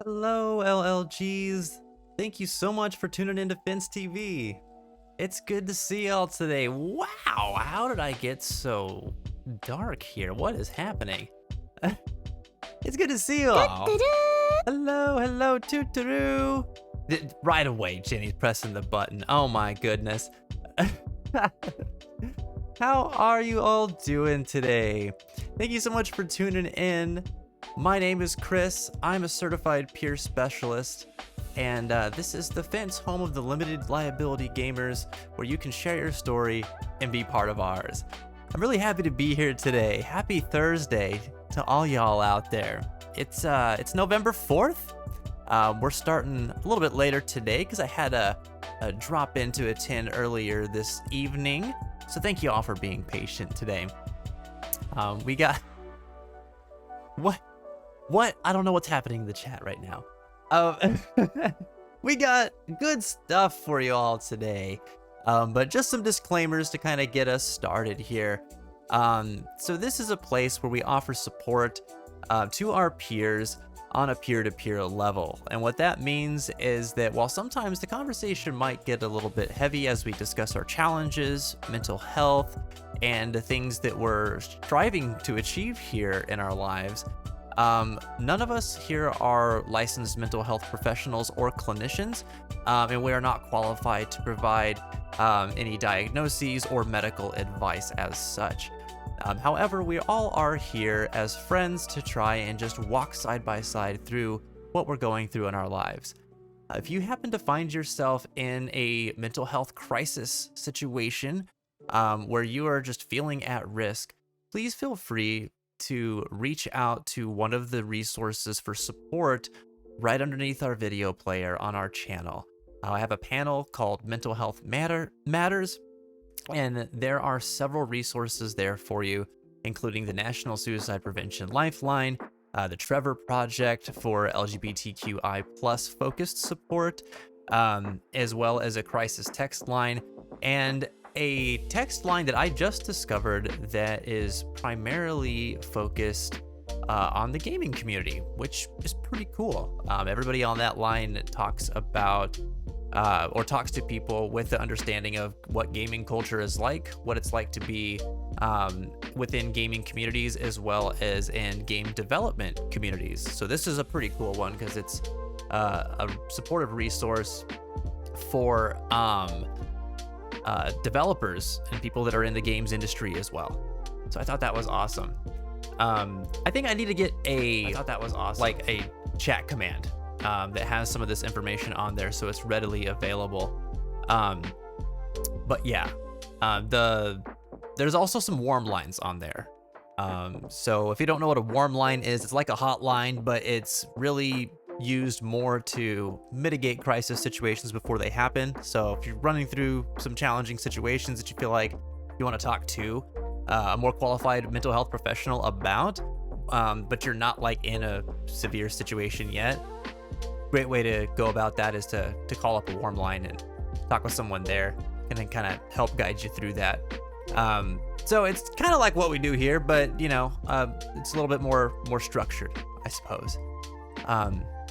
Hello, LLGs. Thank you so much for tuning into Fence TV. It's good to see y'all today. Wow, how did I get so dark here? What is happening? It's good to see y'all. Hello, Tootaroo. Right away, Jenny's pressing the button. Oh my goodness. How are you all doing today? Thank you so much for tuning in. My name is Chris. I'm a certified peer specialist, and this is the Fence, home of the limited liability gamers, where you can share your story and be part of ours. I'm really happy to be here today. Happy Thursday to all y'all out there. It's November 4th. We're starting a little bit later today because I had a drop in to attend earlier this evening. So thank you all for being patient today. We got what? I don't know what's happening in the chat right now. We got good stuff for you all today. But just some disclaimers to kind of get us started here. So this is a place where we offer support to our peers on a peer-to-peer level. And what that means is that while sometimes the conversation might get a little bit heavy as we discuss our challenges, mental health, and the things that we're striving to achieve here in our lives, none of us here are licensed mental health professionals or clinicians, and we are not qualified to provide any diagnoses or medical advice as such. However, we all are here as friends to try and just walk side by side through what we're going through in our lives. If you happen to find yourself in a mental health crisis situation where you are just feeling at risk, please feel free to reach out to one of the resources for support right underneath our video player on our channel. I have a panel called Mental Health Matters, and there are several resources there for you, including the National Suicide Prevention Lifeline, the Trevor Project for LGBTQI+ focused support, as well as a crisis text line, and a text line that I just discovered that is primarily focused on the gaming community, which is pretty cool. Everybody on that line talks about or talks to people with the understanding of what gaming culture is like, what it's like to be within gaming communities as well as in game development communities. So this is a pretty cool one because it's a supportive resource for developers and people that are in the games industry as well. So I thought that was awesome. I think I need to get a chat command that has some of this information on there so it's readily available. But yeah, there's also some warm lines on there. So if you don't know what a warm line is, it's like a hotline, but it's really used more to mitigate crisis situations before they happen. So if you're running through some challenging situations that you feel like you want to talk to a more qualified mental health professional about, but you're not like in a severe situation yet, great way to go about that is to call up a warm line and talk with someone there and then kind of help guide you through that. So it's kind of like what we do here, but you know, it's a little bit more structured, I suppose.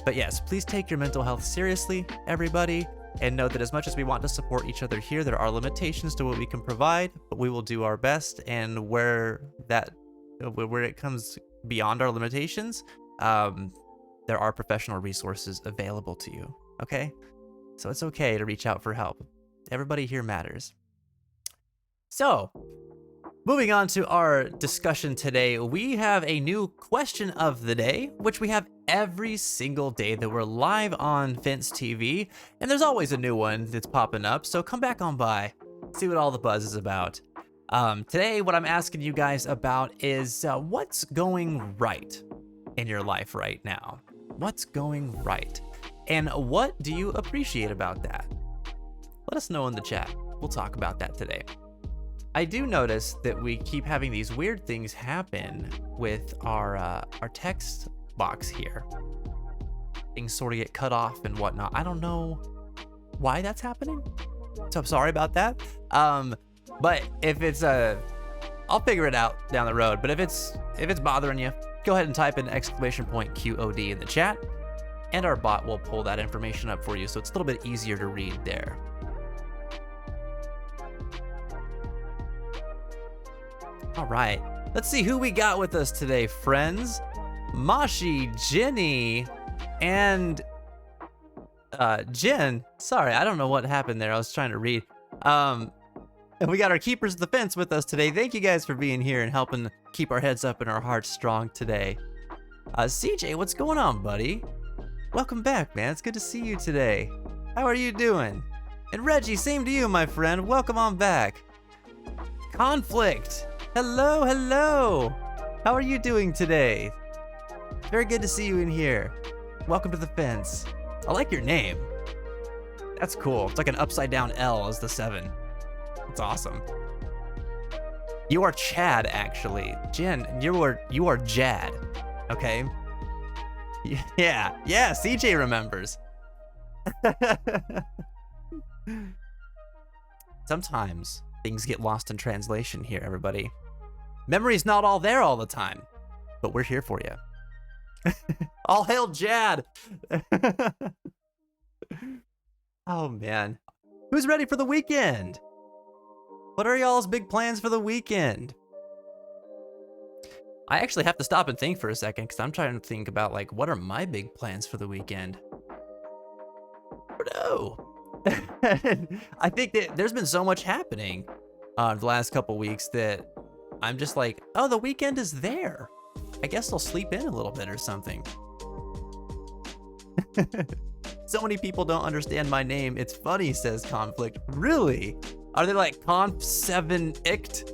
But yes, please take your mental health seriously, everybody, and know that as much as we want to support each other here, there are limitations to what we can provide, but we will do our best. And where it comes beyond our limitations, there are professional resources available to you, okay? So it's okay to reach out for help. Everybody here matters. So, moving on to our discussion today, we have a new question of the day, which we have every single day that we're live on Fence TV, and there's always a new one that's popping up, so come back on by, see what all the buzz is about. Today, what I'm asking you guys about is what's going right in your life right now? What's going right? And what do you appreciate about that? Let us know in the chat. We'll talk about that today. I do notice that we keep having these weird things happen with our text box here. Things sort of get cut off and whatnot. I don't know why that's happening, so I'm sorry about that. But if it's I'll figure it out down the road. But if it's bothering you, go ahead and type in !QOD in the chat. and our bot will pull that information up for you, so it's a little bit easier to read there. All right, let's see who we got with us today, friends. Mashi, Jenny, and Jen. Sorry, I don't know what happened there. I was trying to read. And we got our keepers of the fence with us today. Thank you guys for being here and helping keep our heads up and our hearts strong today. CJ, what's going on, buddy? Welcome back, man. It's good to see you today. How are you doing? And Reggie, same to you, my friend. Welcome on back. Conflict. Hello, hello. How are you doing today? Very good to see you in here. Welcome to the fence. I like your name. That's cool. It's like an upside down L as the 7. That's awesome. You are Chad, actually. Jen, you are Jad. Okay? Yeah, CJ remembers. Sometimes things get lost in translation here, everybody. Memory's not all there all the time, but we're here for you. All hail Jad! Oh man. Who's ready for the weekend? What are y'all's big plans for the weekend? I actually have to stop and think for a second because I'm trying to think about like, what are my big plans for the weekend? No. I think that there's been so much happening the last couple weeks that I'm just like, oh, the weekend is there. I guess I'll sleep in a little bit or something. So many people don't understand my name. It's funny, says Conflict. Really? Are they like Conf7ict?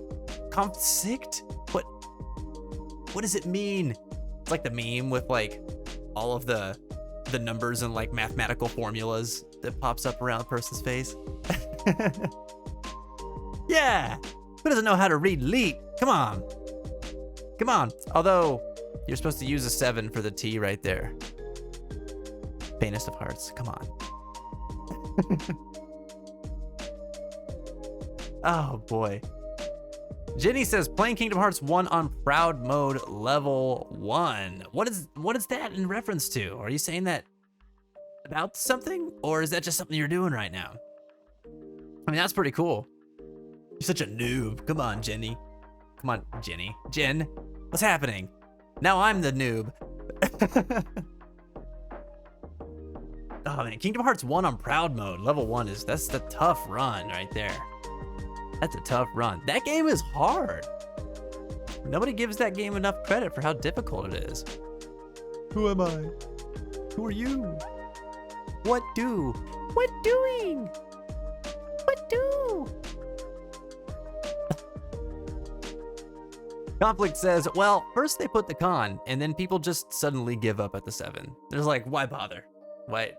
Conf6ict? What does it mean? It's like the meme with like all of the numbers and like mathematical formulas that pops up around a person's face. Yeah. Who doesn't know how to read leap? Come on. Come on. Although you're supposed to use a 7 for the T right there. Faintest of hearts. Come on. Oh boy. Jenny says playing Kingdom Hearts 1 on proud mode level 1. What is that in reference to? Are you saying that about something, or is that just something you're doing right now? I mean, that's pretty cool. You're such a noob. Come on, Jenny. Come on, Jenny. Jen, what's happening? Now I'm the noob. Oh man, Kingdom Hearts 1 on proud mode level 1 that's the tough run right there. That's a tough run. That game is hard. Nobody gives that game enough credit for how difficult it is. Who am I? Who are you? What do? What doing? What do? Conflict says, well, first they put the con, and then people just suddenly give up at the 7. They're like, why bother? Why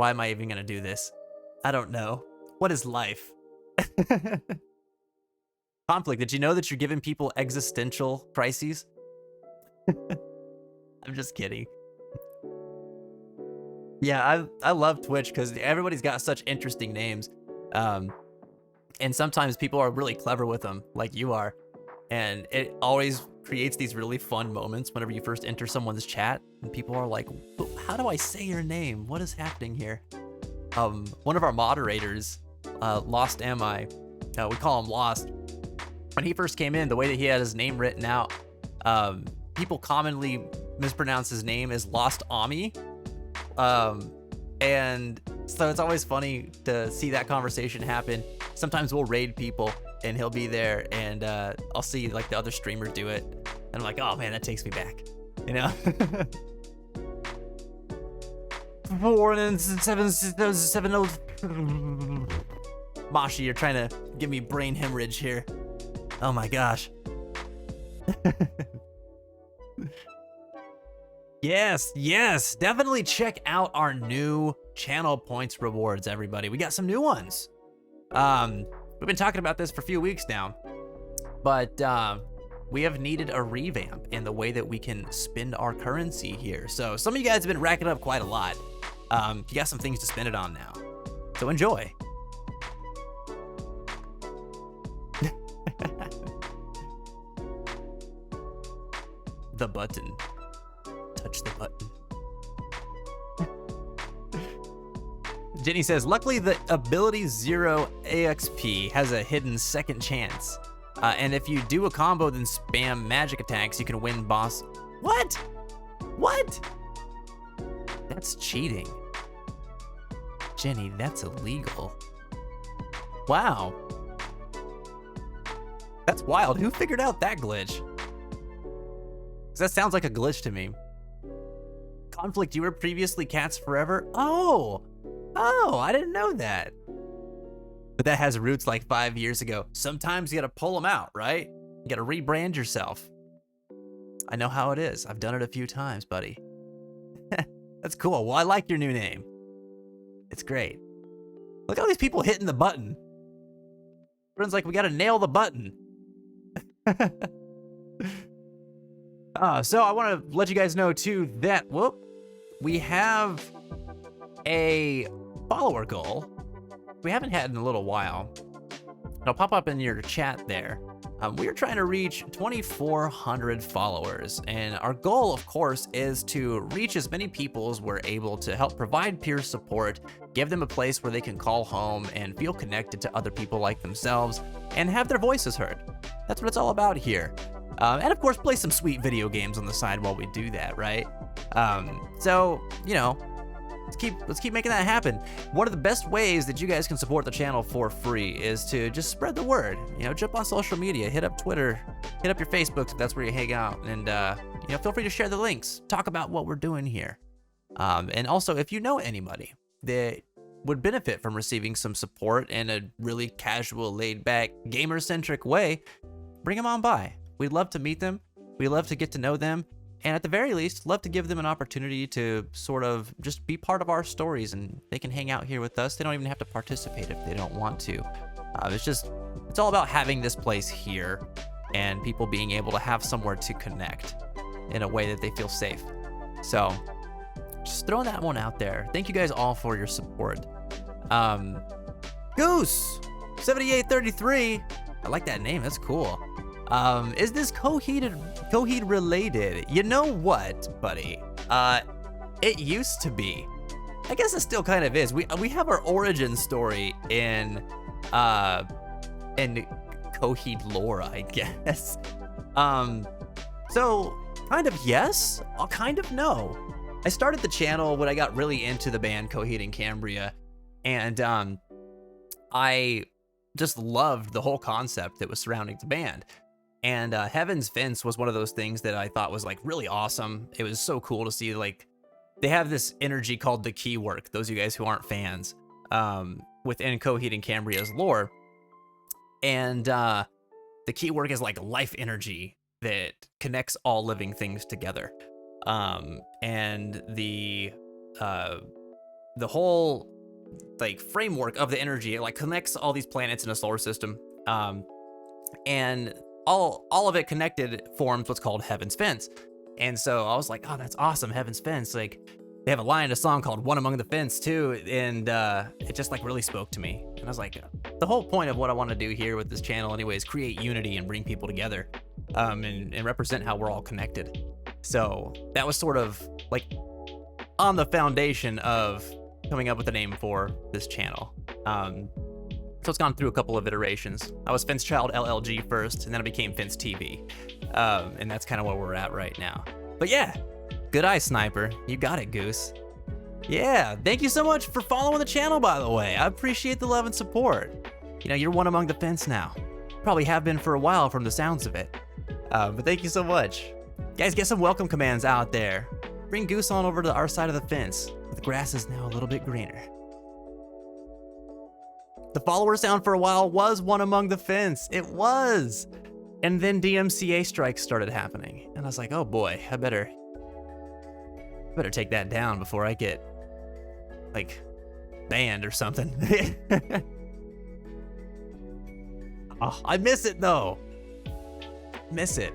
am I even gonna do this? I don't know. What is life? Conflict, did you know that you're giving people existential crises? I'm just kidding. Yeah, I love Twitch because everybody's got such interesting names. And sometimes people are really clever with them, like you are. And it always creates these really fun moments whenever you first enter someone's chat and people are like, how do I say your name? What is happening here? One of our moderators, Lost Am I, we call him Lost. When he first came in, the way that he had his name written out, people commonly mispronounce his name as Lost Ami. And so it's always funny to see that conversation happen. Sometimes we'll raid people and he'll be there and I'll see like the other streamer do it. And I'm like, oh man, that takes me back, you know? 4 and 7. Mashi, you're trying to give me brain hemorrhage here. Oh my gosh. Yes, definitely check out our new channel points rewards, everybody. We got some new ones. We've been talking about this for a few weeks now, but we have needed a revamp in the way that we can spend our currency here. So some of you guys have been racking up quite a lot. You got some things to spend it on now. So enjoy. The button. Touch the button. Jenny says, luckily the ability 0 AXP has a hidden second chance. And if you do a combo, then spam magic attacks, you can win boss. What? What? That's cheating. Jenny, that's illegal. Wow. That's wild. Who figured out that glitch? 'Cause that sounds like a glitch to me. Conflict, you were previously Cats Forever? Oh, I didn't know that. But that has roots like 5 years ago. Sometimes you gotta pull them out, right? You gotta rebrand yourself. I know how it is. I've done it a few times, buddy. That's cool. Well, I like your new name. It's great. Look at all these people hitting the button. Everyone's like, we gotta nail the button. So I want to let you guys know too that we have a follower goal we haven't had in a little while. It'll pop up in your chat there. We're trying to reach 2,400 followers, and our goal, of course, is to reach as many people as we're able to help provide peer support, give them a place where they can call home and feel connected to other people like themselves, and have their voices heard. That's what it's all about here. And of course, play some sweet video games on the side while we do that, right? So, you know, let's keep making that happen. One of the best ways that you guys can support the channel for free is to just spread the word. You know, jump on social media, hit up Twitter, hit up your Facebook if that's where you hang out, and you know, feel free to share the links. Talk about what we're doing here. And also, if you know anybody that would benefit from receiving some support in a really casual, laid-back, gamer-centric way, bring them on by. We'd love to meet them. We'd love to get to know them. And at the very least, love to give them an opportunity to sort of just be part of our stories, and they can hang out here with us. They don't even have to participate if they don't want to. It's all about having this place here and people being able to have somewhere to connect in a way that they feel safe. So just throwing that one out there. Thank you guys all for your support. Goose 7833. I like that name. That's cool. Is this Coheed related? You know what, buddy? It used to be. I guess it still kind of is. We have our origin story in Coheed lore, I guess. So kind of yes, I'll kind of no. I started the channel when I got really into the band Coheed and Cambria, and I just loved the whole concept that was surrounding the band. And Heaven's Fence was one of those things that I thought was like really awesome. It was so cool to see, like, they have this energy called the Keywork, those of you guys who aren't fans, within Coheed and Cambria's lore. And the Keywork is like life energy that connects all living things together. And the whole like framework of the energy, it like connects all these planets in a solar system. And all of it connected forms what's called Heaven's Fence. And so I was like, oh, that's awesome, Heaven's Fence. Like, they have a line in a song called One Among the Fence too, and it just like really spoke to me. And I was like, the whole point of what I want to do here with this channel anyway is create unity and bring people together, and represent how we're all connected. So that was sort of like on the foundation of coming up with a name for this channel. So it's gone through a couple of iterations. I was Fence Child LLG first, and then I became Fence TV. And that's kind of where we're at right now. But yeah, good eye, Sniper. You got it, Goose. Yeah, thank you so much for following the channel, by the way. I appreciate the love and support. You know, you're one among the fence now. Probably have been for a while from the sounds of it. But thank you so much. Guys, get some welcome commands out there. Bring Goose on over to our side of the fence. The grass is now a little bit greener. The follower sound for a while was One Among the Fence. It was. And then DMCA strikes started happening. And I was like, oh boy, I better take that down before I get, like, banned or something. Oh, I miss it though. Miss it.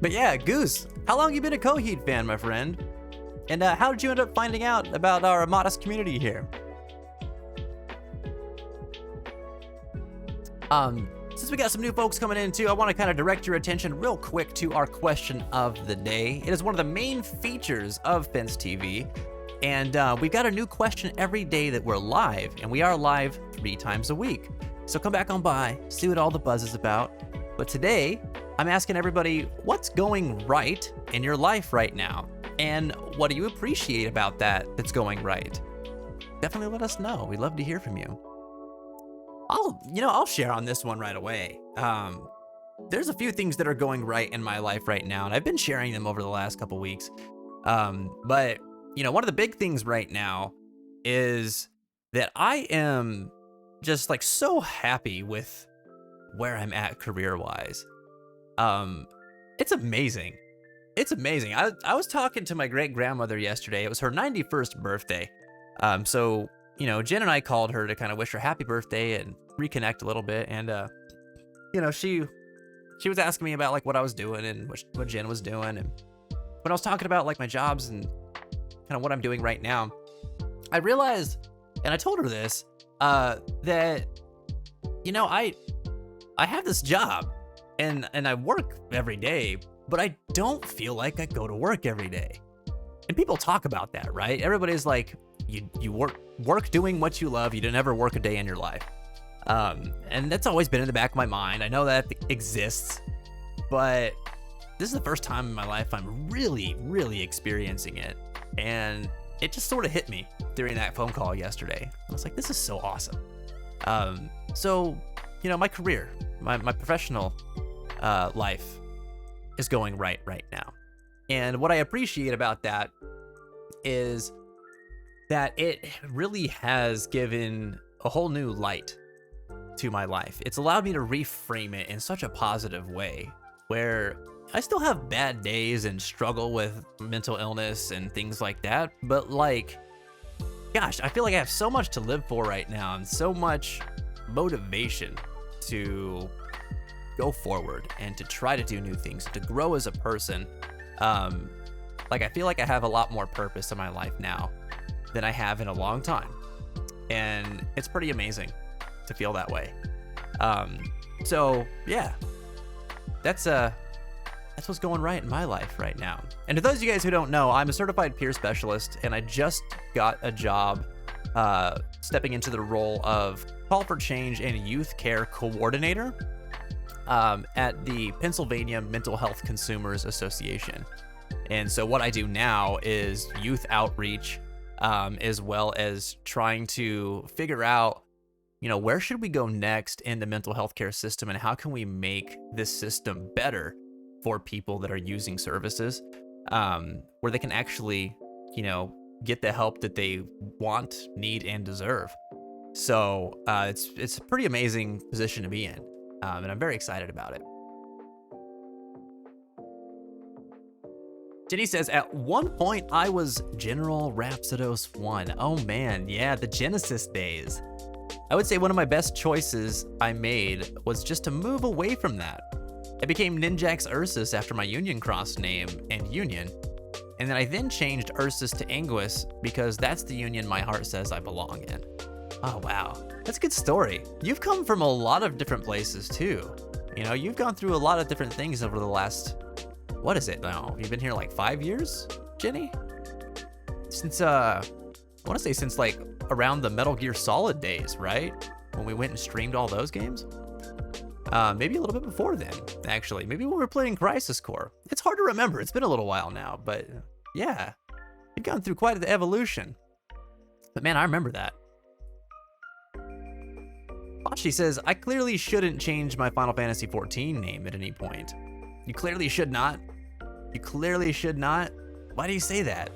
But yeah, Goose, how long you been a Coheed fan, my friend? And how did you end up finding out about our modest community here? Since we got some new folks coming in too, I want to kind of direct your attention real quick to our question of the day. It is one of the main features of Fence TV, and we've got a new question every day that we're live, and we are live 3 times a week. So come back on by, see what all the buzz is about. But today, I'm asking everybody, what's going right in your life right now? And what do you appreciate about that's going right? Definitely let us know. We'd love to hear from you. I'll share on this one right away. There's a few things that are going right in my life right now, and I've been sharing them over the last couple weeks. But one of the big things right now is that I am just like so happy with where I'm at career-wise. It's amazing. It's amazing. I was talking to my great-grandmother yesterday. It was her 91st birthday. So Jen and I called her to kind of wish her happy birthday and reconnect a little bit. And, she was asking me about like what I was doing and what Jen was doing. And when I was talking about like my jobs and kind of what I'm doing right now, I realized, and I told her this, that, I have this job and I work every day, but I don't feel like I go to work every day. And people talk about that, right? Everybody's like, you work doing what you love. You don't ever work a day in your life. And that's always been in the back of my mind. I know that exists, but this is the first time in my life I'm really, really experiencing it. And it just sort of hit me during that phone call yesterday. I was like, this is so awesome. So, my career, my professional life is going right now. And what I appreciate about that is that it really has given a whole new light to my life. It's allowed me to reframe it in such a positive way, where I still have bad days and struggle with mental illness and things like that, but like, gosh, I feel like I have so much to live for right now and so much motivation to go forward and to try to do new things, to grow as a person. I feel like I have a lot more purpose in my life now than I have in a long time. And it's pretty amazing to feel that way. So yeah, that's what's going right in my life right now. And to those of you guys who don't know, I'm a certified peer specialist, and I just got a job stepping into the role of Call for Change and Youth Care Coordinator at the Pennsylvania Mental Health Consumers Association. And so what I do now is youth outreach, as well as trying to figure out, where should we go next in the mental health care system, and how can we make this system better for people that are using services, where they can actually, get the help that they want, need, and deserve. So it's a pretty amazing position to be in, and I'm very excited about it. Jenny says, at one point I was General Rhapsodos 1. Oh man, yeah, the Genesis days. I would say one of my best choices I made was just to move away from that. I became Ninjax Ursus after my Union Cross name and Union, and then I changed Ursus to Anguis because that's the union my heart says I belong in. Oh wow, that's a good story. You've come from a lot of different places too. You've gone through a lot of different things over the last, what is it now? You've been here like 5 years, Jenny? Since, I want to say since like around the Metal Gear Solid days, right? When we went and streamed all those games? Maybe a little bit before then, actually. Maybe when we were playing Crisis Core. It's hard to remember. It's been a little while now, but yeah. You've gone through quite the evolution. But man, I remember that. Bashi says, I clearly shouldn't change my Final Fantasy XIV name at any point. You clearly should not. You clearly should not. Why do you say that?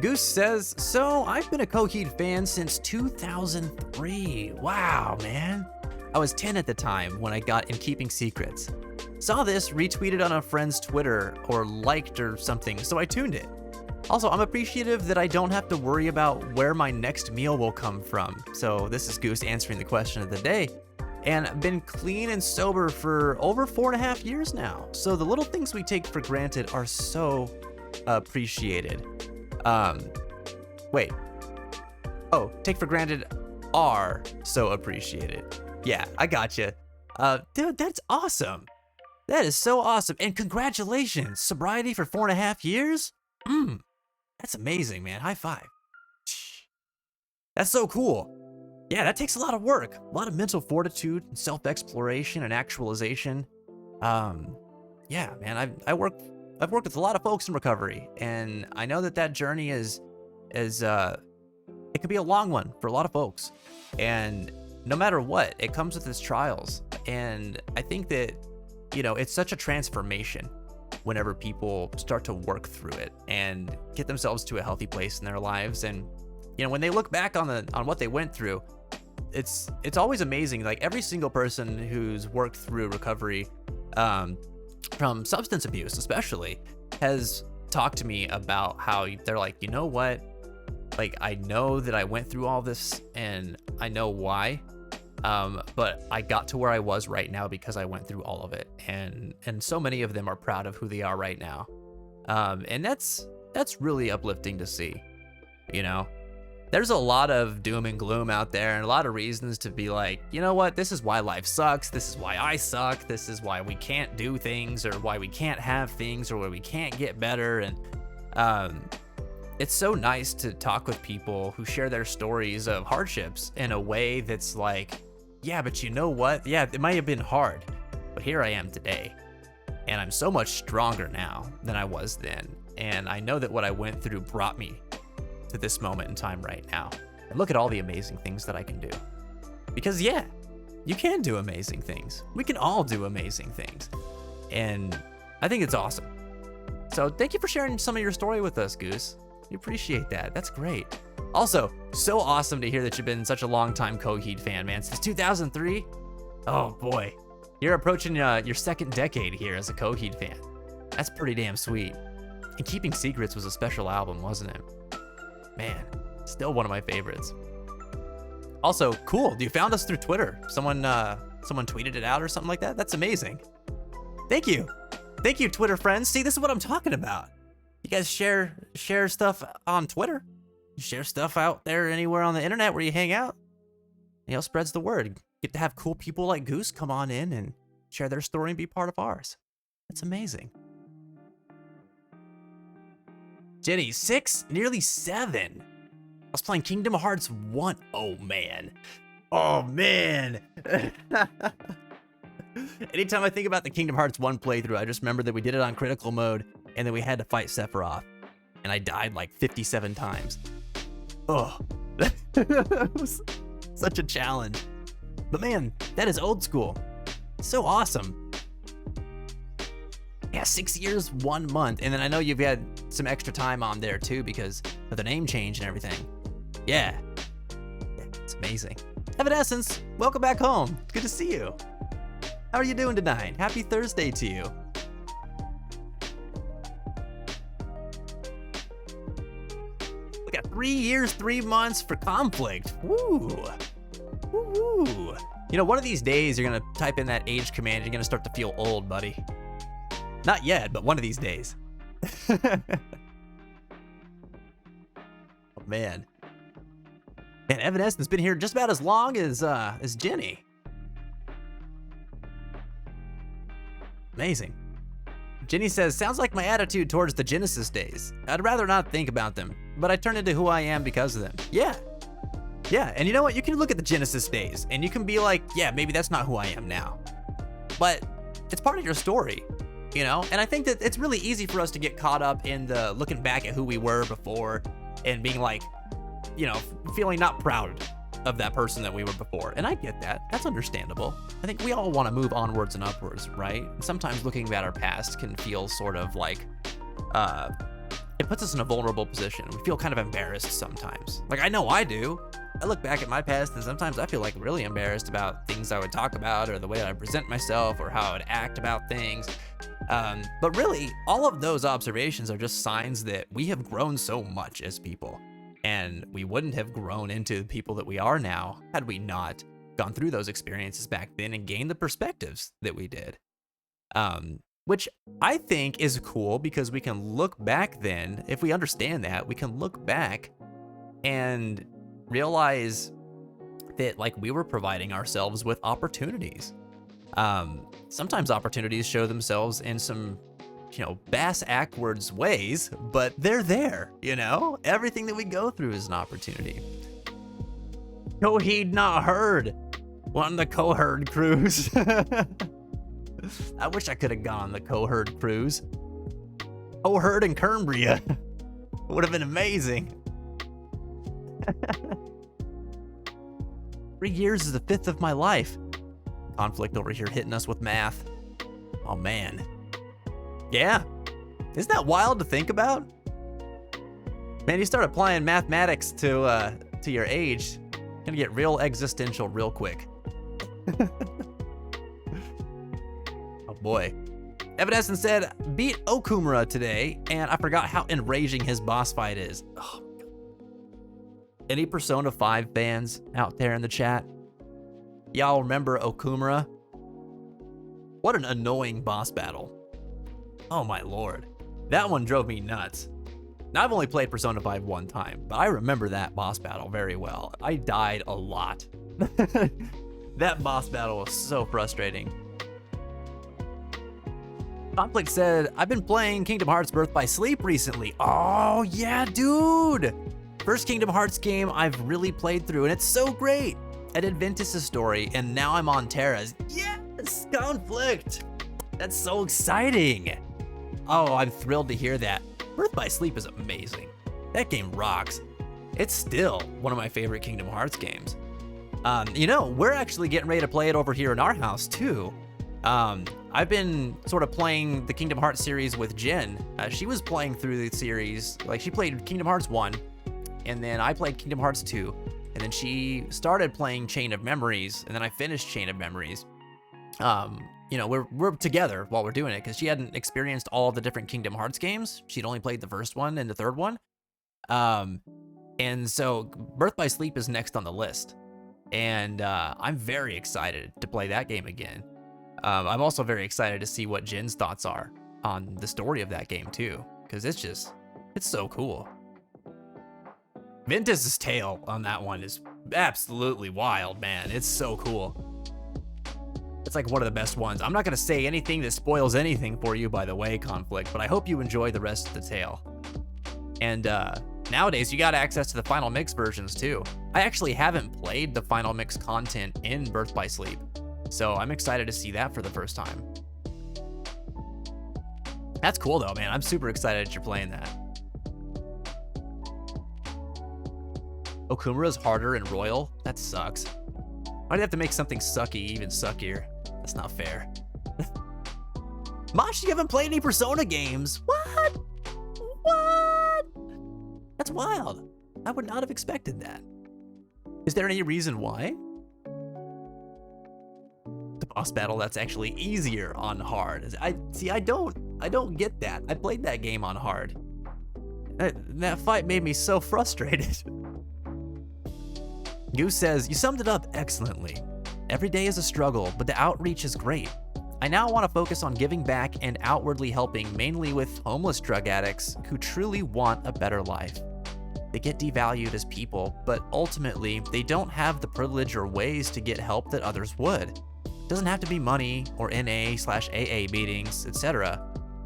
Goose says, so I've been a Coheed fan since 2003. Wow, man. I was 10 at the time when I got In Keeping Secrets. Saw this retweeted on a friend's Twitter or liked or something, so I tuned it. Also, I'm appreciative that I don't have to worry about where my next meal will come from. So this is Goose answering the question of the day. And I've been clean and sober for over 4.5 years now. So the little things we take for granted are so appreciated. Wait. Oh, take for granted are so appreciated. Yeah, I gotcha. Dude, that's awesome. That is so awesome. And congratulations, sobriety for 4.5 years? That's amazing, man. High five. That's so cool. Yeah, that takes a lot of work, a lot of mental fortitude, self-exploration, and actualization. Yeah, man, I've worked with a lot of folks in recovery, and I know that journey is it can be a long one for a lot of folks. And no matter what, it comes with its trials. And I think that, it's such a transformation whenever people start to work through it and get themselves to a healthy place in their lives. And, when they look back on what they went through, it's always amazing. Like every single person who's worked through recovery, from substance abuse especially, has talked to me about how they're like, you know what? Like, I know that I went through all this and I know why, but I got to where I was right now because I went through all of it. And so many of them are proud of who they are right now. And that's really uplifting to see, There's a lot of doom and gloom out there and a lot of reasons to be like, you know what, this is why life sucks. This is why I suck. This is why we can't do things, or why we can't have things, or why we can't get better. And it's so nice to talk with people who share their stories of hardships in a way that's like, yeah, but you know what? Yeah, it might have been hard, but here I am today. And I'm so much stronger now than I was then. And I know that what I went through brought me to this moment in time right now. And look at all the amazing things that I can do. Because yeah, you can do amazing things. We can all do amazing things. And I think it's awesome. So thank you for sharing some of your story with us, Goose. We appreciate that. That's great. Also, so awesome to hear that you've been such a long-time Coheed fan, man. Since 2003? Oh boy. You're approaching your second decade here as a Coheed fan. That's pretty damn sweet. And Keeping Secrets was a special album, wasn't it? Man, still one of my favorites. Also, cool, you found us through Twitter. Someone tweeted it out or something like that. That's amazing. Thank you, Twitter friends. See, this is what I'm talking about. You guys share stuff on Twitter. You share stuff out there anywhere on the internet where you hang out. Spreads the word. Get to have cool people like Goose come on in and share their story and be part of ours. That's amazing. Jenny, 6, nearly 7. I was playing Kingdom Hearts 1. Oh, man. Anytime I think about the Kingdom Hearts 1 playthrough, I just remember that we did it on critical mode, and then we had to fight Sephiroth. And I died like 57 times. Oh, that was such a challenge. But man, that is old school. So awesome. Yeah, 6 years, 1 month. And then I know you've had some extra time on there too because of the name change and everything. Yeah, it's amazing. Evanescence, welcome back home. It's good to see you. How are you doing tonight? Happy Thursday to you. We got 3 years, 3 months for conflict. Woo. Woo. One of these days you're gonna type in that age command, you're gonna start to feel old, buddy. Not yet, but one of these days. Oh man. Man, Evanescence has been here just about as long as Jenny. Amazing. Jenny says, sounds like my attitude towards the Genesis days. I'd rather not think about them, but I turn into who I am because of them. Yeah. Yeah, and you know what? You can look at the Genesis days and you can be like, yeah, maybe that's not who I am now. But it's part of your story. And I think that it's really easy for us to get caught up in the looking back at who we were before and being like, feeling not proud of that person that we were before. And I get that. That's understandable. I think we all want to move onwards and upwards, right? And sometimes looking at our past can feel sort of like, it puts us in a vulnerable position. We feel kind of embarrassed sometimes. Like, I know I do. I look back at my past and sometimes I feel like really embarrassed about things I would talk about or the way that I present myself or how I would act about things. But really, all of those observations are just signs that we have grown so much as people. And we wouldn't have grown into the people that we are now had we not gone through those experiences back then and gained the perspectives that we did. Which I think is cool because we can look back then, if we understand that, we can look back and realize think that like we were providing ourselves with opportunities. Sometimes opportunities show themselves in some, bass-ackwards ways, but they're there, Everything that we go through is an opportunity. Coheed not heard. On the Coherd cruise. I wish I could have gone on the Coherd cruise. Coherd and Cumbria. Would have been amazing. 3 years is the fifth of my life. Conflict over here hitting us with math. Oh man. Yeah. Isn't that wild to think about? Man, you start applying mathematics to your age, you're gonna get real existential real quick. Oh boy. Evanescence said, beat Okumura today, and I forgot how enraging his boss fight is. Oh, any Persona 5 fans out there in the chat? Y'all remember Okumura? What an annoying boss battle. Oh my lord. That one drove me nuts. Now, I've only played Persona 5 one time, but I remember that boss battle very well. I died a lot. That boss battle was so frustrating. Conflict said, I've been playing Kingdom Hearts Birth by Sleep recently. Oh yeah, dude. First Kingdom Hearts game I've really played through, and it's so great. I did Ventus' story, and now I'm on Terra's. Yes, Conflict. That's so exciting. Oh, I'm thrilled to hear that. Birth by Sleep is amazing. That game rocks. It's still one of my favorite Kingdom Hearts games. We're actually getting ready to play it over here in our house too. I've been sort of playing the Kingdom Hearts series with Jen. She was playing through the series, like she played Kingdom Hearts 1, and then I played Kingdom Hearts 2, and then she started playing Chain of Memories, and then I finished Chain of Memories. We're together while we're doing it because she hadn't experienced all the different Kingdom Hearts games. She'd only played the first one and the third one. And so Birth by Sleep is next on the list. And I'm very excited to play that game again. I'm also very excited to see what Jen's thoughts are on the story of that game too, because it's so cool. Ventus's tale on that one is absolutely wild, man. It's so cool. It's like one of the best ones. I'm not gonna say anything that spoils anything for you, by the way, Conflict, but I hope you enjoy the rest of the tale. And nowadays, you got access to the Final Mix versions too. I actually haven't played the Final Mix content in Birth by Sleep, so I'm excited to see that for the first time. That's cool though, man. I'm super excited that you're playing that. Okumura's harder and royal? That sucks. Why'd you have to make something sucky even suckier? That's not fair. Mosh, you haven't played any Persona games? What? What? That's wild. I would not have expected that. Is there any reason why? The boss battle, that's actually easier on hard. I don't get that. I played that game on hard. That fight made me so frustrated. Goose says, you summed it up excellently. Every day is a struggle, but the outreach is great. I now want to focus on giving back and outwardly helping mainly with homeless drug addicts who truly want a better life. They get devalued as people, but ultimately, they don't have the privilege or ways to get help that others would. It doesn't have to be money or NA/AA meetings, etc.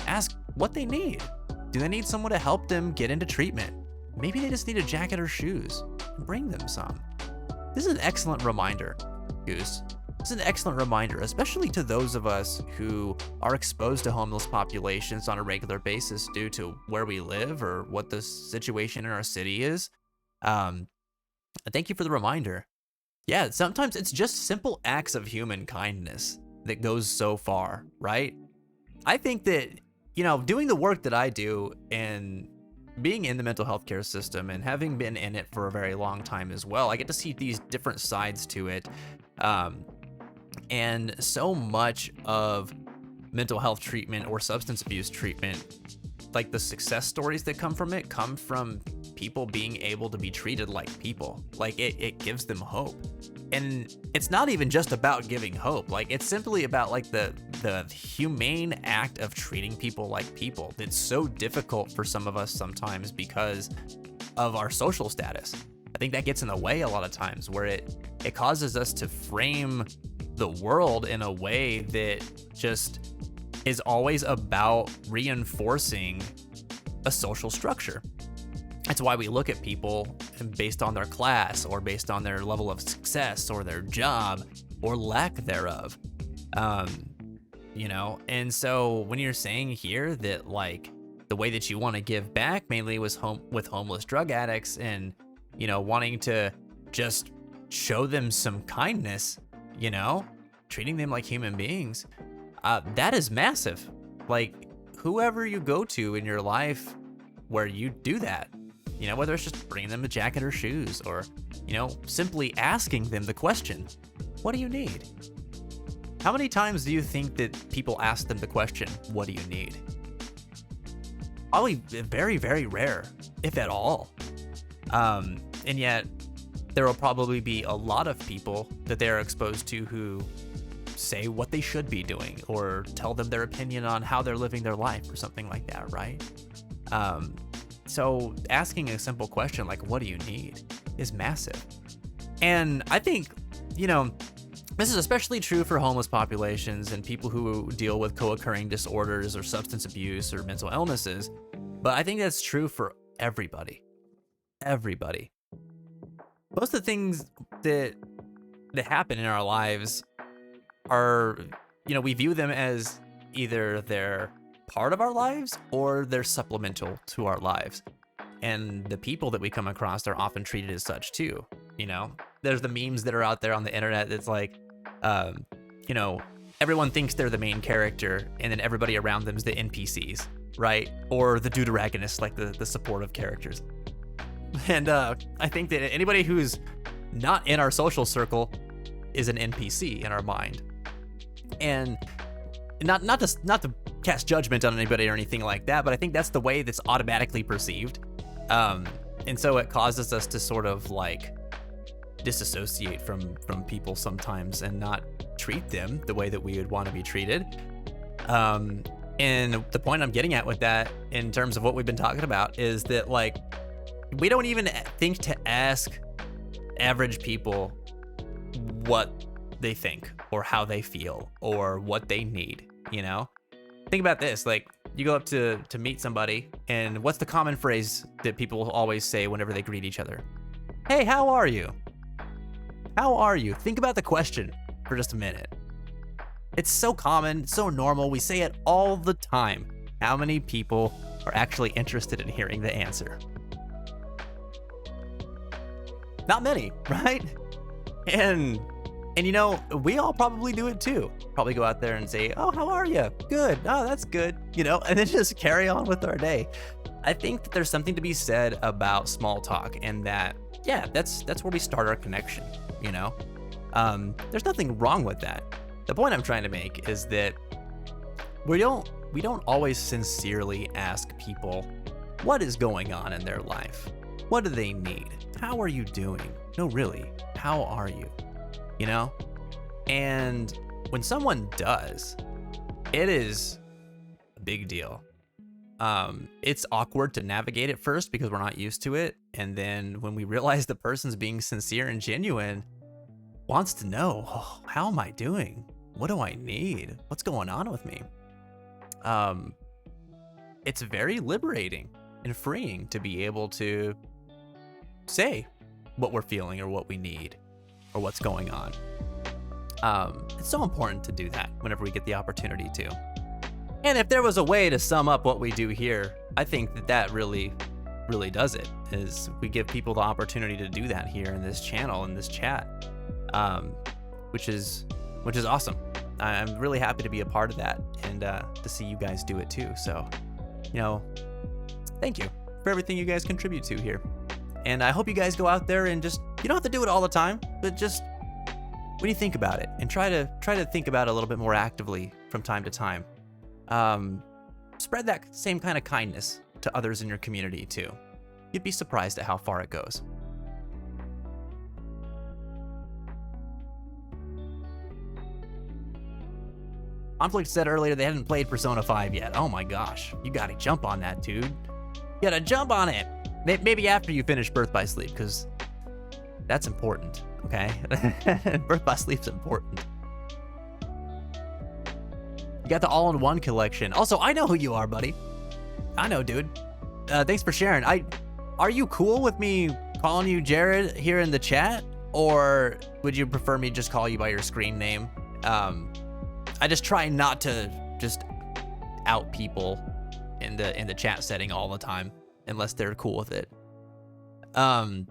Ask what they need. Do they need someone to help them get into treatment? Maybe they just need a jacket or shoes. Bring them some. This is an excellent reminder, Goose. This is an excellent reminder, especially to those of us who are exposed to homeless populations on a regular basis due to where we live or what the situation in our city is. Thank you for the reminder. Yeah, sometimes it's just simple acts of human kindness that goes so far, right? I think that, doing the work that I do and being in the mental health care system and having been in it for a very long time as well, I get to see these different sides to it. And so much of mental health treatment or substance abuse treatment, like the success stories that come from it, come from people being able to be treated like people. Like it gives them hope. And it's not even just about giving hope. Like it's simply about like the humane act of treating people like people. That's so difficult for some of us sometimes because of our social status. I think that gets in the way a lot of times, where it causes us to frame the world in a way that just is always about reinforcing a social structure. That's why we look at people based on their class, or based on their level of success, or their job, or lack thereof. You know, and so when you're saying here that like the way that you want to give back mainly was with homeless drug addicts, and, you know, wanting to just show them some kindness, you know, treating them like human beings, that is massive. Like, whoever you go to in your life where you do that, you know, whether it's just bringing them a jacket or shoes, or, you know, simply asking them the question, what do you need? How many times do you think that people ask them the question, what do you need? Probably very, very rare, if at all. And yet there will probably be a lot of people that they're exposed to who say what they should be doing, or tell them their opinion on how they're living their life, or something like that, right? So asking a simple question like, what do you need, is massive. And I think, you know, this is especially true for homeless populations and people who deal with co-occurring disorders or substance abuse or mental illnesses. But I think that's true for everybody. Everybody. Most of the things that happen in our lives are, you know, we view them as either they're part of our lives or they're supplemental to our lives. And the people that we come across are often treated as such too. You know, there's the memes that are out there on the internet that's like, you know, everyone thinks they're the main character, and then everybody around them is the NPCs, right? Or the deuteragonists, like the supportive characters. And I think that anybody who's not in our social circle is an NPC in our mind. And not to cast judgment on anybody or anything like that, but I think that's the way that's automatically perceived. And so it causes us to sort of like disassociate from people sometimes, and not treat them the way that we would want to be treated. And the point I'm getting at with that, in terms of what we've been talking about, is that like, we don't even think to ask average people what they think, or how they feel, or what they need, you know? Think about this, like, you go up to meet somebody, and what's the common phrase that people always say whenever they greet each other? Hey, how are you? How are you? Think about the question for just a minute. It's so common, so normal, we say it all the time. How many people are actually interested in hearing the answer? Not many, right? And you know, we all probably do it too. Probably go out there and say, oh, how are you? Good. Oh, that's good. You know, and then just carry on with our day. I think that there's something to be said about small talk, and that, yeah, that's where we start our connection, you know? There's nothing wrong with that. The point I'm trying to make is that we don't always sincerely ask people what is going on in their life. What do they need? How are you doing? No, really, how are you? You know? And when someone does, it is a big deal. It's awkward to navigate at first because we're not used to it. And then when we realize the person's being sincere and genuine, wants to know, oh, how am I doing? What do I need? What's going on with me? It's very liberating and freeing to be able to say what we're feeling, or what we need, or what's going on. It's so important to do that whenever we get the opportunity to. And if there was a way to sum up what we do here, I think that really, really does it, is we give people the opportunity to do that here in this channel, in this chat, which is awesome. I'm really happy to be a part of that, and to see you guys do it too. So, you know, thank you for everything you guys contribute to here. And I hope you guys go out there and just, you don't have to do it all the time, but just when you think about it, and try to think about it a little bit more actively from time to time. Spread that same kind of kindness to others in your community too. You'd be surprised at how far it goes. Conflict said earlier they hadn't played Persona 5 yet. Oh my gosh, you gotta jump on that, dude. You gotta jump on it. Maybe after you finish Birth by Sleep, because That's important, okay? Birth by Sleep's important. You got the all-in-one collection. Also, I know who you are, buddy. I know, dude. Thanks for sharing. Are you cool with me calling you Jared here in the chat? Or would you prefer me just call you by your screen name? I just try not to just out people in the chat setting all the time, unless they're cool with it. Final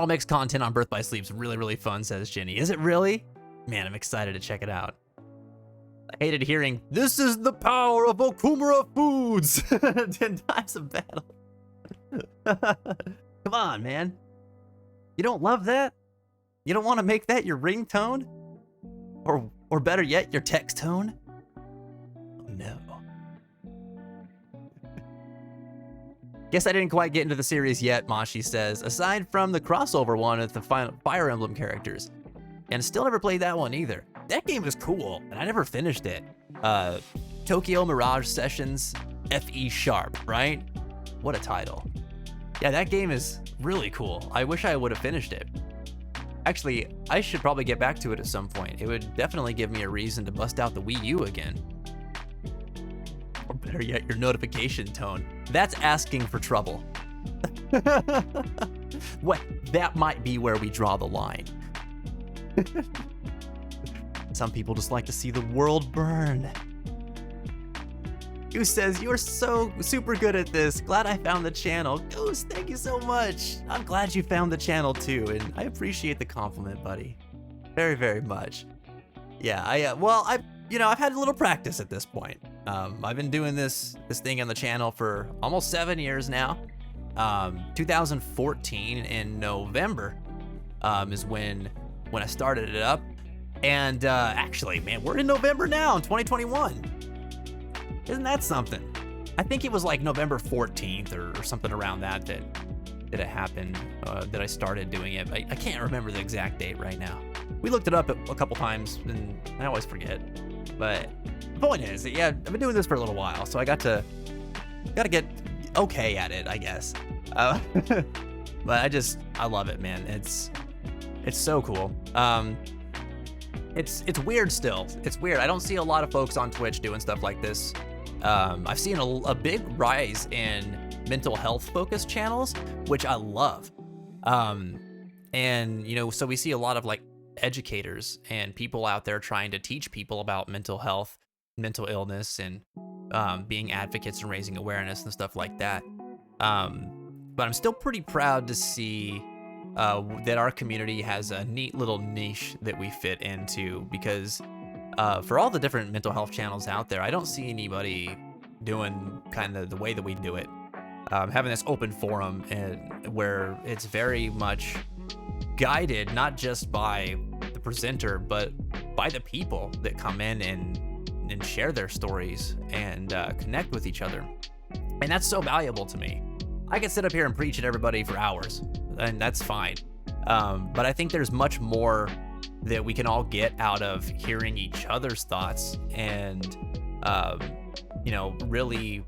Mix content on Birth by Sleep's really, really fun, says Jenny. Is it really? Man, I'm excited to check it out. I hated hearing, this is the power of Okumura Foods. 10 times of battle. Come on, man. You don't love that? You don't want to make that your ringtone? Or better yet, your text tone? Oh, no. Guess I didn't quite get into the series yet, Mashi says, aside from the crossover one with the Fire Emblem characters. And still never played that one either. That game was cool, and I never finished it. Tokyo Mirage Sessions FE Sharp, right? What a title. Yeah, that game is really cool. I wish I would have finished it. Actually, I should probably get back to it at some point. It would definitely give me a reason to bust out the Wii U again. Or better yet, your notification tone. That's asking for trouble. What? That might be where we draw the line. Some people just like to see the world burn. Goose says, you're so super good at this. Glad I found the channel. Goose, thank you so much. I'm glad you found the channel too, and I appreciate the compliment, buddy. Very, very much. Yeah, I've had a little practice at this point. I've been doing this thing on the channel for almost 7 years now. 2014 in November is when I started it up. And actually, man, we're in November now in 2021. Isn't that something? I think it was like November 14th or something around that it happened, that I started doing it. I can't remember the exact date right now. We looked it up a couple times, and I always forget. But the point is, yeah, I've been doing this for a little while, so I gotta get okay at it, I guess. But I love it, man. It's so cool. It's weird still. It's weird. I don't see a lot of folks on Twitch doing stuff like this. I've seen a big rise in mental health focused channels, which I love. And so we see a lot of like educators and people out there trying to teach people about mental health, mental illness, and being advocates and raising awareness and stuff like that. But I'm still pretty proud to see that our community has a neat little niche that we fit into, because for all the different mental health channels out there, I don't see anybody doing kind of the way that we do it. Having this open forum and where it's very much guided, not just by the presenter, but by the people that come in and share their stories and connect with each other. And that's so valuable to me. I could sit up here and preach at everybody for hours, and that's fine. But I think there's much more that we can all get out of hearing each other's thoughts and, really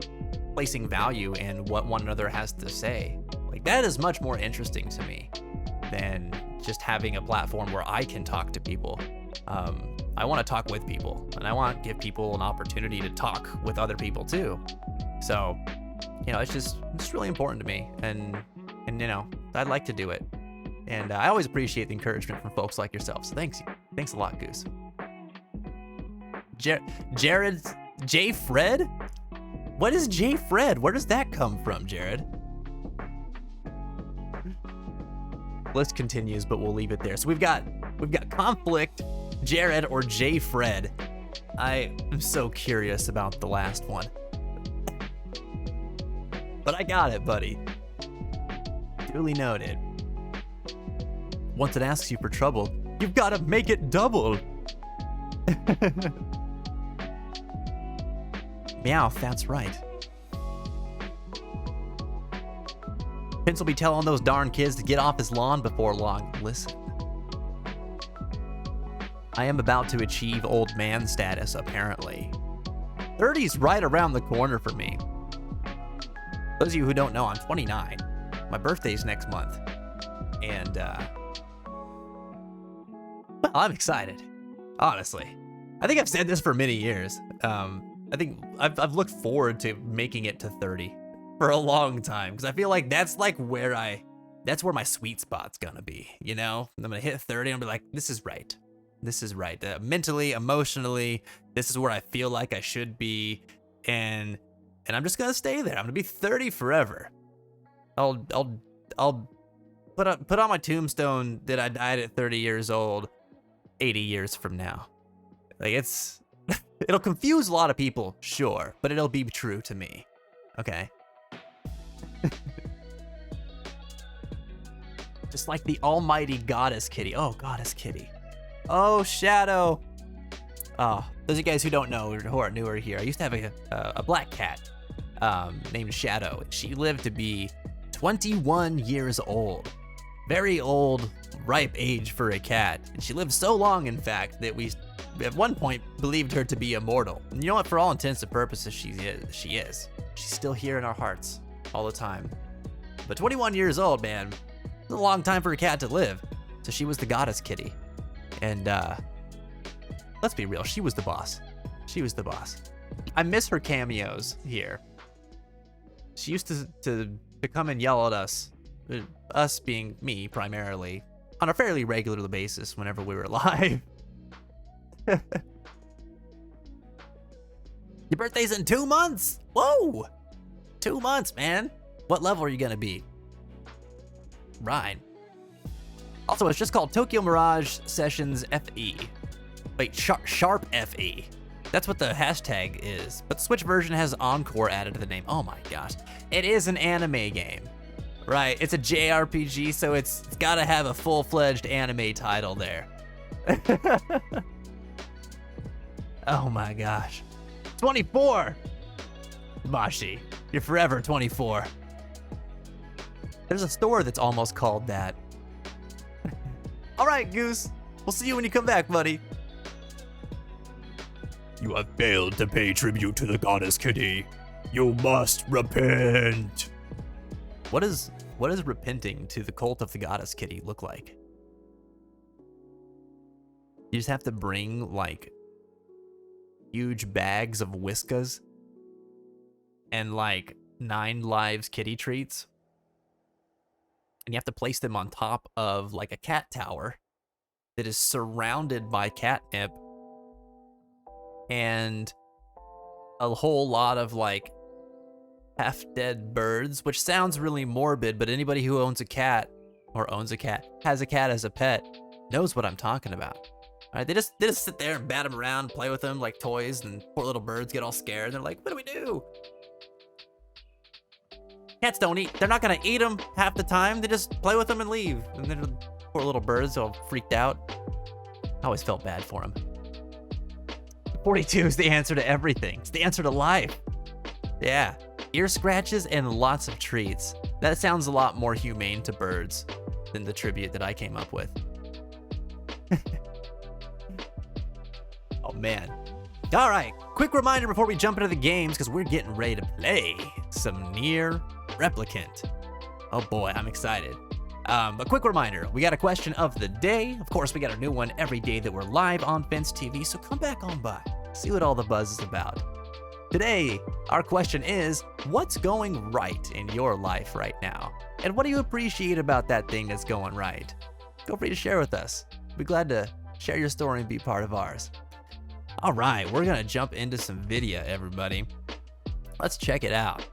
placing value in what one another has to say. Like, that is much more interesting to me than just having a platform where I can talk to people. I want to talk with people, and I want to give people an opportunity to talk with other people too. So, it's just really important to me, and I'd like to do it. And I always appreciate the encouragement from folks like yourself. So thanks a lot, Goose. Jared J. Fred? What is J. Fred? Where does that come from, Jared? List continues, but we'll leave it there. So we've got Conflict, Jared, or J. Fred. I am so curious about the last one. But I got it, buddy. Duly noted. Once it asks you for trouble, you've got to make it double. Meow, that's right. Vince will be telling those darn kids to get off his lawn before long. Listen. I am about to achieve old man status, apparently. 30's right around the corner for me. Those of you who don't know, I'm 29. My birthday's next month. And well, I'm excited, honestly. I think I've said this for many years. I think I've looked forward to making it to 30 for a long time, because I feel like that's like that's where my sweet spot's gonna be, you know? I'm gonna hit 30 and I'll be like, this is right. This is right. Mentally, emotionally, this is where I feel like I should be, and I'm just gonna stay there. I'm gonna be 30 forever. I'll put on my tombstone that I died at 30 years old 80 years from now. Like, it'll confuse a lot of people, sure, but it'll be true to me. Okay. Just like the almighty goddess kitty. Oh, goddess kitty. Oh, Shadow. Oh, those of you guys who don't know, who are newer here, I used to have a black cat named Shadow. She lived to be 21 years old. Very old, ripe age for a cat. And she lived so long, in fact, that we at one point believed her to be immortal. And you know what? For all intents and purposes, she is. She's still here in our hearts all the time. But 21 years old, man, it's a long time for a cat to live. So she was the goddess kitty. And let's be real, she was the boss. She was the boss. I miss her cameos here. She used to come and yell at us being me primarily, on a fairly regular basis whenever we were live. Your birthday's in 2 months. Whoa, 2 months, man. What level are you gonna be? Right. Also, it's just called Tokyo Mirage Sessions FE. Wait, Sharp FE. That's what the hashtag is. But the Switch version has Encore added to the name. Oh my gosh. It is an anime game. Right, it's a JRPG, so it's gotta have a full-fledged anime title there. Oh my gosh. 24! Mashi, you're forever 24. There's a store that's almost called that. All right, Goose. We'll see you when you come back, buddy. You have failed to pay tribute to the goddess kitty. You must repent. What does repenting to the cult of the goddess kitty look like? You just have to bring like huge bags of Whiskas and like 9 lives kitty treats, and you have to place them on top of like a cat tower that is surrounded by catnip and a whole lot of like half-dead birds, which sounds really morbid, but anybody who owns a cat or has a cat as a pet knows what I'm talking about. All right, they just sit there and bat them around, play with them like toys, and poor little birds get all scared. And they're like, what do we do? Cats don't eat. They're not gonna eat them half the time. They just play with them and leave. And then the poor little birds all freaked out. I always felt bad for them. 42 is the answer to everything. It's the answer to life. Yeah. Ear scratches and lots of treats. That sounds a lot more humane to birds than the tribute that I came up with. Oh man. All right, quick reminder before we jump into the games, because we're getting ready to play some Nier Replicant. Oh boy, I'm excited. A quick reminder, we got a question of the day. Of course, we got a new one every day that we're live on Fence TV, so come back on by, see what all the buzz is about. Today, our question is, what's going right in your life right now? And what do you appreciate about that thing that's going right? Feel free to share with us. We'd be glad to share your story and be part of ours. All right, we're gonna jump into some video, everybody. Let's check it out.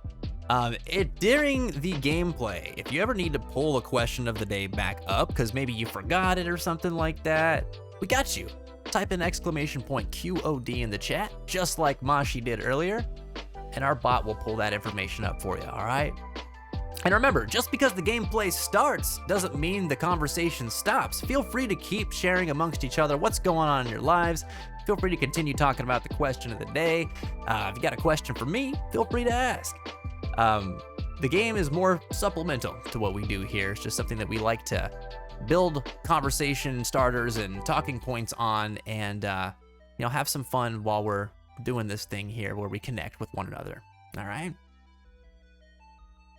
During the gameplay, if you ever need to pull a question of the day back up, because maybe you forgot it or something like that, we got you. Type in !QOD in the chat, just like Mashi did earlier, and our bot will pull that information up for you, all right? And remember, just because the gameplay starts doesn't mean the conversation stops. Feel free to keep sharing amongst each other what's going on in your lives. Feel free to continue talking about the question of the day. If you got a question for me, feel free to ask. The game is more supplemental to what we do here. It's just something that we like to build conversation starters and talking points on, and have some fun while we're doing this thing here where we connect with one another. All right?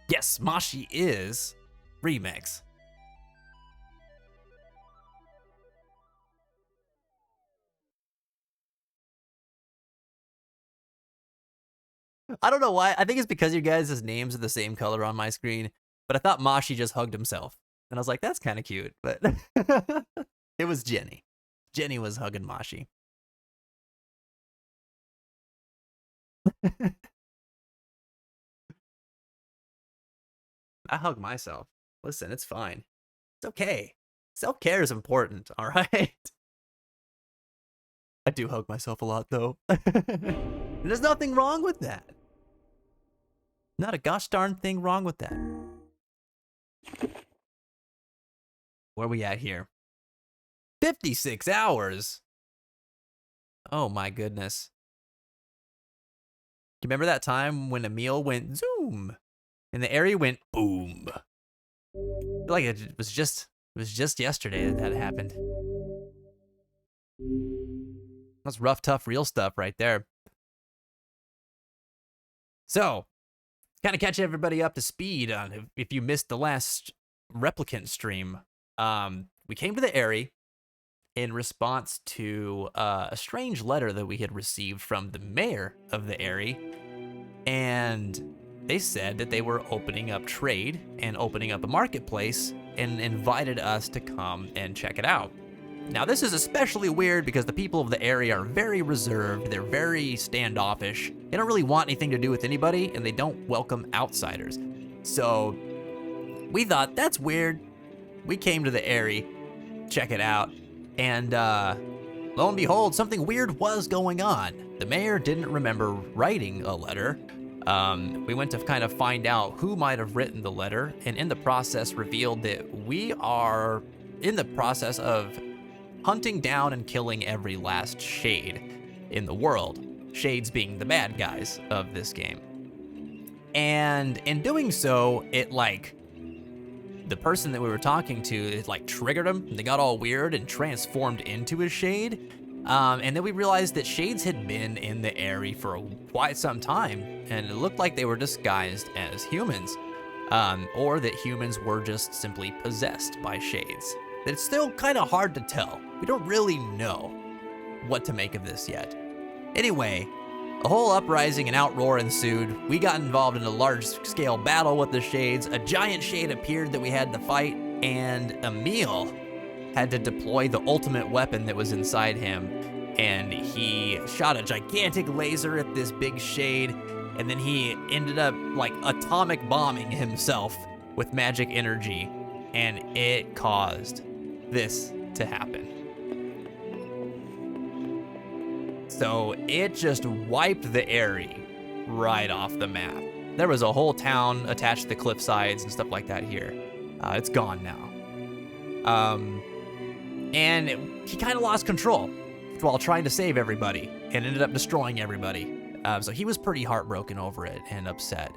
Yes, Mashi is Remix. I don't know why. I think it's because you guys' names are the same color on my screen, but I thought Mashi just hugged himself. And I was like, that's kind of cute, but it was Jenny. Jenny was hugging Mashi. I hug myself. Listen, it's fine. It's okay. Self-care is important, all right? I do hug myself a lot, though. There's nothing wrong with that. Not a gosh darn thing wrong with that. Where are we at here? 56 hours? Oh my goodness. You remember that time when Emil went zoom and the Aerie went boom? I feel like it was just yesterday that happened. That's rough, tough, real stuff right there. So, kind of catch everybody up to speed on if you missed the last replicant stream. We came to the Aerie in response to a strange letter that we had received from the mayor of the Aerie, and they said that they were opening up trade and opening up a marketplace and invited us to come and check it out. Now, this is especially weird because the people of the area are very reserved, they're very standoffish, they don't really want anything to do with anybody, and they don't welcome outsiders. So, we thought, that's weird. We came to the Aerie, check it out, and lo and behold, something weird was going on. The mayor didn't remember writing a letter. We went to kind of find out who might have written the letter, and in the process revealed that we are in the process of hunting down and killing every last shade in the world. Shades being the bad guys of this game. And in doing so, it the person that we were talking to, it triggered them. They got all weird and transformed into a shade. And then we realized that shades had been in the Aerie for quite some time, and it looked like they were disguised as humans, or that humans were just simply possessed by shades. It's still kind of hard to tell. We don't really know what to make of this yet. Anyway, a whole uprising and outroar ensued. We got involved in a large-scale battle with the shades. A giant shade appeared that we had to fight, and Emil had to deploy the ultimate weapon that was inside him, and he shot a gigantic laser at this big shade, and then he ended up atomic bombing himself with magic energy, and it caused this to happen. So it just wiped the Aerie right off the map. There was a whole town attached to the cliff sides and stuff like that here. It's gone now. And he kind of lost control while trying to save everybody and ended up destroying everybody. So he was pretty heartbroken over it and upset.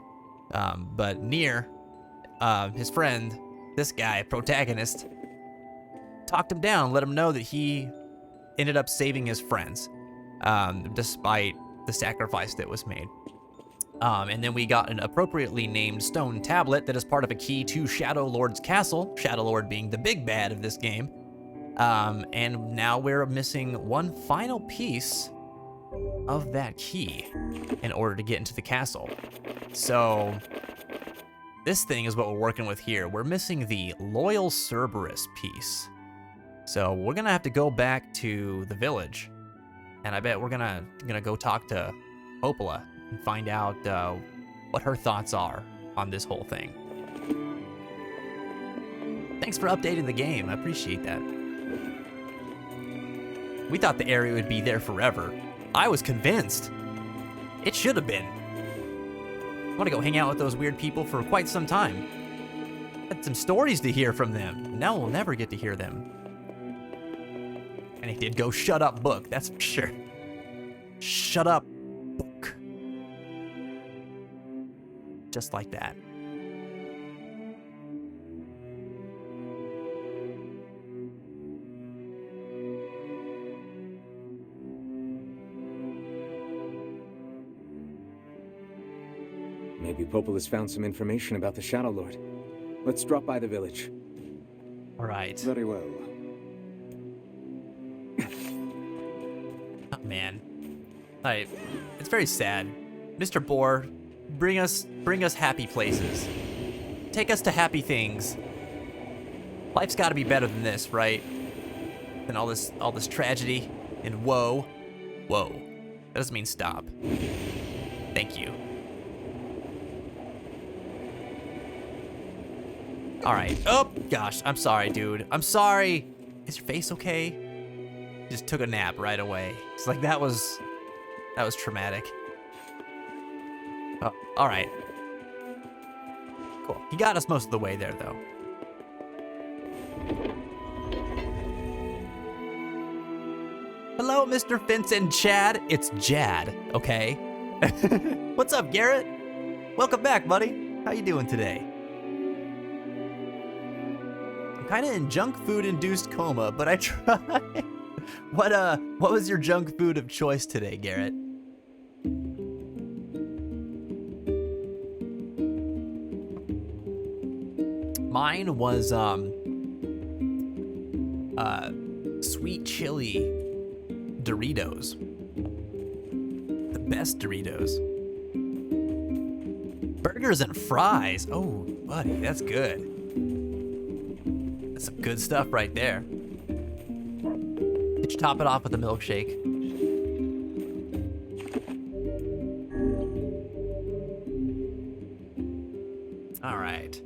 But Nier, his friend, this guy, protagonist, talked him down, let him know that he ended up saving his friends, despite the sacrifice that was made. And then we got an appropriately named stone tablet that is part of a key to Shadow Lord's castle, Shadow Lord being the big bad of this game. And now we're missing one final piece of that key in order to get into the castle. So this thing is what we're working with here. We're missing the Loyal Cerberus piece. So we're gonna have to go back to the village, and I bet we're gonna go talk to Popola and find out what her thoughts are on this whole thing. Thanks for updating the game. I appreciate that. We thought the area would be there forever. I was convinced. It should have been. I want to go hang out with those weird people for quite some time. Had some stories to hear from them. Now we'll never get to hear them. And he did go shut up book, that's for sure. Shut up book. Just like that. Maybe Popol has found some information about the Shadow Lord. Let's drop by the village. All right. Very well. Oh, man. It's very sad. Mr. Boar, bring us happy places. Take us to happy things. Life's got to be better than this, right? Than all this tragedy and woe. Whoa. That doesn't mean stop. Thank you. All right. Oh gosh, I'm sorry, dude. I'm sorry. Is your face okay? Just took a nap right away. It's like that was traumatic. Oh, all right. Cool. He got us most of the way there, though. Hello, Mr. Fence and Chad. It's Jad, okay? What's up, Garrett? Welcome back, buddy. How you doing today? I'm kind of in junk food-induced coma, but I tried. What was your junk food of choice today, Garrett? Mine was sweet chili Doritos. The best Doritos. Burgers and fries. Oh, buddy, that's good. That's some good stuff right there. Did you top it off with a milkshake? All right.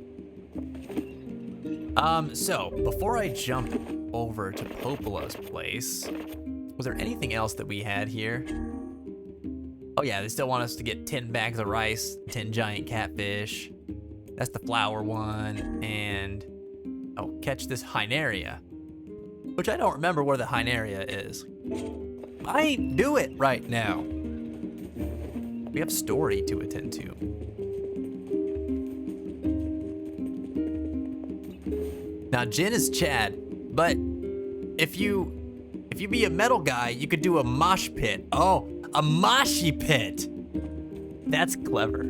So before I jump over to Popola's place, was there anything else that we had here? Oh yeah, they still want us to get 10 bags of rice, 10 giant catfish. That's the flour one, and oh, catch this Hyneria, which I don't remember where the Hyneria is. I do it right now. We have story to attend to. Now, Jin is Chad, but if you be a metal guy, you could do a mosh pit. Oh, a moshy pit. That's clever.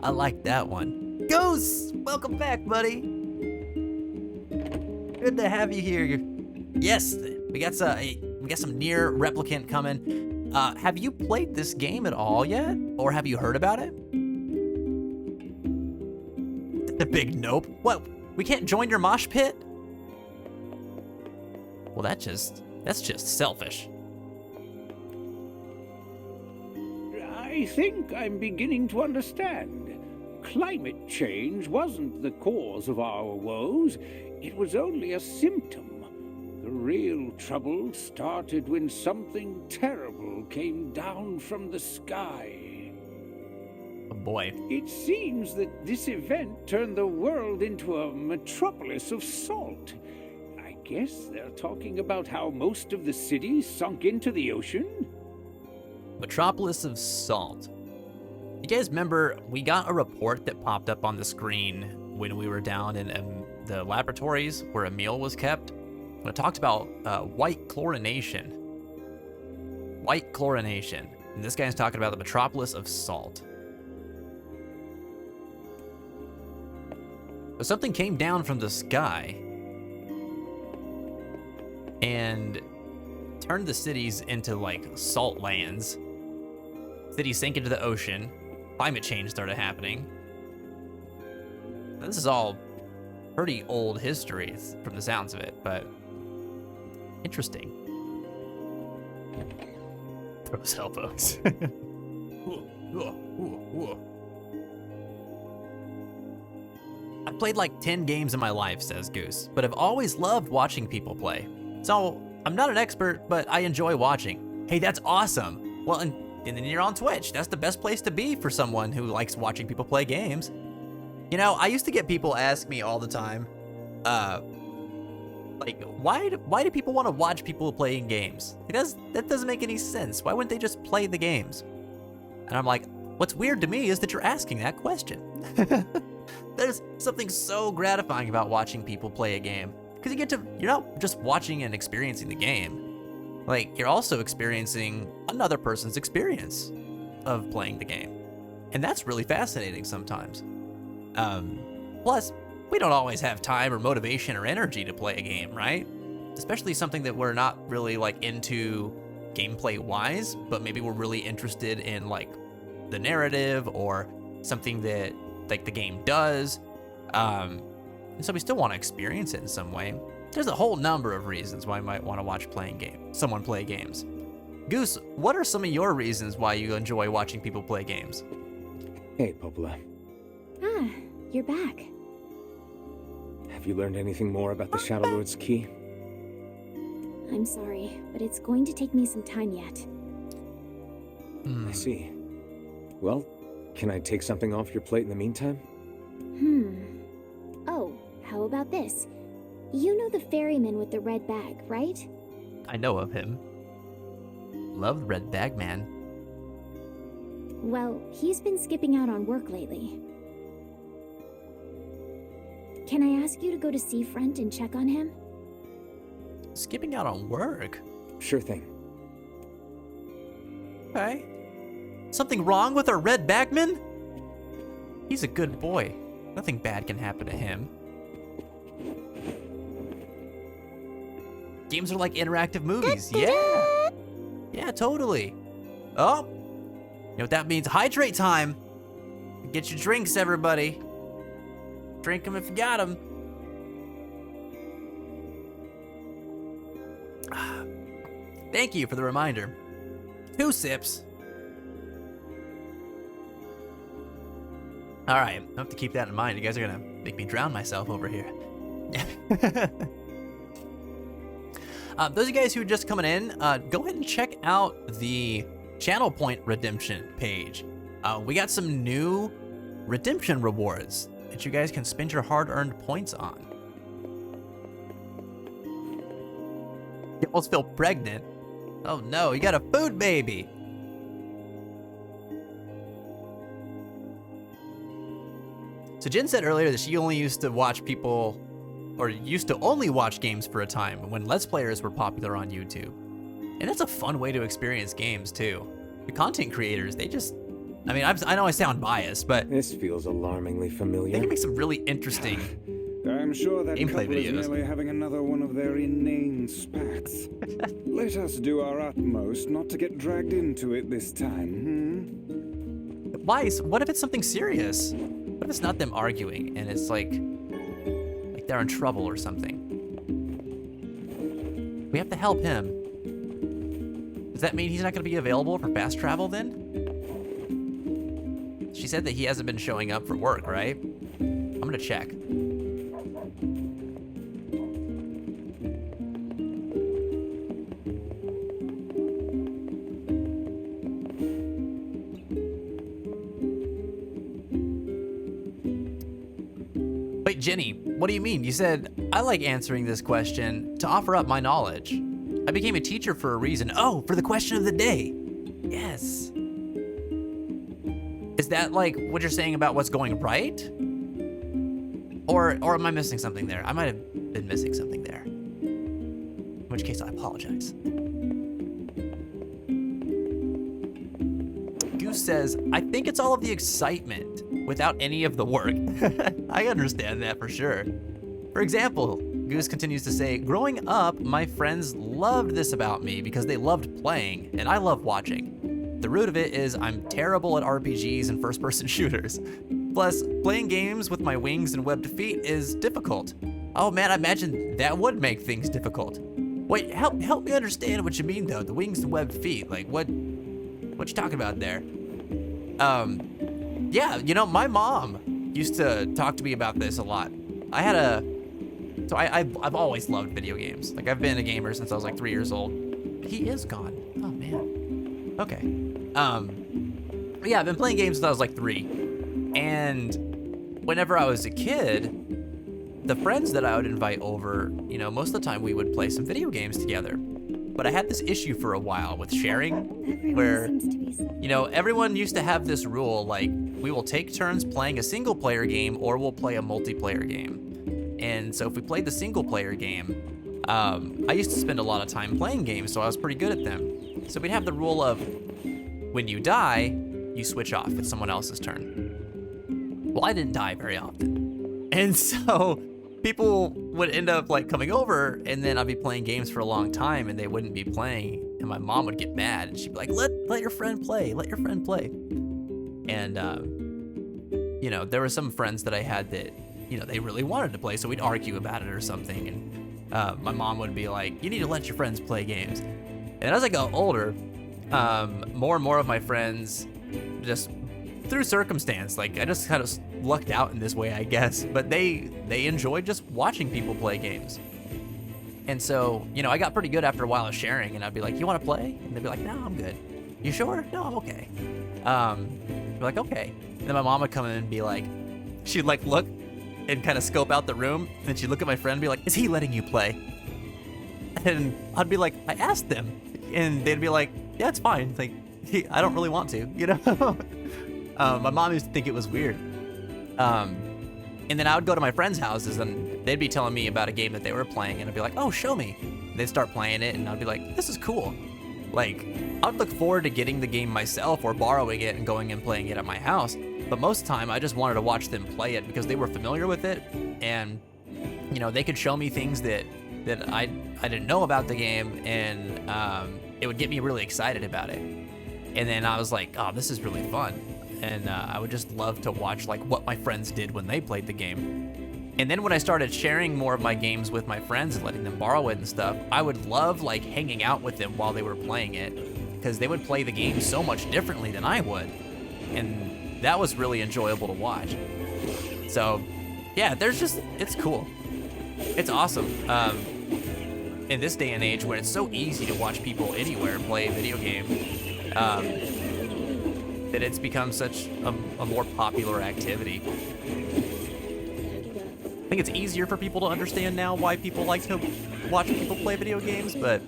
I like that one. Goose, welcome back, buddy. Good to have you here. Yes, we got some near replicant coming. Have you played this game at all yet, or have you heard about it? The big nope. What? We can't join your mosh pit? Well, that's just selfish. I think I'm beginning to understand. Climate change wasn't the cause of our woes. It was only a symptom. The real trouble started when something terrible came down from the sky. Oh boy. It seems that this event turned the world into a metropolis of salt. I guess they're talking about how most of the city sunk into the ocean? Metropolis of Salt. You guys remember we got a report that popped up on the screen when we were down in the laboratories where Emil was kept? And it talked about white chlorination. White chlorination. And this guy's talking about the Metropolis of Salt. But something came down from the sky and turned the cities into like salt lands. Cities sank into the ocean. Climate change started happening. This is all pretty old history from the sounds of it, but interesting. Those elbows. I've played like 10 games in my life, says Goose, but I've always loved watching people play. So I'm not an expert, but I enjoy watching. Hey, that's awesome. Well, and then you're on Twitch. That's the best place to be for someone who likes watching people play games. You know, I used to get people ask me all the time, like, why do people want to watch people playing games? That doesn't make any sense. Why wouldn't they just play the games? And I'm like, what's weird to me is that you're asking that question. There's something so gratifying about watching people play a game. Because you're not just watching and experiencing the game. Like, you're also experiencing another person's experience of playing the game. And that's really fascinating sometimes. Plus, we don't always have time or motivation or energy to play a game, right? Especially something that we're not really like into gameplay wise, but maybe we're really interested in like the narrative or something that like the game does. And so we still want to experience it in some way. There's a whole number of reasons why you might want to watch someone play games. Goose, what are some of your reasons why you enjoy watching people play games? Hey, Popola. Ah, you're back. Have you learned anything more about the Shadow Lord's key? I'm sorry, but it's going to take me some time yet. I see. Well, can I take something off your plate in the meantime? Oh, how about this? You know the ferryman with the red bag, right? I know of him. Love the red bag man. Well, he's been skipping out on work lately. Can I ask you to go to Seafront and check on him? Skipping out on work? Sure thing. Okay. Something wrong with our red bagman? He's a good boy. Nothing bad can happen to him. Games are like interactive movies. Yeah. Yeah, totally. Oh. You know what that means? Hydrate time. Get your drinks, everybody. Drink them if you got them. Thank you for the reminder. 2 sips. All right, I have to keep that in mind. You guys are gonna make me drown myself over here. Those of you guys who are just coming in, go ahead and check out the channel point redemption page. We got some new redemption rewards that you guys can spend your hard-earned points on. You almost feel pregnant. Oh no, you got a food baby. So Jen said earlier that she only used to watch people, or used to only watch games for a time when Let's Players were popular on YouTube. And that's a fun way to experience games too. The content creators, they just, I mean, I know I sound biased, but This feels alarmingly familiar. they can make some really interesting I'm sure that gameplay couple videos. is merely having another one of their inane spats. Let us do our utmost not to get dragged into it this time, Weiss, what if it's something serious? What if it's not them arguing and it's like they're in trouble or something? We have to help him. Does that mean he's not going to be available for fast travel then? She said that he hasn't been showing up for work, right? I'm going to check. Wait, Jenny, what do you mean? You said, I like answering this question to offer up my knowledge. I became a teacher for a reason. Oh, for the question of the day. Yes. Is that like what you're saying about what's going right? Or am I missing something there? I might have been missing something there. In which case, I apologize. Goose says, I think it's all of the excitement without any of the work. I understand that for sure. For example, Goose continues to say, growing up, my friends loved this about me because they loved playing, and I love watching. The root of it is I'm terrible at RPGs and first-person shooters. Plus, playing games with my wings and webbed feet is difficult. Oh man, I imagine that would make things difficult. Wait, help me understand what you mean though, the wings and webbed feet. Like what you talking about there? Yeah, you know, my mom used to talk to me about this a lot. I've always loved video games. Like I've been a gamer since I was like 3 years old. He is gone. Oh man. Okay. Yeah, I've been playing games since I was like 3. And whenever I was a kid, the friends that I would invite over, you know, most of the time we would play some video games together. But I had this issue for a while with sharing, where, you know, everyone used to have this rule, like, we will take turns playing a single player game or we'll play a multiplayer game. And so if we played the single player game, I used to spend a lot of time playing games, so I was pretty good at them. So we'd have the rule of, when you die, you switch off. It's someone else's turn. Well, I didn't die very often. And so people would end up like coming over, and then I'd be playing games for a long time and they wouldn't be playing, and my mom would get mad and she'd be like, let your friend play, let your friend play. And you know, there were some friends that I had that, you know, they really wanted to play, so we'd argue about it or something, and my mom would be like, you need to let your friends play games. And as I got older, more and more of my friends, just through circumstance, like I just kind of lucked out in this way, I guess, but they enjoyed just watching people play games. And so, you know, I got pretty good after a while of sharing, and I'd be like, you want to play? And they'd be like, no, I'm good. You sure? No, I'm okay. Be like, okay. And then my mom would come in and be like, she'd like look and kind of scope out the room, and then she'd look at my friend and be like, is he letting you play? And I'd be like, I asked them. And they'd be like, yeah, it's fine. It's like, I don't really want to, you know? My mom used to think it was weird. And then I would go to my friends' houses and they'd be telling me about a game that they were playing, and I'd be like, oh, show me. And they'd start playing it, and I'd be like, this is cool. Like, I'd look forward to getting the game myself or borrowing it and going and playing it at my house. But most of the time, I just wanted to watch them play it because they were familiar with it, and, you know, they could show me things that I didn't know about the game, and it would get me really excited about it. And then I was like, oh, this is really fun. And I would just love to watch like what my friends did when they played the game. And then when I started sharing more of my games with my friends and letting them borrow it and stuff, I would love like hanging out with them while they were playing it, because they would play the game so much differently than I would. And that was really enjoyable to watch. So yeah, it's cool. It's awesome. In this day and age where it's so easy to watch people anywhere play a video game, that it's become such a more popular activity. I think it's easier for people to understand now why people like to watch people play video games, but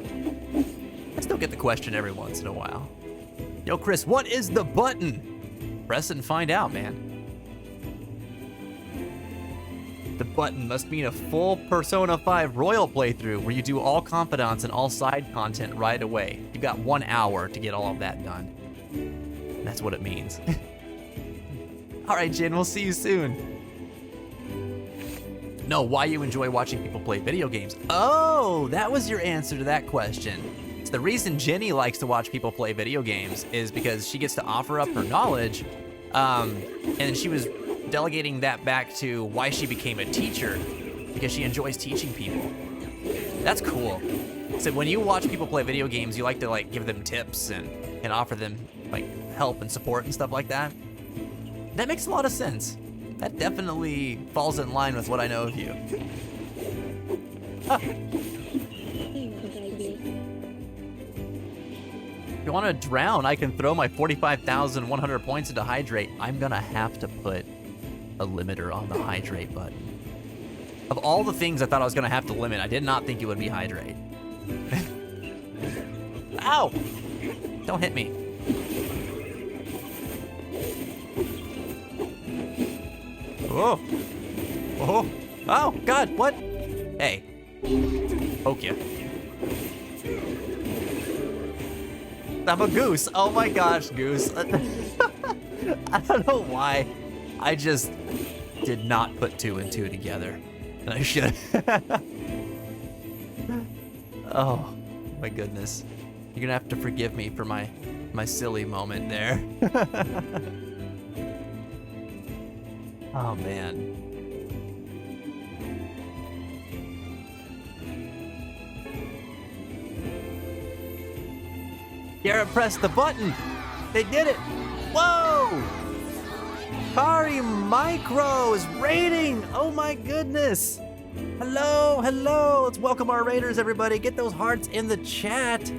I still get the question every once in a while. Yo, Chris, what is the button? Press it and find out, man. The button must mean a full Persona 5 Royal playthrough where you do all confidants and all side content right away. You've got 1 hour to get all of that done. That's what it means. All right, Jin, we'll see you soon. No, why you enjoy watching people play video games. Oh, that was your answer to that question. So the reason Jenny likes to watch people play video games is because she gets to offer up her knowledge, and she was delegating that back to why she became a teacher, because she enjoys teaching people. That's cool. So when you watch people play video games, you like to like give them tips and offer them like help and support and stuff like that. That makes a lot of sense. That definitely falls in line with what I know of you. Huh. If you want to drown, I can throw my 45,100 points into hydrate. I'm gonna have to put a limiter on the hydrate button. Of all the things I thought I was gonna have to limit, I did not think it would be hydrate. Ow! Don't hit me. Oh! Oh! Oh, God, what? Hey. Poke ya. I'm a goose. Oh my gosh, goose. I don't know why. I just did not put 2 and 2 together. And I should. Oh, my goodness. You're gonna have to forgive me for my silly moment there. Oh, man. Garrett pressed the button. They did it. Whoa! Kari Micro is raiding. Oh my goodness. Hello, hello. Let's welcome our raiders, everybody. Get those hearts in the chat.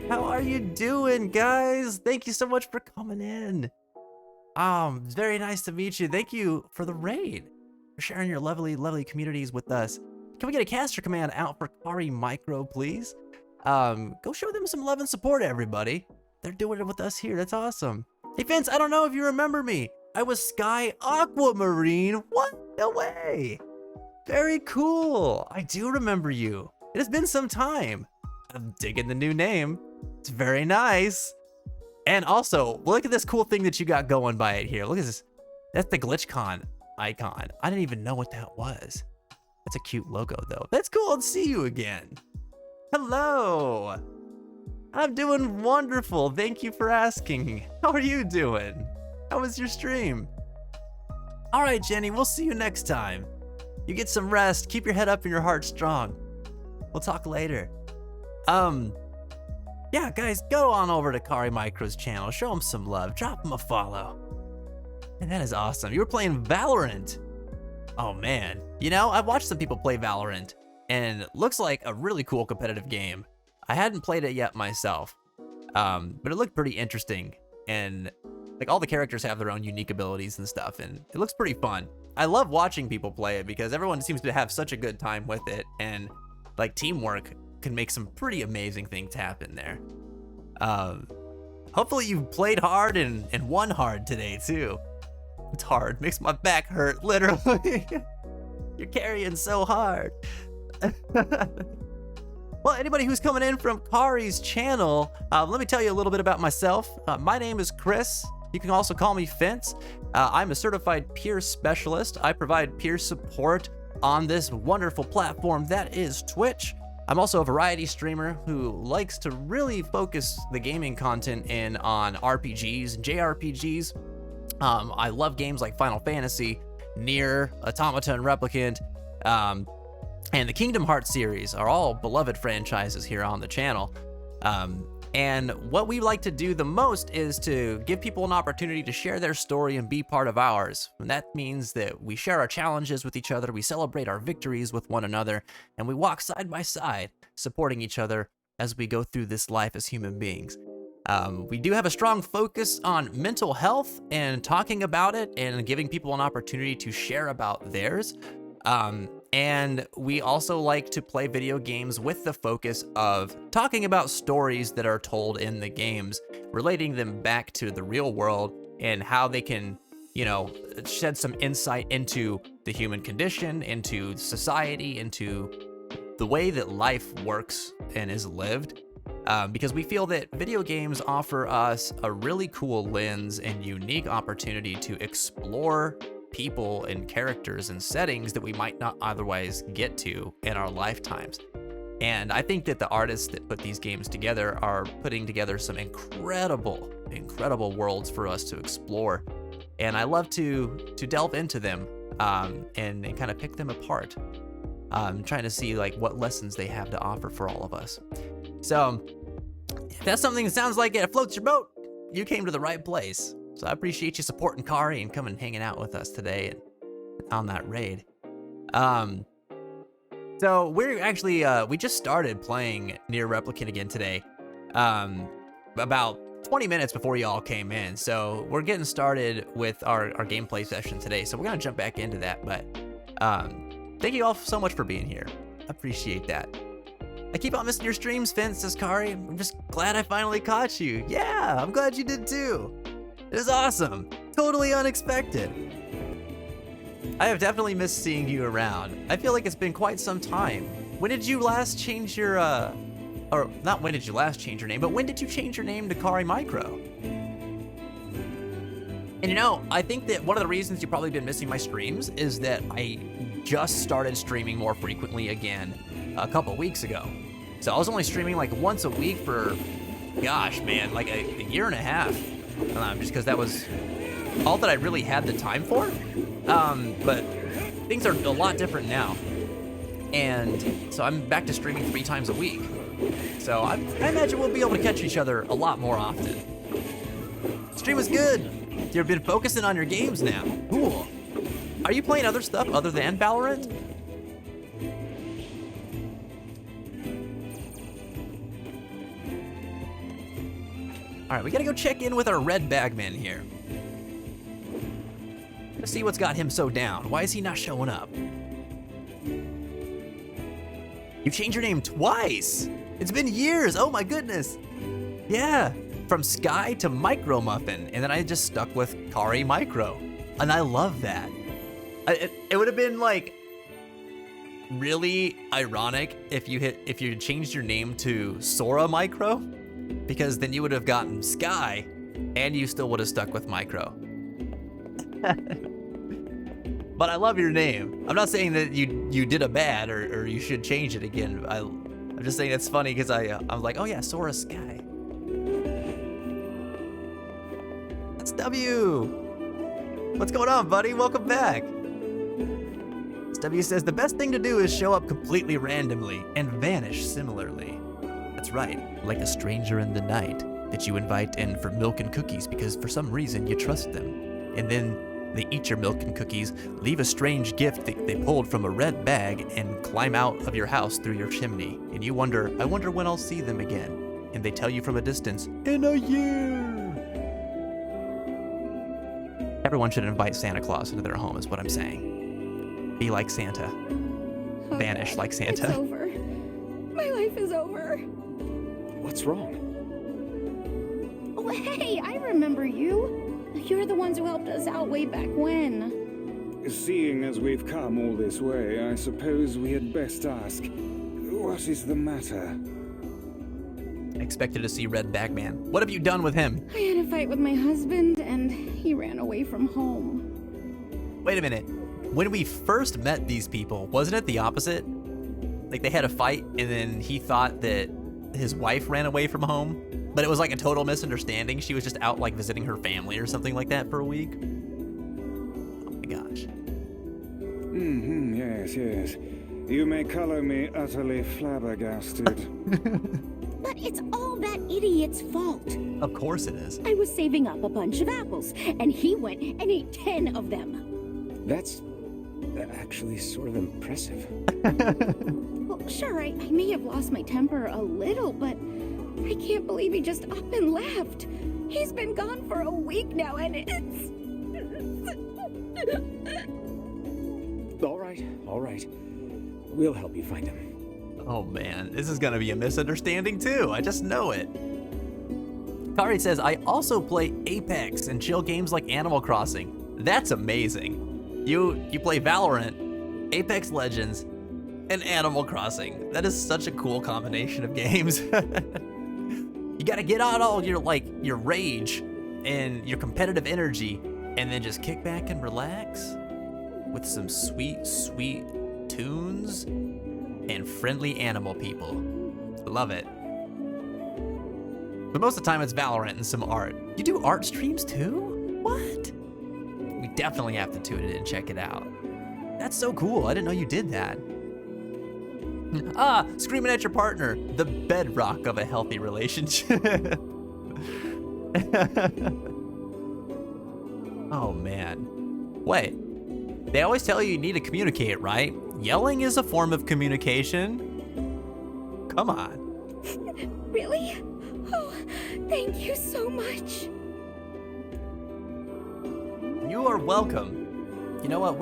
How are you doing, guys? Thank you so much for coming in. It's very nice to meet you. Thank you for the raid, for sharing your lovely, lovely communities with us. Can we get a caster command out for Kari Micro, please? Go show them some love and support, everybody. They're doing it with us here. That's awesome. Hey, Vince, I don't know if you remember me. I was Sky Aquamarine. What? No way. Very cool. I do remember you. It has been some time. I'm digging the new name. It's very nice. And also, look at this cool thing that you got going by it here. Look at this. That's the GlitchCon icon. I didn't even know what that was. That's a cute logo, though. That's cool to see you again. Hello. I'm doing wonderful. Thank you for asking. How are you doing? How was your stream? All right, Jenny, we'll see you next time. You get some rest. Keep your head up and your heart strong. We'll talk later. Yeah, guys, go on over to Kari Micro's channel. Show him some love. Drop him a follow. And that is awesome. You were playing Valorant. Oh, man. You know, I've watched some people play Valorant, and it looks like a really cool competitive game. I hadn't played it yet myself, but it looked pretty interesting. And, like, all the characters have their own unique abilities and stuff, and it looks pretty fun. I love watching people play it because everyone seems to have such a good time with it, and, like, teamwork can make some pretty amazing things happen there. Hopefully you played hard and won hard today too. It's hard, makes my back hurt, literally. You're carrying so hard. Well, anybody who's coming in from Kari's channel, let me tell you a little bit about myself. My name is Chris. You can also call me Fence. I'm a certified peer specialist. I provide peer support on this wonderful platform that is Twitch. I'm also a variety streamer who likes to really focus the gaming content in on RPGs and JRPGs. I love games like Final Fantasy, Nier, Automata and Replicant, and the Kingdom Hearts series are all beloved franchises here on the channel. And what we like to do the most is to give people an opportunity to share their story and be part of ours. And that means that we share our challenges with each other, we celebrate our victories with one another, and we walk side by side, supporting each other as we go through this life as human beings. We do have a strong focus on mental health and talking about it and giving people an opportunity to share about theirs. And we also like to play video games with the focus of talking about stories that are told in the games, relating them back to the real world and how they can, you know, shed some insight into the human condition, into society, into the way that life works and is lived. Because we feel that video games offer us a really cool lens and unique opportunity to explore people and characters and settings that we might not otherwise get to in our lifetimes. And I think that the artists that put these games together are putting together some incredible worlds for us to explore. And I love to delve into them and kind of pick them apart, trying to see like what lessons they have to offer for all of us. So if that's something that sounds like it floats your boat, you came to the right place. So I appreciate you supporting Kari and coming and hanging out with us today and on that raid. So we're actually, we just started playing Nier Replicant again today, about 20 minutes before y'all came in. So we're getting started with our gameplay session today. So we're gonna jump back into that, but thank you all so much for being here. I appreciate that. I keep on missing your streams, Fence, says Kari. I'm just glad I finally caught you. Yeah, I'm glad you did too. It was awesome. Totally unexpected. I have definitely missed seeing you around. I feel like it's been quite some time. When did you last change your, or not when did you last change your name, but when did you change your name to Kari Micro? And you know, I think that one of the reasons you've probably been missing my streams is that I just started streaming more frequently again a couple weeks ago. So I was only streaming like once a week for, gosh, man, like a year and a half. Just because that was all that I really had the time for. But things are a lot different now. And so I'm back to streaming 3 times a week. So I imagine we'll be able to catch each other a lot more often. Stream was good. You've been focusing on your games now. Cool. Are you playing other stuff other than Valorant? All right, we gotta go check in with our red bagman here. Let's see what's got him so down. Why is he not showing up? You changed your name twice. It's been years. Oh my goodness. Yeah, from Sky to Micro Muffin, and then I just stuck with Kari Micro, and I love that. It would have been like really ironic if you changed your name to Sora Micro, because then you would have gotten Sky, and you still would have stuck with Micro. but I love your name. I'm not saying that you did a bad or you should change it again. I'm just saying it's funny because I'm like, oh yeah, Sora Sky. That's W. What's going on, buddy? Welcome back. W says the best thing to do is show up completely randomly and vanish similarly. That's right, like a stranger in the night that you invite in for milk and cookies because for some reason you trust them. And then they eat your milk and cookies, leave a strange gift that they pulled from a red bag, and climb out of your house through your chimney. And you wonder, I wonder when I'll see them again. And they tell you from a distance, in a year. Everyone should invite Santa Claus into their home is what I'm saying. Be like Santa. Vanish like Santa. It's over. My life is over. What's wrong? Oh, hey, I remember you. You're the ones who helped us out way back when. Seeing as we've come all this way, I suppose we had best ask, what is the matter? I expected to see Red Bagman. What have you done with him? I had a fight with my husband, and he ran away from home. Wait a minute. When we first met these people, wasn't it the opposite? Like they had a fight and then he thought that his wife ran away from home, but it was like a total misunderstanding. She was just out like visiting her family or something like that for a week. Oh my gosh. Yes. You may color me utterly flabbergasted. But it's all that idiot's fault. Of course it is. I was saving up a bunch of apples, and he went and ate 10 of them. That's actually sort of impressive. Well, sure, I may have lost my temper a little, but I can't believe he just up and left. He's been gone for a week now, and it's... All right. We'll help you find him. Oh man, this is gonna be a misunderstanding too. I just know it. Kari says, I also play Apex and chill games like Animal Crossing. That's amazing. You play Valorant, Apex Legends, and Animal Crossing. That is such a cool combination of games. You gotta get out all your rage and your competitive energy and then just kick back and relax with some sweet, sweet tunes and friendly animal people. Love it. But most of the time it's Valorant and some art. You do art streams too? What? We definitely have to tune it in and check it out. That's so cool. I didn't know you did that. Screaming at your partner, the bedrock of a healthy relationship. Oh man. Wait, they always tell you need to communicate, right? Yelling is a form of communication. Come on. Really? Oh, thank you so much. You are welcome. You know what,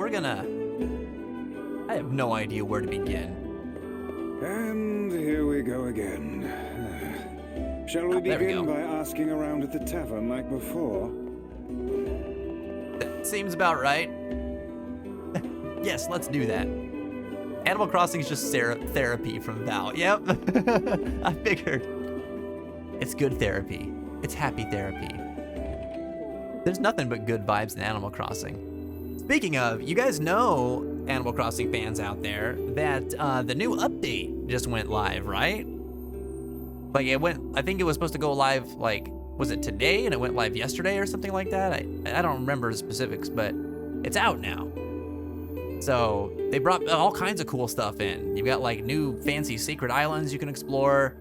I have no idea where to begin. And here we go again. Shall we begin by asking around at the tavern like before? That seems about right. Yes, let's do that. Animal Crossing is just therapy from Val. Yep. I figured. It's good therapy. It's happy therapy. There's nothing but good vibes in Animal Crossing. Speaking of, you guys know, Animal Crossing fans out there, that the new update just went live, right? Like I think it was supposed to go live, like, was it today and it went live yesterday or something like that? I don't remember the specifics, but it's out now. So they brought all kinds of cool stuff in. You've got like new fancy secret islands you can explore.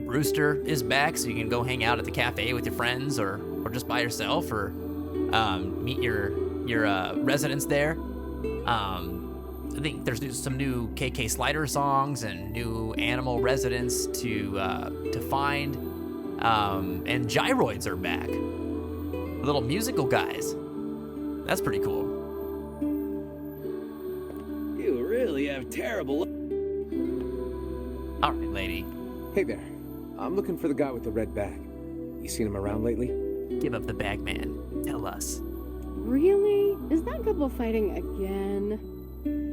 Brewster is back, so you can go hang out at the cafe with your friends or just by yourself or meet your residents there. I think there's some new KK Slider songs and new animal residents to find. And gyroids are back. Little musical guys. That's pretty cool. You really have terrible... All right, lady. Hey there. I'm looking for the guy with the red bag. You seen him around lately? Give up the bag, man. Tell us. Really? Is that couple fighting again?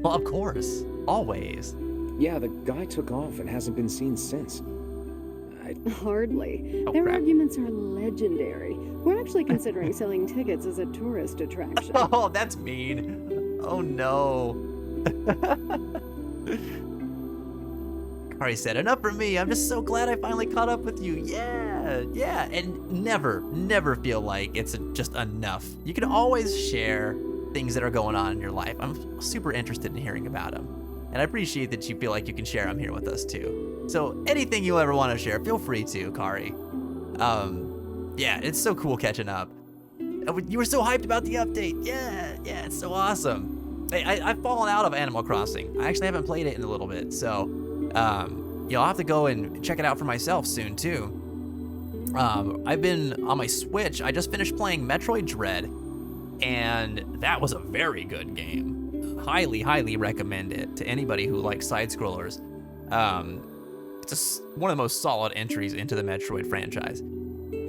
Well, of course. Always. Yeah, the guy took off and hasn't been seen since. I right? Hardly. Oh, Their crap. arguments are legendary. We're actually considering selling tickets as a tourist attraction. Oh, that's mean. Oh no. Kari said, enough for me. I'm just so glad I finally caught up with you. Yeah. And never feel like it's just enough. You can always share things that are going on in your life. I'm super interested in hearing about them. And I appreciate that you feel like you can share them here with us too. So anything you ever want to share, feel free to, Kari. Yeah, it's so cool catching up. You were so hyped about the update. Yeah, it's so awesome. Hey, I've fallen out of Animal Crossing. I actually haven't played it in a little bit, so I'll have to go and check it out for myself soon too. I've been on my Switch. I just finished playing Metroid Dread, and that was a very good game. Highly recommend it to anybody who likes side scrollers. It's one of the most solid entries into the Metroid franchise.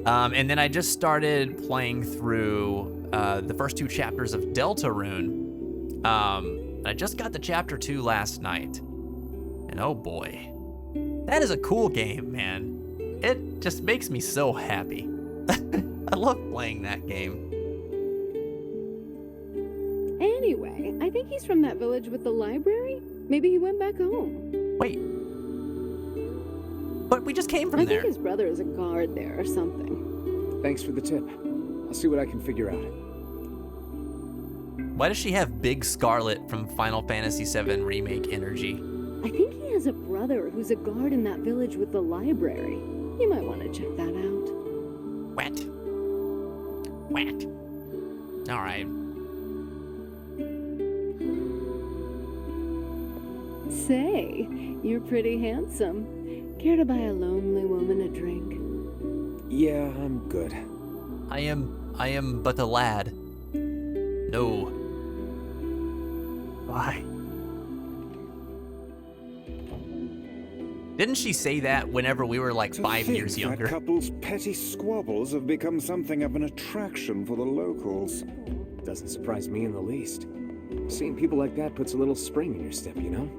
And then I just started playing through the first 2 chapters of Deltarune. I just got to chapter 2 last night. And oh boy, that is a cool game, man. It just makes me so happy. I love playing that game. Anyway, I think he's from that village with the library. Maybe he went back home. Wait. But we just came from I there. think his brother is a guard there or something. Thanks for the tip. I'll see what I can figure out. Why does she have Big Scarlet from Final Fantasy VII Remake energy? I think he has a brother who's a guard in that village with the library. You might want to check that out. Wet. All right. Say, you're pretty handsome. Care to buy a lonely woman a drink? Yeah, I'm good. I am but a lad. No. Why? Didn't she say that whenever we were like 5 years younger? That couple's petty squabbles have become something of an attraction for the locals. Doesn't surprise me in the least. Seeing people like that puts a little spring in your step, you know?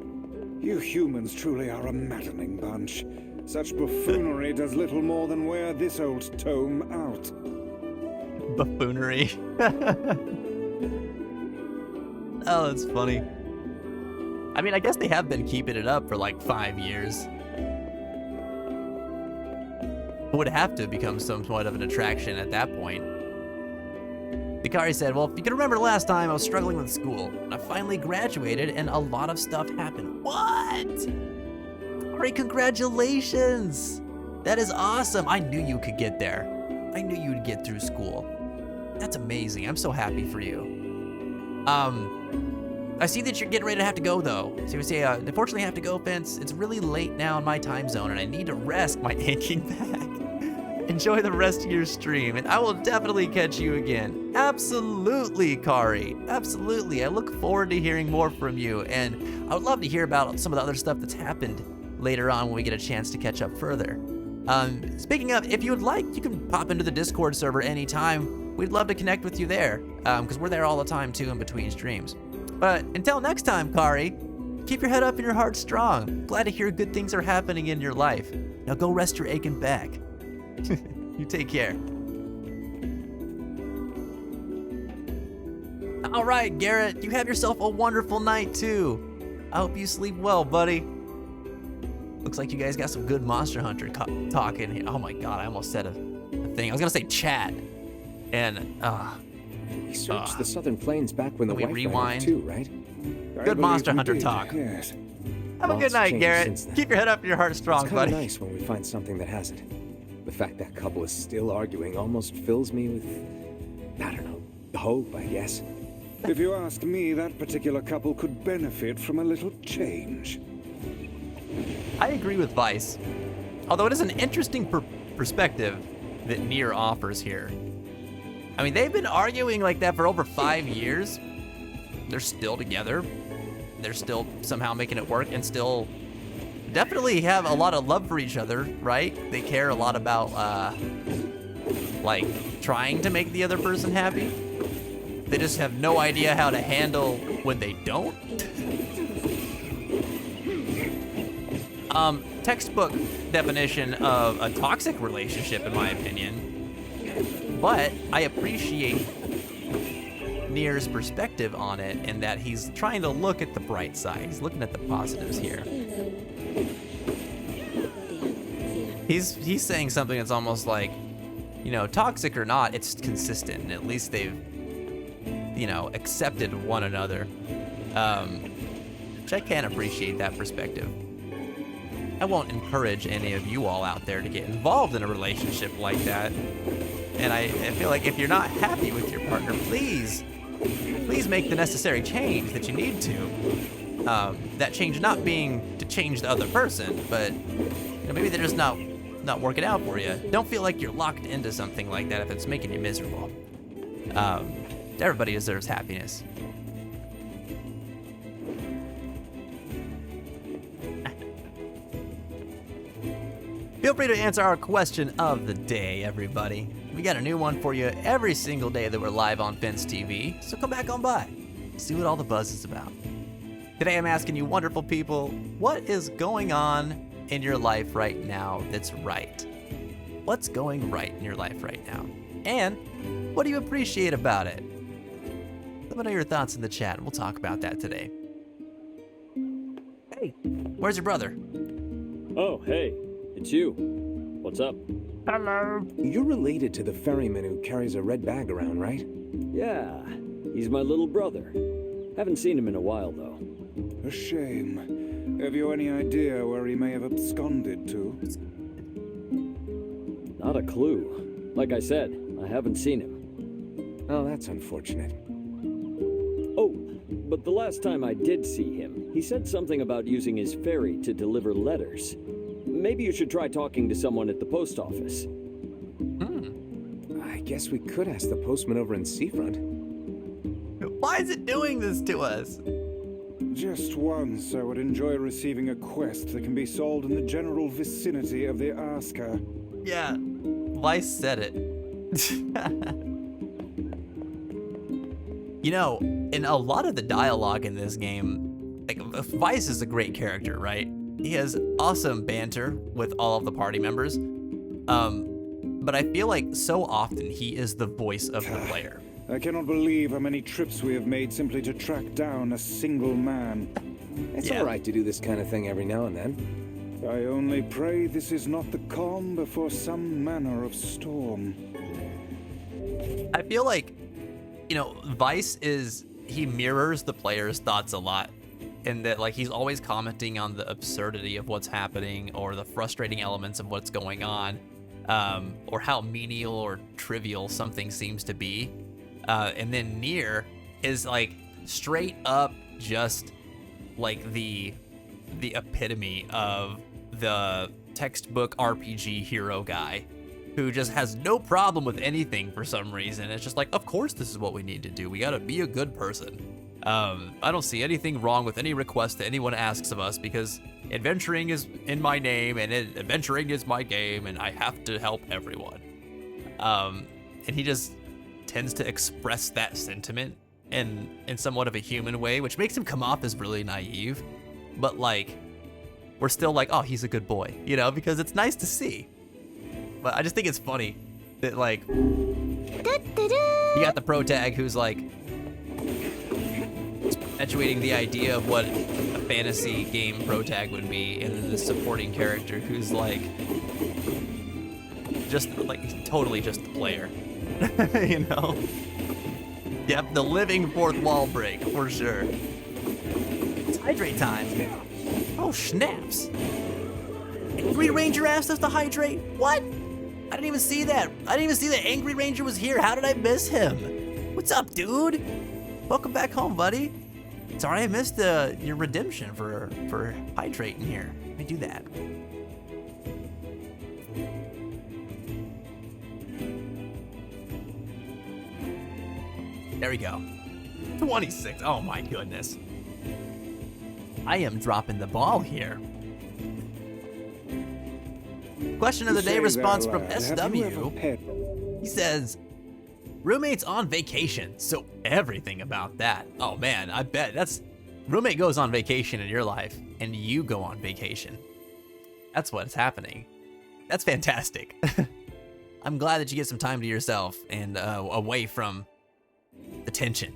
You humans truly are a maddening bunch. Such buffoonery does little more than wear this old tome out. Buffoonery. Oh, that's funny. I mean, I guess they have been keeping it up for like 5 years. It would have to become somewhat of an attraction at that point. Hikari said, well, if you can remember last time, I was struggling with school. I finally graduated and a lot of stuff happened. What? Hikari, congratulations! That is awesome. I knew you could get there. I knew you'd get through school. That's amazing. I'm so happy for you. I see that you're getting ready to have to go though. So we say, unfortunately I have to go, Vince. It's really late now in my time zone and I need to rest my aching back. Enjoy the rest of your stream and I will definitely catch you again. Absolutely, Kari. Absolutely. I look forward to hearing more from you and I would love to hear about some of the other stuff that's happened later on when we get a chance to catch up further. Speaking of, if you would like, you can pop into the Discord server anytime. We'd love to connect with you there because we're there all the time too in between streams. But until next time, Kari, keep your head up and your heart strong. Glad to hear good things are happening in your life. Now go rest your aching back. You take care. All right, Garrett, you have yourself a wonderful night too. I hope you sleep well, buddy. Looks like you guys got some good Monster Hunter talk in here. Oh my God, I almost said a thing. I was gonna say chat. And, We searched the Southern Plains back when the we Wi-Fi rewind? too, right? Good Monster Hunter talk. Yes. Have a Lots good night, changed Garrett. since then. Keep your head up and your heart strong, It's kind buddy. of nice when we find something that hasn't. The fact that couple is still arguing almost fills me with, I don't know, hope, I guess. If you ask me, that particular couple could benefit from a little change. I agree with Vice. Although it is an interesting perspective that Nier offers here. I mean, they've been arguing like that for over 5 years. They're still together. They're still somehow making it work and still definitely have a lot of love for each other, right? They care a lot about, like, trying to make the other person happy. They just have no idea how to handle when they don't. textbook definition of a toxic relationship, in my opinion. But I appreciate Nier's perspective on it, and that he's trying to look at the bright side. He's looking at the positives here. He's saying something that's almost like, you know, toxic or not, it's consistent, and at least they've, you know, accepted one another. Which I can appreciate that perspective. I won't encourage any of you all out there to get involved in a relationship like that. And I feel like if you're not happy with your partner, please make the necessary change that you need to. That change not being to change the other person, but you know, maybe they're just not working out for you. Don't feel like you're locked into something like that if it's making you miserable. Everybody deserves happiness. Feel free to answer our question of the day, everybody. We got a new one for you every single day that we're live on Fence TV, so come back on by. See what all the buzz is about. Today I'm asking you wonderful people, what is going on in your life right now that's right? What's going right in your life right now? And what do you appreciate about it? Let me know your thoughts in the chat, and we'll talk about that today. Hey, where's your brother? Oh, hey, it's you. What's up? Hello. You're related to the ferryman who carries a red bag around, right? Yeah, he's my little brother. Haven't seen him in a while, though. A shame. Have you any idea where he may have absconded to? Not a clue. Like I said, I haven't seen him. Oh, that's unfortunate. Oh, but the last time I did see him, he said something about using his ferry to deliver letters. Maybe you should try talking to someone at the post office. I guess we could ask the postman over in Seafront. Why is it doing this to us? Just once I would enjoy receiving a quest that can be solved in the general vicinity of the Asker. Yeah, Vice said it. You know, in a lot of the dialogue in this game, like, Vice is a great character, right? He has awesome banter with all of the party members. But I feel like so often he is the voice of the player. I cannot believe how many trips we have made simply to track down a single man. It's Yeah. all right to do this kind of thing every now and then. I only pray this is not the calm before some manner of storm. I feel like, you know, Vice he mirrors the player's thoughts a lot. And that, like, he's always commenting on the absurdity of what's happening or the frustrating elements of what's going on, or how menial or trivial something seems to be. And then Nier is, like, straight up just, like, the epitome of the textbook RPG hero guy who just has no problem with anything for some reason. It's just like, of course this is what we need to do. We gotta be a good person. I don't see anything wrong with any request that anyone asks of us because adventuring is in my name and adventuring is my game and I have to help everyone. And he just tends to express that sentiment in somewhat of a human way, which makes him come off as really naive. But, like, we're still like, oh, he's a good boy, you know, because it's nice to see. But I just think it's funny that, like, you got the pro tag who's like perpetuating the idea of what a fantasy game pro tag would be, and then the supporting character who's like just like totally just the player. You know? Yep, the living fourth wall break for sure. It's hydrate time. Oh snaps! Angry Ranger asked us to hydrate. What? I didn't even see that. I didn't even see that Angry Ranger was here. How did I miss him? What's up, dude? Welcome back home, buddy. Sorry I missed your redemption for hydrating here. Let me do that. There we go. 26. Oh my goodness. I am dropping the ball here. Question of the day response from SW. He says, roommate's on vacation, so everything about that. Oh man, I bet roommate goes on vacation in your life and you go on vacation. That's what's happening. That's fantastic. I'm glad that you get some time to yourself and away from the tension.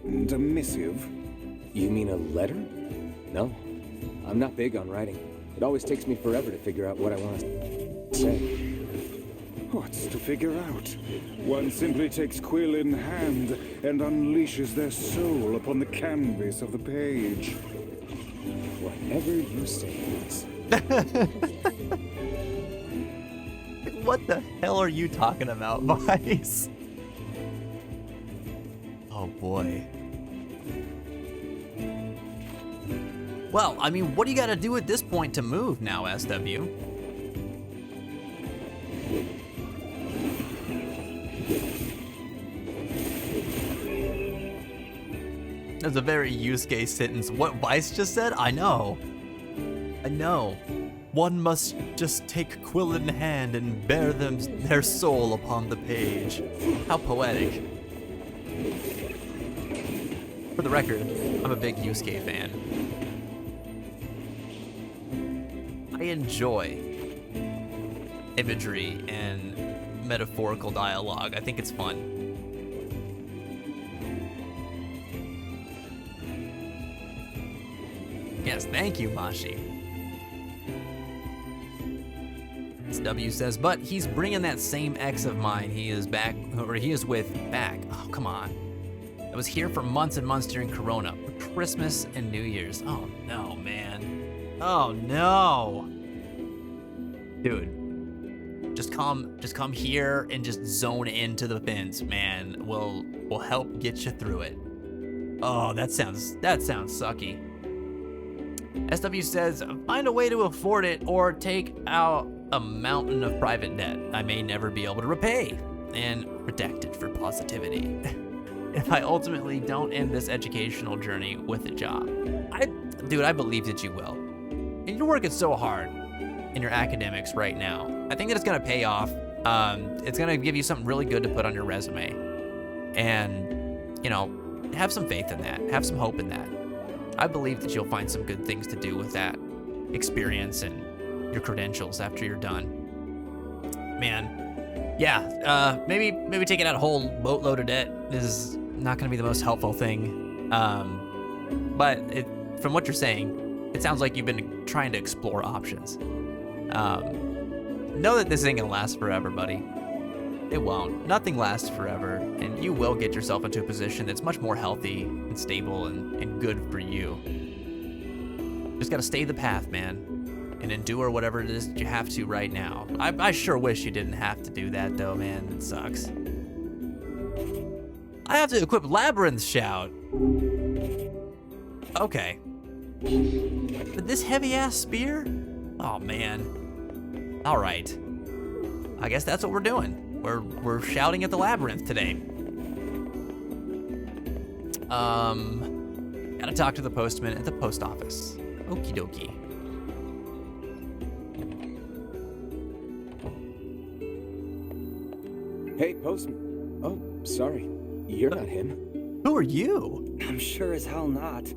And a missive? You mean a letter? No, I'm not big on writing. It always takes me forever to figure out what I want to say. What's to figure out? One simply takes quill in hand and unleashes their soul upon the canvas of the page. Whatever you say, Liz. What the hell are you talking about, Vice? Oh boy. Well, I mean, what do you gotta do at this point to move now, SW? That's a very use case sentence. What Vice just said? I know. I know. One must just take quill in hand and bear their soul upon the page. How poetic. For the record, I'm a big Yusuke fan. I enjoy imagery and metaphorical dialogue. I think it's fun. Yes, thank you, Mashi. SW says, but he's bringing that same ex of mine he is with back. Oh, come on. I was here for months and months during Corona, for Christmas and New Year's. Oh no, man. Oh no. Dude, just come here and just zone into the fence, man. We'll help get you through it. Oh, that sounds sucky. SW says, find a way to afford it or take out a mountain of private debt I may never be able to repay. And redacted for positivity. If I ultimately don't end this educational journey with a job. Dude, I believe that you will. And you're working so hard in your academics right now. I think that it's gonna pay off. It's gonna give you something really good to put on your resume. And, you know, have some faith in that. Have some hope in that. I believe that you'll find some good things to do with that experience and your credentials after you're done. Man, yeah, maybe taking out a whole boatload of debt is not going to be the most helpful thing. But from what you're saying, it sounds like you've been trying to explore options. Know that this ain't going to last forever, buddy. It won't. Nothing lasts forever, and you will get yourself into a position that's much more healthy and stable and good for you. Just gotta stay the path, man, and endure whatever it is that you have to right now. I sure wish you didn't have to do that, though, man. It sucks. I have to equip Labyrinth Shout. Okay. But this heavy-ass spear? Oh, man. All right. I guess that's what we're doing. We're shouting at the labyrinth today. Gotta talk to the postman at the post office. Okie dokie. Hey, postman. Oh, sorry. You're not him. Who are you? I'm sure as hell not.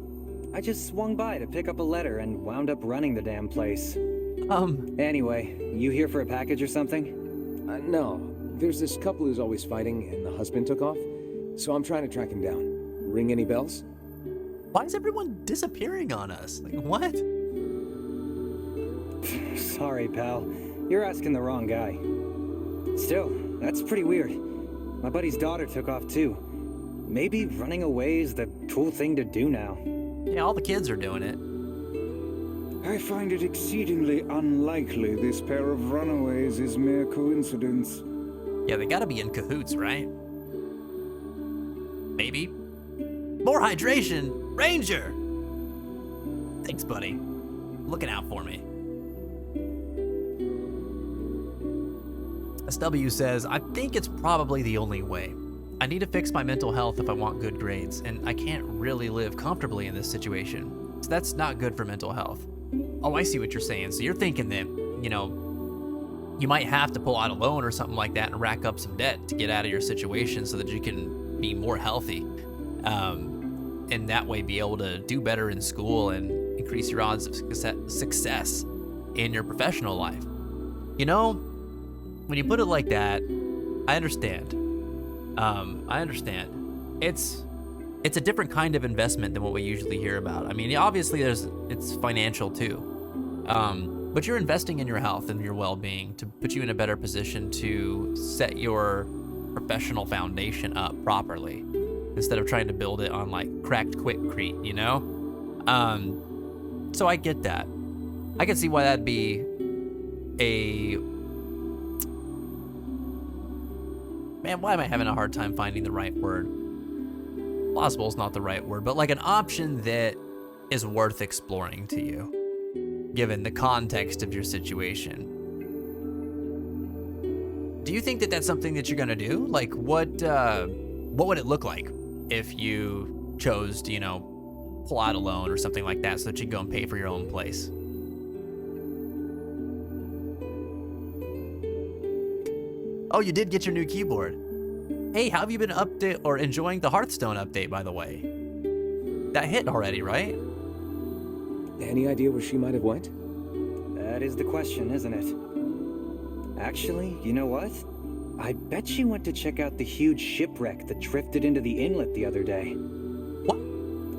I just swung by to pick up a letter and wound up running the damn place. Anyway, you here for a package or something? No. There's this couple who's always fighting, and the husband took off, so I'm trying to track him down. Ring any bells? Why is everyone disappearing on us? Like, what? Sorry, pal. You're asking the wrong guy. Still, that's pretty weird. My buddy's daughter took off too. Maybe running away is the cool thing to do now. Yeah, all the kids are doing it. I find it exceedingly unlikely this pair of runaways is mere coincidence. Yeah, they gotta be in cahoots, right? Maybe. More hydration! Ranger! Thanks, buddy. Looking out for me. SW says, I think it's probably the only way. I need to fix my mental health if I want good grades, and I can't really live comfortably in this situation. So that's not good for mental health. Oh, I see what you're saying. So you're thinking that, you know, you might have to pull out a loan or something like that and rack up some debt to get out of your situation so that you can be more healthy. And that way be able to do better in school and increase your odds of success. in your professional life. You know, when you put it like that, I understand. I understand. It's a different kind of investment than what we usually hear about. I mean, obviously it's financial too. But you're investing in your health and your well-being to put you in a better position to set your professional foundation up properly instead of trying to build it on like cracked quickcrete, you know? So I get that. I can see why that'd be man, why am I having a hard time finding the right word? Plausible is not the right word, but like an option that is worth exploring to you, given the context of your situation. Do you think that that's something that you're gonna do? Like, what would it look like if you chose to, you know, pull out a loan or something like that so that you go and pay for your own place? Oh, you did get your new keyboard. Hey, how have you been enjoying the Hearthstone update, by the way? That hit already, right? Any idea where she might have went? That is the question, isn't it? Actually, you know what? I bet she went to check out the huge shipwreck that drifted into the inlet the other day. What?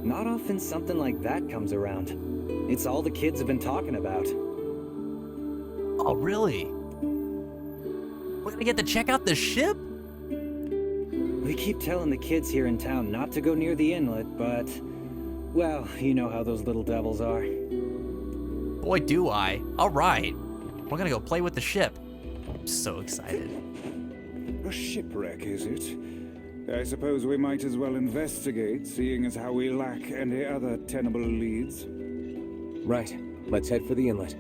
Not often something like that comes around. It's all the kids have been talking about. Oh, really? We're gonna get to check out the ship? We keep telling the kids here in town not to go near the inlet, but... well, you know how those little devils are. Boy, do I. All right. We're gonna go play with the ship. I'm so excited. A shipwreck, is it? I suppose we might as well investigate, seeing as how we lack any other tenable leads. Right. Let's head for the inlet.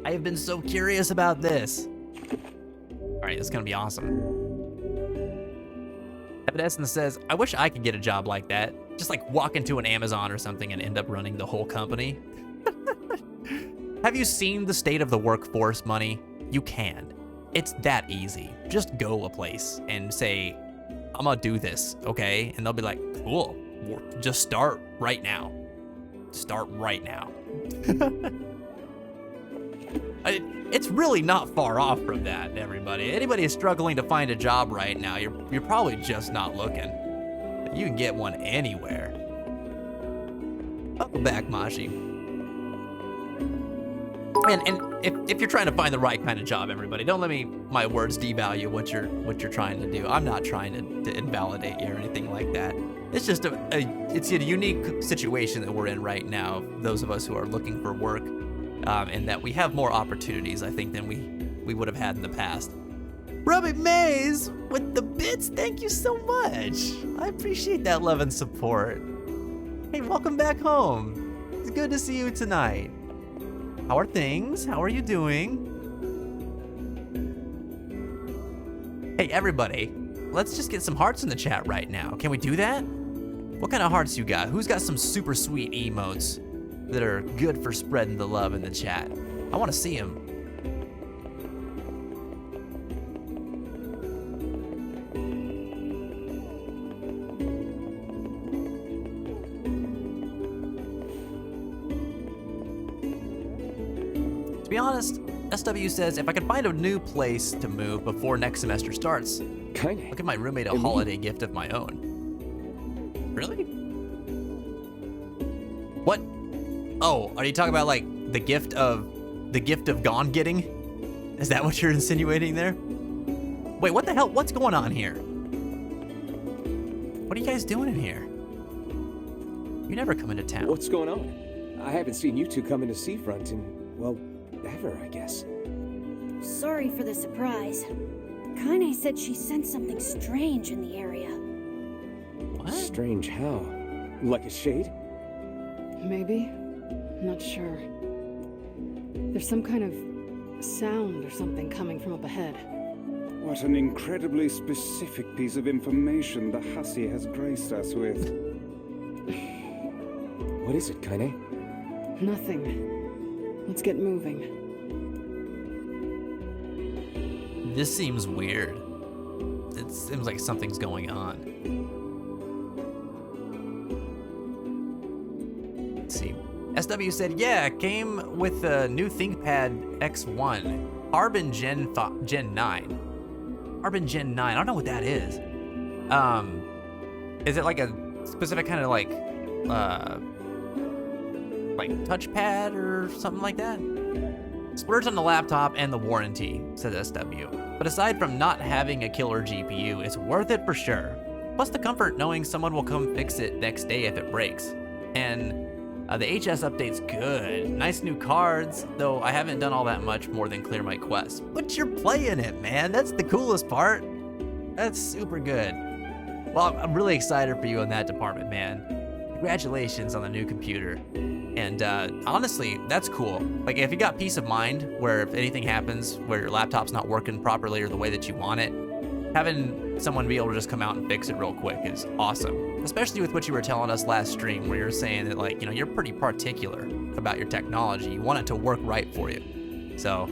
I have been so curious about this. All right, it's gonna be awesome. Evanescence says, I wish I could get a job like that. Just like walk into an Amazon or something and end up running the whole company. Have you seen the state of the workforce, Money? You can. It's that easy. Just go a place and say, I'm gonna do this, okay? And they'll be like, cool, just start right now. Start right now. It's really not far off from that, everybody. Anybody is struggling to find a job right now, you're probably just not looking. You can get one anywhere. Welcome back, Mashi. And if you're trying to find the right kind of job, everybody, don't let my words devalue what you're trying to do. I'm not trying to invalidate you or anything like that. It's just it's a unique situation that we're in right now, those of us who are looking for work. And that we have more opportunities, I think, than we would have had in the past. Robbie Mays with the bits, thank you so much. I appreciate that love and support. Hey, welcome back home. It's good to see you tonight. How are things? How are you doing? Hey, everybody, let's just get some hearts in the chat right now. Can we do that? What kind of hearts you got? Who's got some super sweet emotes that are good for spreading the love in the chat? I want to see them. To be honest, SW says, if I could find a new place to move before next semester starts, Kinda. I'll give my roommate a holiday gift of my own. Really? What? Oh, are you talking about like the gift of gone getting? Is that what you're insinuating there? Wait, what the hell? What's going on here? What are you guys doing in here? You never come into town. What's going on? I haven't seen you two come into Seafront in, well, ever, I guess. Sorry for the surprise. Kaine said she sensed something strange in the area. What? Strange how? Like a shade? Maybe. Not sure. There's some kind of sound or something coming from up ahead. What an incredibly specific piece of information the hussy has graced us with. What is it, Kaine? Nothing. Let's get moving. This seems weird. It seems like something's going on. Let's see. SW said, yeah, came with the new ThinkPad X1, Carbon Gen 9. Carbon Gen 9, I don't know what that is. Is it like a specific kind of like touchpad or something like that? Splurged on the laptop and the warranty, says SW. But aside from not having a killer GPU, it's worth it for sure. Plus the comfort knowing someone will come fix it next day if it breaks. And the HS update's good. Nice new cards, though I haven't done all that much more than clear my quest. But you're playing it, man. That's the coolest part. That's super good. Well, I'm really excited for you in that department, man. Congratulations on the new computer. And honestly, that's cool. Like, if you got peace of mind where if anything happens where your laptop's not working properly or the way that you want it, having someone be able to just come out and fix it real quick is awesome. Especially with what you were telling us last stream where you're saying that, like, you know, you're pretty particular about your technology. You want it to work right for you. So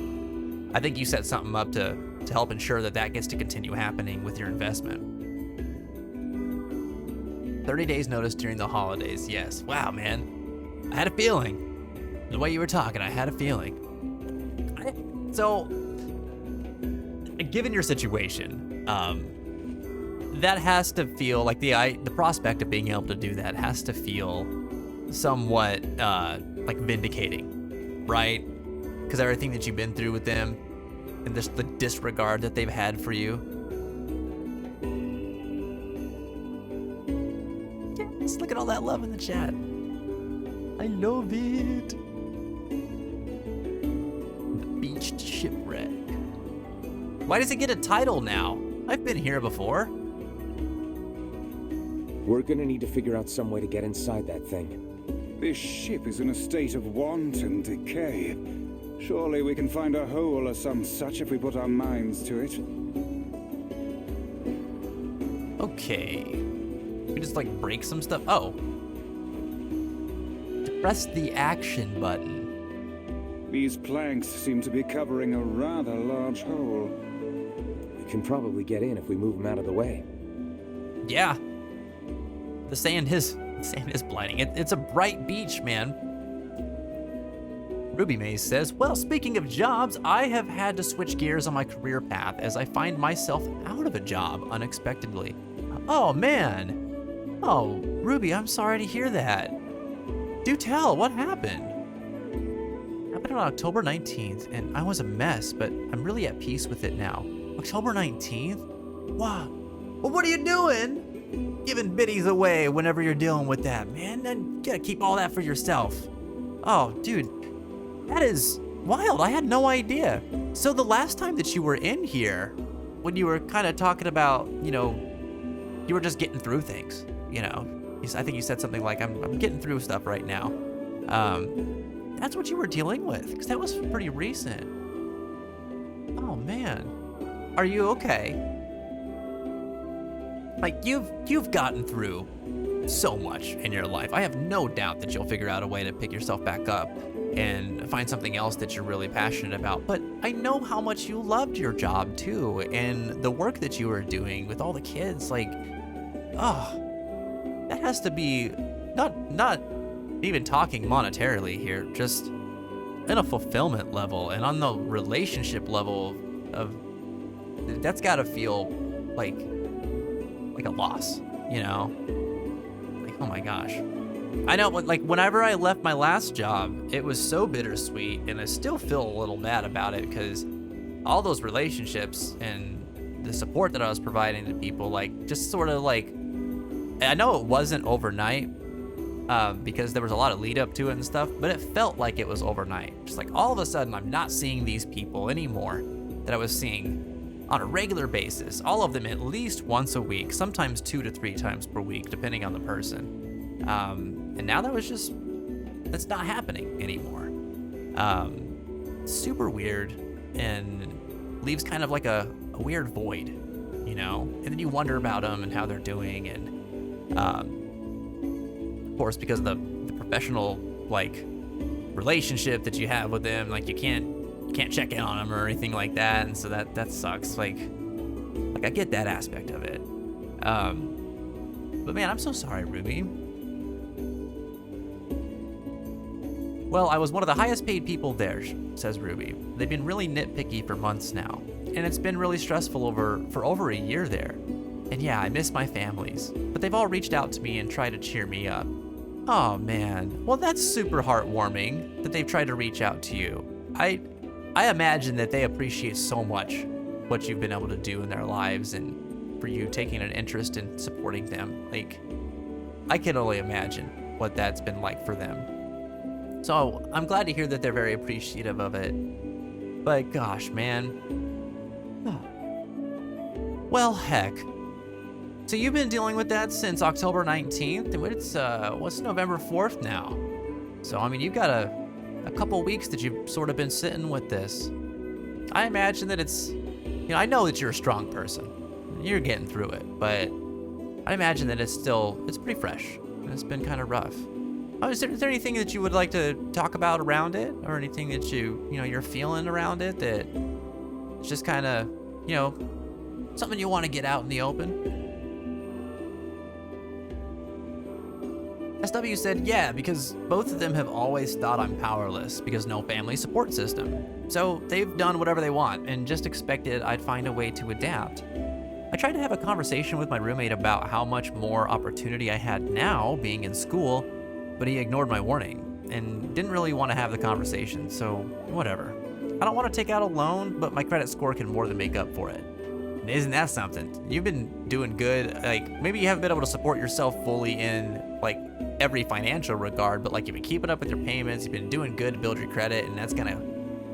I think you set something up to help ensure that that gets to continue happening with your investment. 30 days notice during the holidays. Yes. Wow, man. I had a feeling. The way you were talking, I had a feeling. So, given your situation, that has to feel like the prospect of being able to do that has to feel somewhat like vindicating, right? Because everything that you've been through with them and just the disregard that they've had for you. Yes, look at all that love in the chat. I love it. The Beached Shipwreck. Why does it get a title now? I've been here before. We're gonna need to figure out some way to get inside that thing. This ship is in a state of wanton decay. Surely we can find a hole or some such if we put our minds to it. Okay. We just like break some stuff. Oh. Press the action button. These planks seem to be covering a rather large hole. We can probably get in if we move them out of the way. Yeah. The sand is blinding. It's a bright beach, man. Ruby Maze says, well, speaking of jobs, I have had to switch gears on my career path as I find myself out of a job unexpectedly. Oh, man. Oh, Ruby, I'm sorry to hear that. Do tell, what happened? It happened on October 19th, and I was a mess, but I'm really at peace with it now. October 19th? Wow. Well, what are you doing? Giving biddies away whenever you're dealing with that, man. Then you gotta keep all that for yourself. Oh, dude, that is wild. I had no idea. So the last time that you were in here, when you were kind of talking about, you know, you were just getting through things, you know. I think you said something like, I'm getting through stuff right now. That's what you were dealing with, because that was pretty recent. Oh, man. Are you okay? Like, you've gotten through so much in your life. I have no doubt that you'll figure out a way to pick yourself back up and find something else that you're really passionate about. But I know how much you loved your job, too, and the work that you were doing with all the kids. Like, oh... that has to be not even talking monetarily here, just in a fulfillment level and on the relationship level of that's got to feel like a loss, you know? Like, oh my gosh. I know, like, whenever I left my last job, it was so bittersweet, and I still feel a little bad about it because all those relationships and the support that I was providing to people, like, just sort of like, I know it wasn't overnight because there was a lot of lead up to it and stuff, but it felt like it was overnight. Just like all of a sudden, I'm not seeing these people anymore that I was seeing on a regular basis, all of them at least once a week, sometimes 2 to 3 times per week, depending on the person. And now that's not happening anymore. Super weird and leaves kind of like a weird void, you know? And then you wonder about them and how they're doing, and of course, because of the professional like relationship that you have with them, like you can't check in on them or anything like that, and so that sucks. Like I get that aspect of it. But man, I'm so sorry, Ruby. Well, I was one of the highest paid people there, says Ruby. They've been really nitpicky for months now, and it's been really stressful for over a year there. And yeah, I miss my families, but they've all reached out to me and tried to cheer me up. Oh man, well that's super heartwarming that they've tried to reach out to you. I imagine that they appreciate so much what you've been able to do in their lives and for you taking an interest in supporting them. Like, I can only imagine what that's been like for them. So I'm glad to hear that they're very appreciative of it. But gosh, man. Well, heck. So you've been dealing with that since October 19th, and what's November 4th now? So, I mean, you've got a couple weeks that you've sort of been sitting with this. I imagine that it's, I know that you're a strong person. You're getting through it, but I imagine that it's pretty fresh. And it's been kind of rough. Is there anything that you would like to talk about around it, or anything that you're feeling around it that it's just kind of, something you want to get out in the open? SW said, yeah, because both of them have always thought I'm powerless because no family support system. So they've done whatever they want and just expected I'd find a way to adapt. I tried to have a conversation with my roommate about how much more opportunity I had now being in school, but he ignored my warning and didn't really want to have the conversation, so whatever. I don't want to take out a loan, but my credit score can more than make up for it. And isn't that something? You've been doing good. Like, maybe you haven't been able to support yourself fully in like every financial regard, but like you've been keeping up with your payments, you've been doing good to build your credit, and that's gonna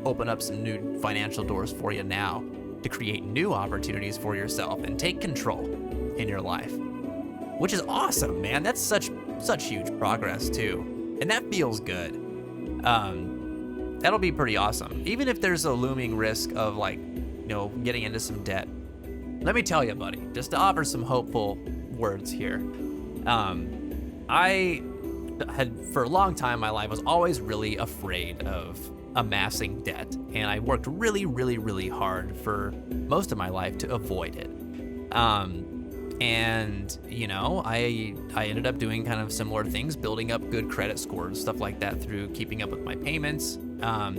open up some new financial doors for you now to create new opportunities for yourself and take control in your life, which is awesome, man. That's such huge progress too, and that feels good. That'll be pretty awesome, even if there's a looming risk of like, getting into some debt. Let me tell you, buddy, just to offer some hopeful words here. I had, for a long time in my life, was always really afraid of amassing debt, and I worked really, really, really hard for most of my life to avoid it. And I ended up doing kind of similar things, building up good credit scores, stuff like that, through keeping up with my payments. I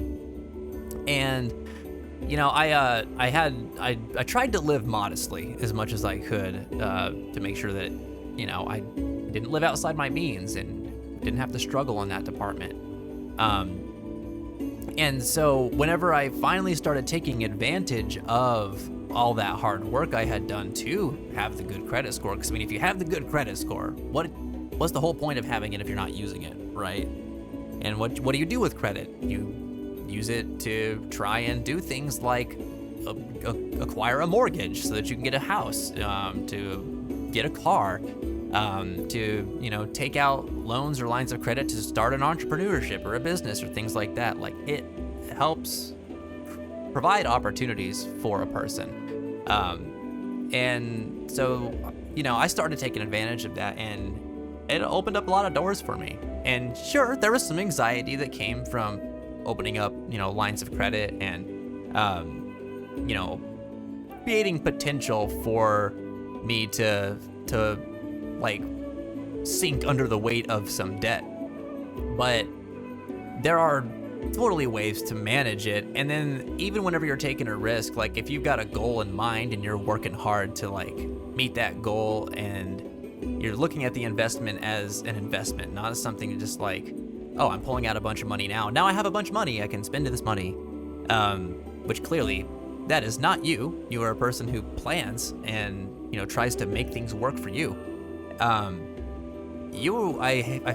tried to live modestly as much as I could to make sure that I didn't live outside my means and didn't have to struggle in that department. And so whenever I finally started taking advantage of all that hard work I had done to have the good credit score, because I mean, if you have the good credit score, what's the whole point of having it if you're not using it, right? And what do you do with credit? You use it to try and do things like acquire a mortgage so that you can get a house, to get a car, to take out loans or lines of credit to start an entrepreneurship or a business or things like that. Like, it helps provide opportunities for a person. And so, I started taking advantage of that, and it opened up a lot of doors for me. And sure, there was some anxiety that came from opening up, lines of credit and, creating potential for me to like sink under the weight of some debt. But there are totally ways to manage it. And then even whenever you're taking a risk, like if you've got a goal in mind and you're working hard to like meet that goal, and you're looking at the investment as an investment, not as something just like, oh, I'm pulling out a bunch of money now. Now I have a bunch of money, I can spend this money. Which clearly that is not you. You are a person who plans and, tries to make things work for you. I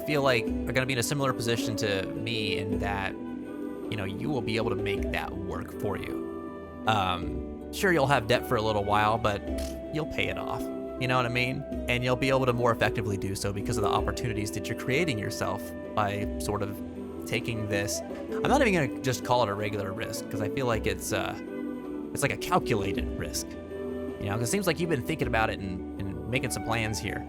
feel like are gonna be in a similar position to me in that, you will be able to make that work for you. Sure, you'll have debt for a little while, but you'll pay it off. You know what I mean? And you'll be able to more effectively do so because of the opportunities that you're creating yourself by sort of taking this. I'm not even gonna just call it a regular risk, because I feel like it's like a calculated risk. Because it seems like you've been thinking about it and making some plans here.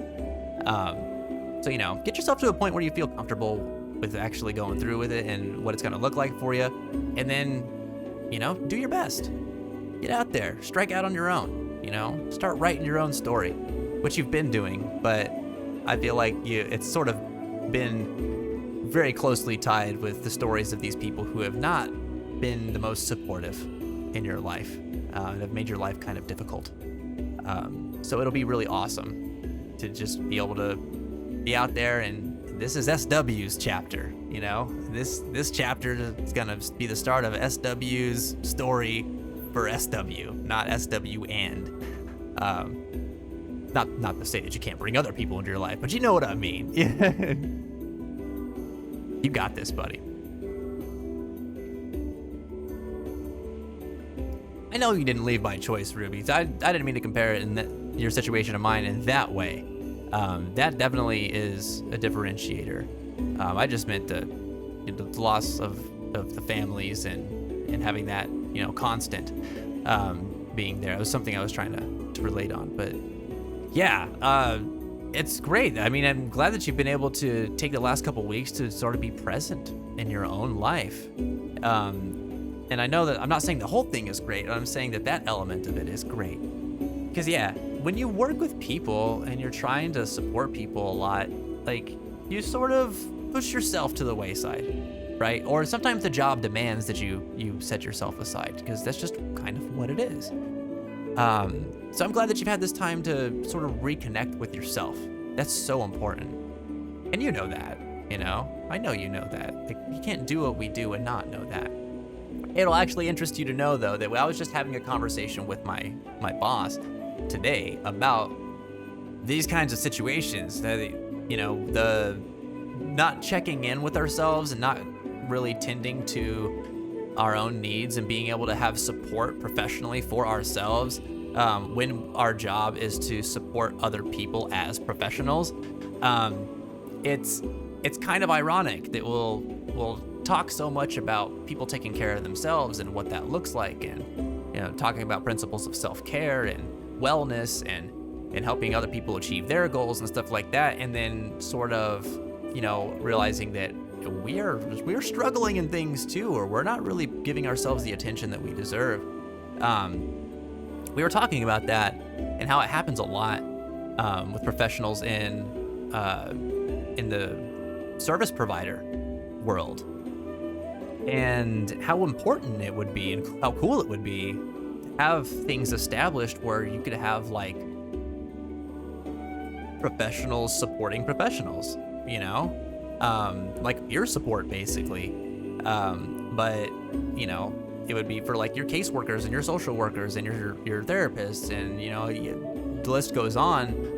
So, get yourself to a point where you feel comfortable with actually going through with it and what it's gonna look like for you. And then, do your best. Get out there, strike out on your own, start writing your own story, which you've been doing, but I feel like it's sort of been very closely tied with the stories of these people who have not been the most supportive in your life and have made your life kind of difficult. So it'll be really awesome to just be able to be out there, and this is SW's chapter, you know? This chapter is gonna be the start of SW's story for SW, not SW and. Not to say that you can't bring other people into your life, but you know what I mean. You got this, buddy. I know you didn't leave by choice, Ruby. I didn't mean to compare it in your situation to mine in that way. That definitely is a differentiator. I just meant the loss of the families and having that, you know, constant being there. It was something I was trying to relate on. But yeah, it's great. I mean, I'm glad that you've been able to take the last couple weeks to sort of be present in your own life. And I know that I'm not saying the whole thing is great. I'm saying that element of it is great. Because yeah, when you work with people and you're trying to support people a lot, like, you sort of push yourself to the wayside, right? Or sometimes the job demands that you set yourself aside, because that's just kind of what it is. So I'm glad that you've had this time to sort of reconnect with yourself. That's so important. And you know that, you know? I know you know that. Like, you can't do what we do and not know that. It'll actually interest you to know, though, that I was just having a conversation with my boss today about these kinds of situations, that, you know, the not checking in with ourselves and not really tending to our own needs and being able to have support professionally for ourselves when our job is to support other people as professionals. It's kind of ironic that we'll talk so much about people taking care of themselves and what that looks like, and, you know, talking about principles of self-care and wellness and helping other people achieve their goals and stuff like that, and then sort of, you know, realizing that we're struggling in things too, or we're not really giving ourselves the attention that we deserve. We were talking about that and how it happens a lot with professionals in the service provider world, and how important it would be and how cool it would be to have things established where you could have, like, professionals supporting professionals, you know, like peer support basically. But, you know, it would be for, like, your caseworkers and your social workers and your therapists, and, you know, the list goes on,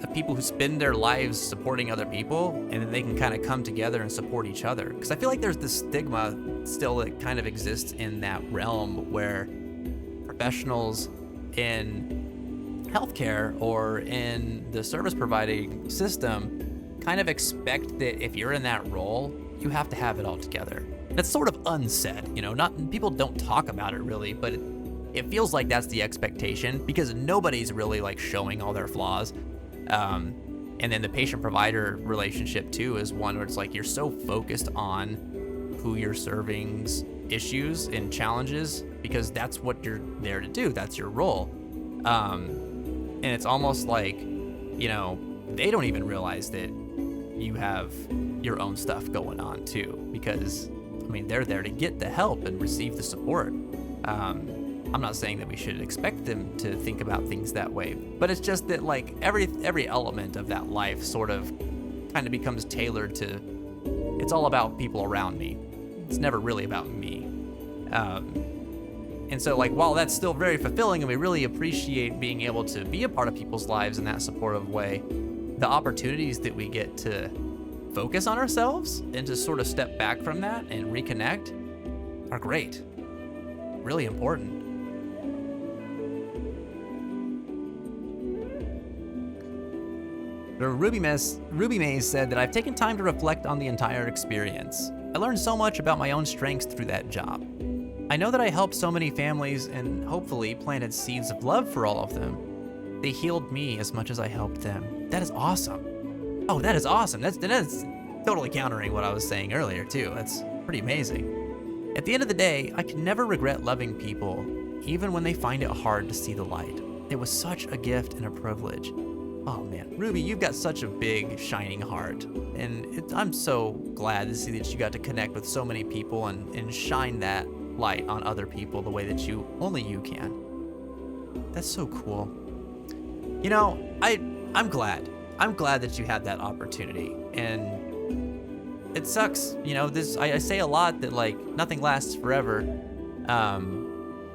of people who spend their lives supporting other people, and then they can kind of come together and support each other. Because I feel like there's this stigma still that kind of exists in that realm, where professionals in healthcare or in the service providing system kind of expect that if you're in that role, you have to have it all together. That's sort of unsaid, you know, not people don't talk about it really, but it feels like that's the expectation, because nobody's really, like, showing all their flaws. And then the patient-provider relationship too is one where it's like you're so focused on who you're serving's issues and challenges, because that's what you're there to do. That's your role. And it's almost like, you know, they don't even realize that you have your own stuff going on too, because, I mean, they're there to get the help and receive the support. I'm not saying that we should expect them to think about things that way, but it's just that, like, every element of that life sort of kind of becomes tailored to, it's all about people around me. It's never really about me. And so, like, while that's still very fulfilling and we really appreciate being able to be a part of people's lives in that supportive way, the opportunities that we get to focus on ourselves and to sort of step back from that and reconnect are great. Really important. Ruby Mays said that I've taken time to reflect on the entire experience. I learned so much about my own strengths through that job. I know that I helped so many families and hopefully planted seeds of love for all of them. They healed me as much as I helped them. That is awesome. Oh, that is awesome. That's totally countering what I was saying earlier too. That's pretty amazing. At the end of the day, I can never regret loving people, even when they find it hard to see the light. It was such a gift and a privilege. Oh man, Ruby, you've got such a big, shining heart. And I'm so glad to see that you got to connect with so many people and shine that light on other people the way that only you can. That's so cool. You know, I'm glad. I'm glad that you had that opportunity. And it sucks, you know, I say a lot that like nothing lasts forever.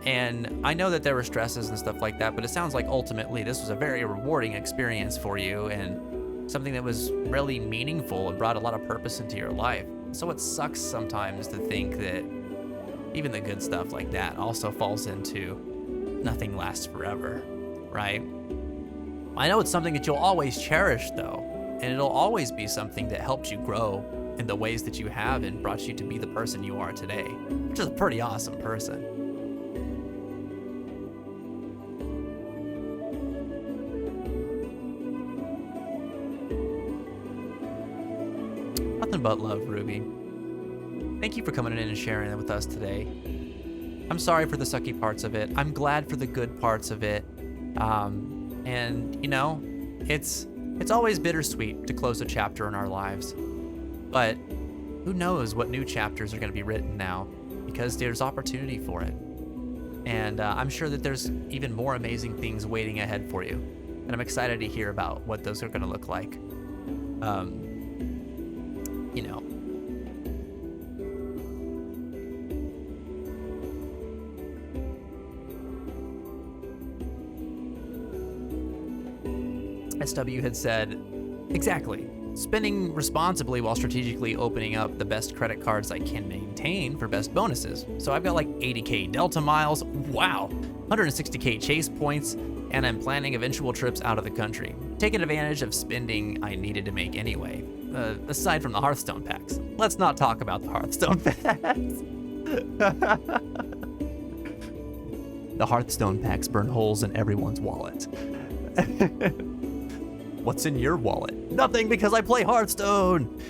And I know that there were stresses and stuff like that, but it sounds like ultimately this was a very rewarding experience for you and something that was really meaningful and brought a lot of purpose into your life. So it sucks sometimes to think that even the good stuff like that also falls into nothing lasts forever, right? I know it's something that you'll always cherish though, and it'll always be something that helped you grow in the ways that you have and brought you to be the person you are today, which is a pretty awesome person. Nothing but love, Ruby. Thank you for coming in and sharing it with us today. I'm sorry for the sucky parts of it. I'm glad for the good parts of it. And you know, it's always bittersweet to close a chapter in our lives. But who knows what new chapters are going to be written now, because there's opportunity for it. And I'm sure that there's even more amazing things waiting ahead for you. And I'm excited to hear about what those are going to look like. You know. SW had said, exactly. Spending responsibly while strategically opening up the best credit cards I can maintain for best bonuses. So I've got like 80k Delta miles, wow, 160k chase points, and I'm planning eventual trips out of the country, taking advantage of spending I needed to make anyway, aside from the Hearthstone packs. Let's not talk about the Hearthstone packs. The Hearthstone packs burn holes in everyone's wallet. What's in your wallet? Nothing, because I play Hearthstone.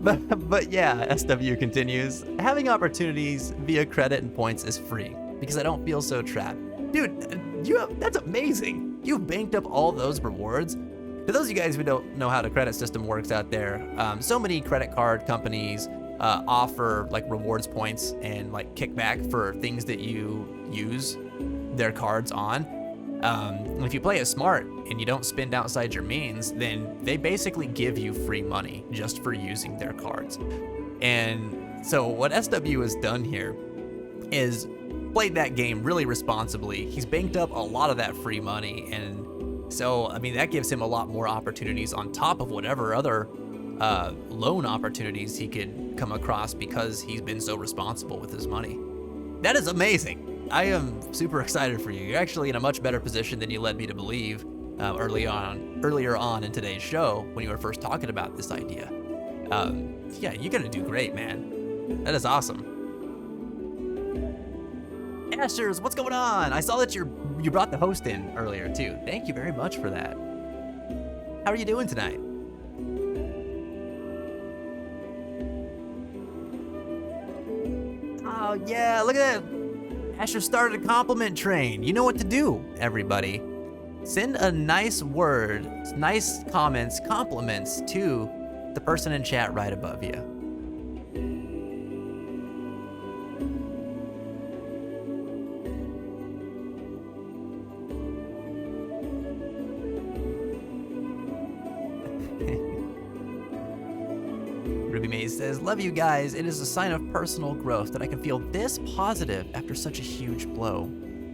But yeah, SW continues. Having opportunities via credit and points is free because I don't feel so trapped. Dude, that's amazing. You've banked up all those rewards. For those of you guys who don't know how the credit system works out there, so many credit card companies offer like rewards points and like kickback for things that you use their cards on. If you play it smart and you don't spend outside your means, then they basically give you free money just for using their cards. And so what SW has done here is played that game really responsibly. He's banked up a lot of that free money, and so I mean that gives him a lot more opportunities on top of whatever other loan opportunities he could come across because he's been so responsible with his money. That is amazing. I am super excited for you. You're actually in a much better position than you led me to believe earlier on in today's show when you were first talking about this idea. Yeah, you're gonna do great, man. That is awesome. Ashers, what's going on? I saw that you brought the host in earlier too. Thank you very much for that. How are you doing tonight? Oh yeah, look at that. Asher started a compliment train. You know what to do, everybody. Send a nice word, nice comments, compliments to the person in chat right above you. Ruby Maze says, love you guys. It is a sign of personal growth that I can feel this positive after such a huge blow.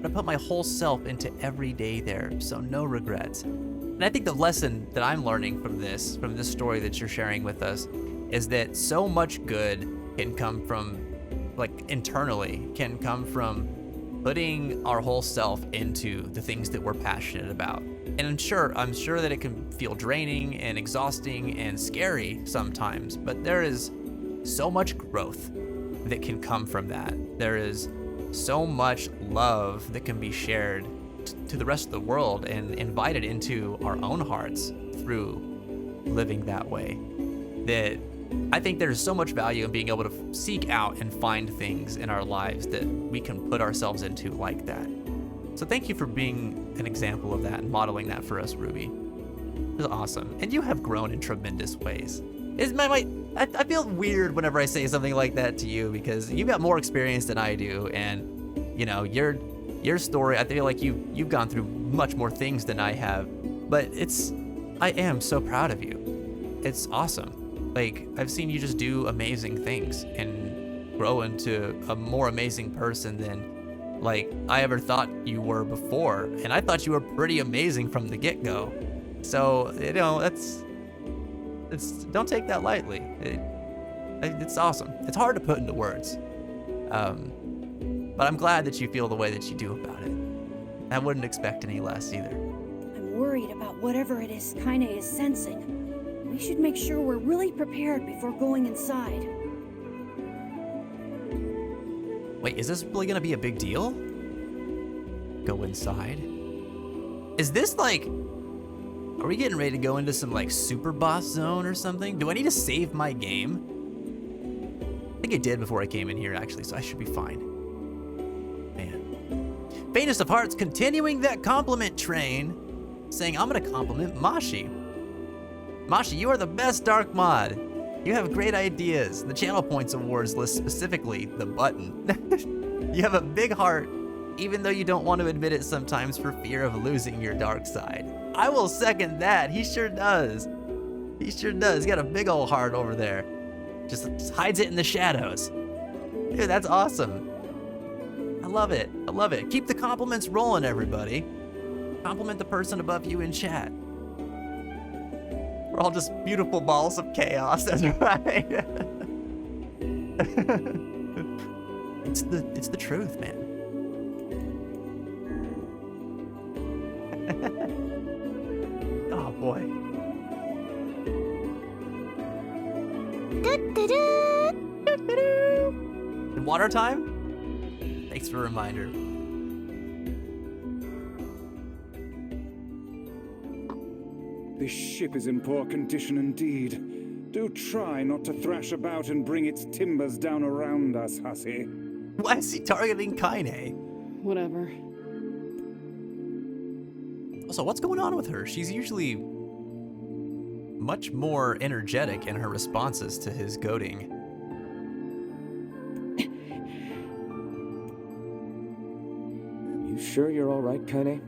But I put my whole self into every day there, so no regrets. And I think the lesson that I'm learning from this story that you're sharing with us, is that so much good can come from, like internally, can come from putting our whole self into the things that we're passionate about. And I'm sure that it can feel draining and exhausting and scary sometimes, but there is so much growth that can come from that. There is so much love that can be shared to the rest of the world and invited into our own hearts through living that way, that I think there's so much value in being able to seek out and find things in our lives that we can put ourselves into like that. So thank you for being an example of that and modeling that for us, Ruby. It's awesome. And you have grown in tremendous ways. I feel weird whenever I say something like that to you because you've got more experience than I do, and you know, your story, I feel like you've gone through much more things than I have. But I am so proud of you. It's awesome. Like, I've seen you just do amazing things and grow into a more amazing person than like I ever thought you were before. And I thought you were pretty amazing from the get-go. So, you know, don't take that lightly. It's awesome. It's hard to put into words. But I'm glad that you feel the way that you do about it. I wouldn't expect any less either. I'm worried about whatever it is Kaine is sensing. We should make sure we're really prepared before going inside. Wait, is this really gonna be a big deal? Go inside? Is this like... Are we getting ready to go into some like super boss zone or something? Do I need to save my game? I think I did before I came in here actually, so I should be fine. Man. Faintest of Hearts continuing that compliment train, saying I'm gonna compliment Mashi. Mashi, you are the best Dark Mod. You have great ideas. The Channel Points Awards list specifically the button. You have a big heart, even though you don't want to admit it sometimes for fear of losing your dark side. I will second that. He sure does. He sure does. He's got a big old heart over there. Just hides it in the shadows. Dude, that's awesome. I love it. I love it. Keep the compliments rolling, everybody. Compliment the person above you in chat. We're all just beautiful balls of chaos. That's right. It's the truth, man. Oh boy. In water time? Thanks for the reminder. This ship is in poor condition indeed. Do try not to thrash about and bring its timbers down around us, hussy. Why is he targeting Kaine? Whatever. Also, what's going on with her? She's usually much more energetic in her responses to his goading. You sure you're all right, Kaine?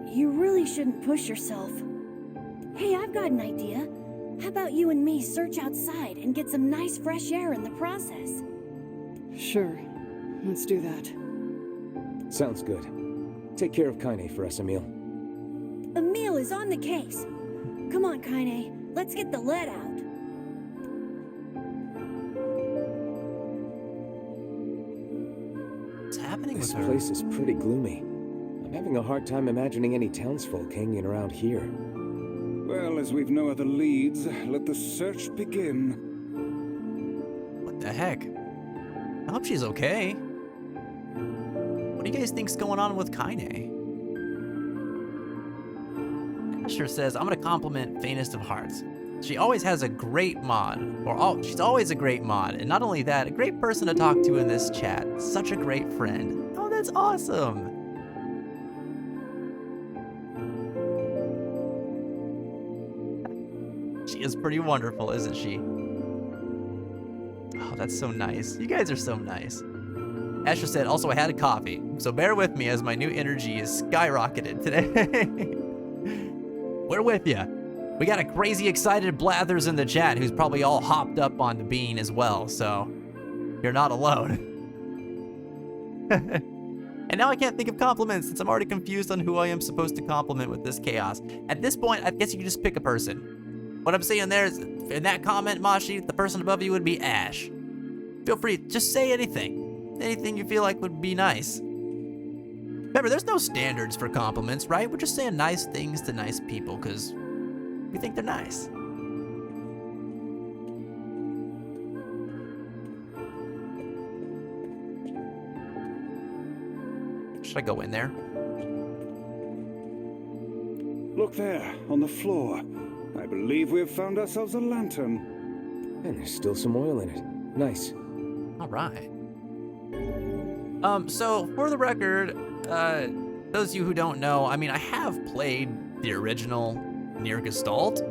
You really shouldn't push yourself. Hey, I've got an idea. How about you and me search outside and get some nice fresh air in the process? Sure. Let's do that. Sounds good. Take care of Kaine for us, Emil. Emil is on the case. Come on, Kaine. Let's get the lead out. What's happening This with her? place is pretty gloomy. I'm having a hard time imagining any townsfolk hanging around here. Well, as we've no other leads, let the search begin. What the heck? I hope she's okay. What do you guys think's going on with Kaine? Asher says, I'm gonna compliment Faintest of Hearts. She always has a great mod, she's always a great mod, and not only that, a great person to talk to in this chat. Such a great friend. Oh, that's awesome. She is pretty wonderful, isn't she? Oh, that's so nice. You guys are so nice. Asher said, also I had a coffee, so bear with me as my new energy is skyrocketed today. We're with ya. We got a crazy excited Blathers in the chat who's probably all hopped up on the bean as well, so you're not alone. And now I can't think of compliments since I'm already confused on who I am supposed to compliment with this chaos. At this point, I guess you can just pick a person. What I'm saying there is, in that comment, Mashi, the person above you would be Ash. Feel free, just say anything. Anything you feel like would be nice. Remember, there's no standards for compliments, right? We're just saying nice things to nice people because we think they're nice. Should I go in there? Look there, on the floor. I believe we have found ourselves a lantern. And there's still some oil in it. Nice. All right. So for the record, those of you who don't know, I mean, I have played the original Near Gestalt.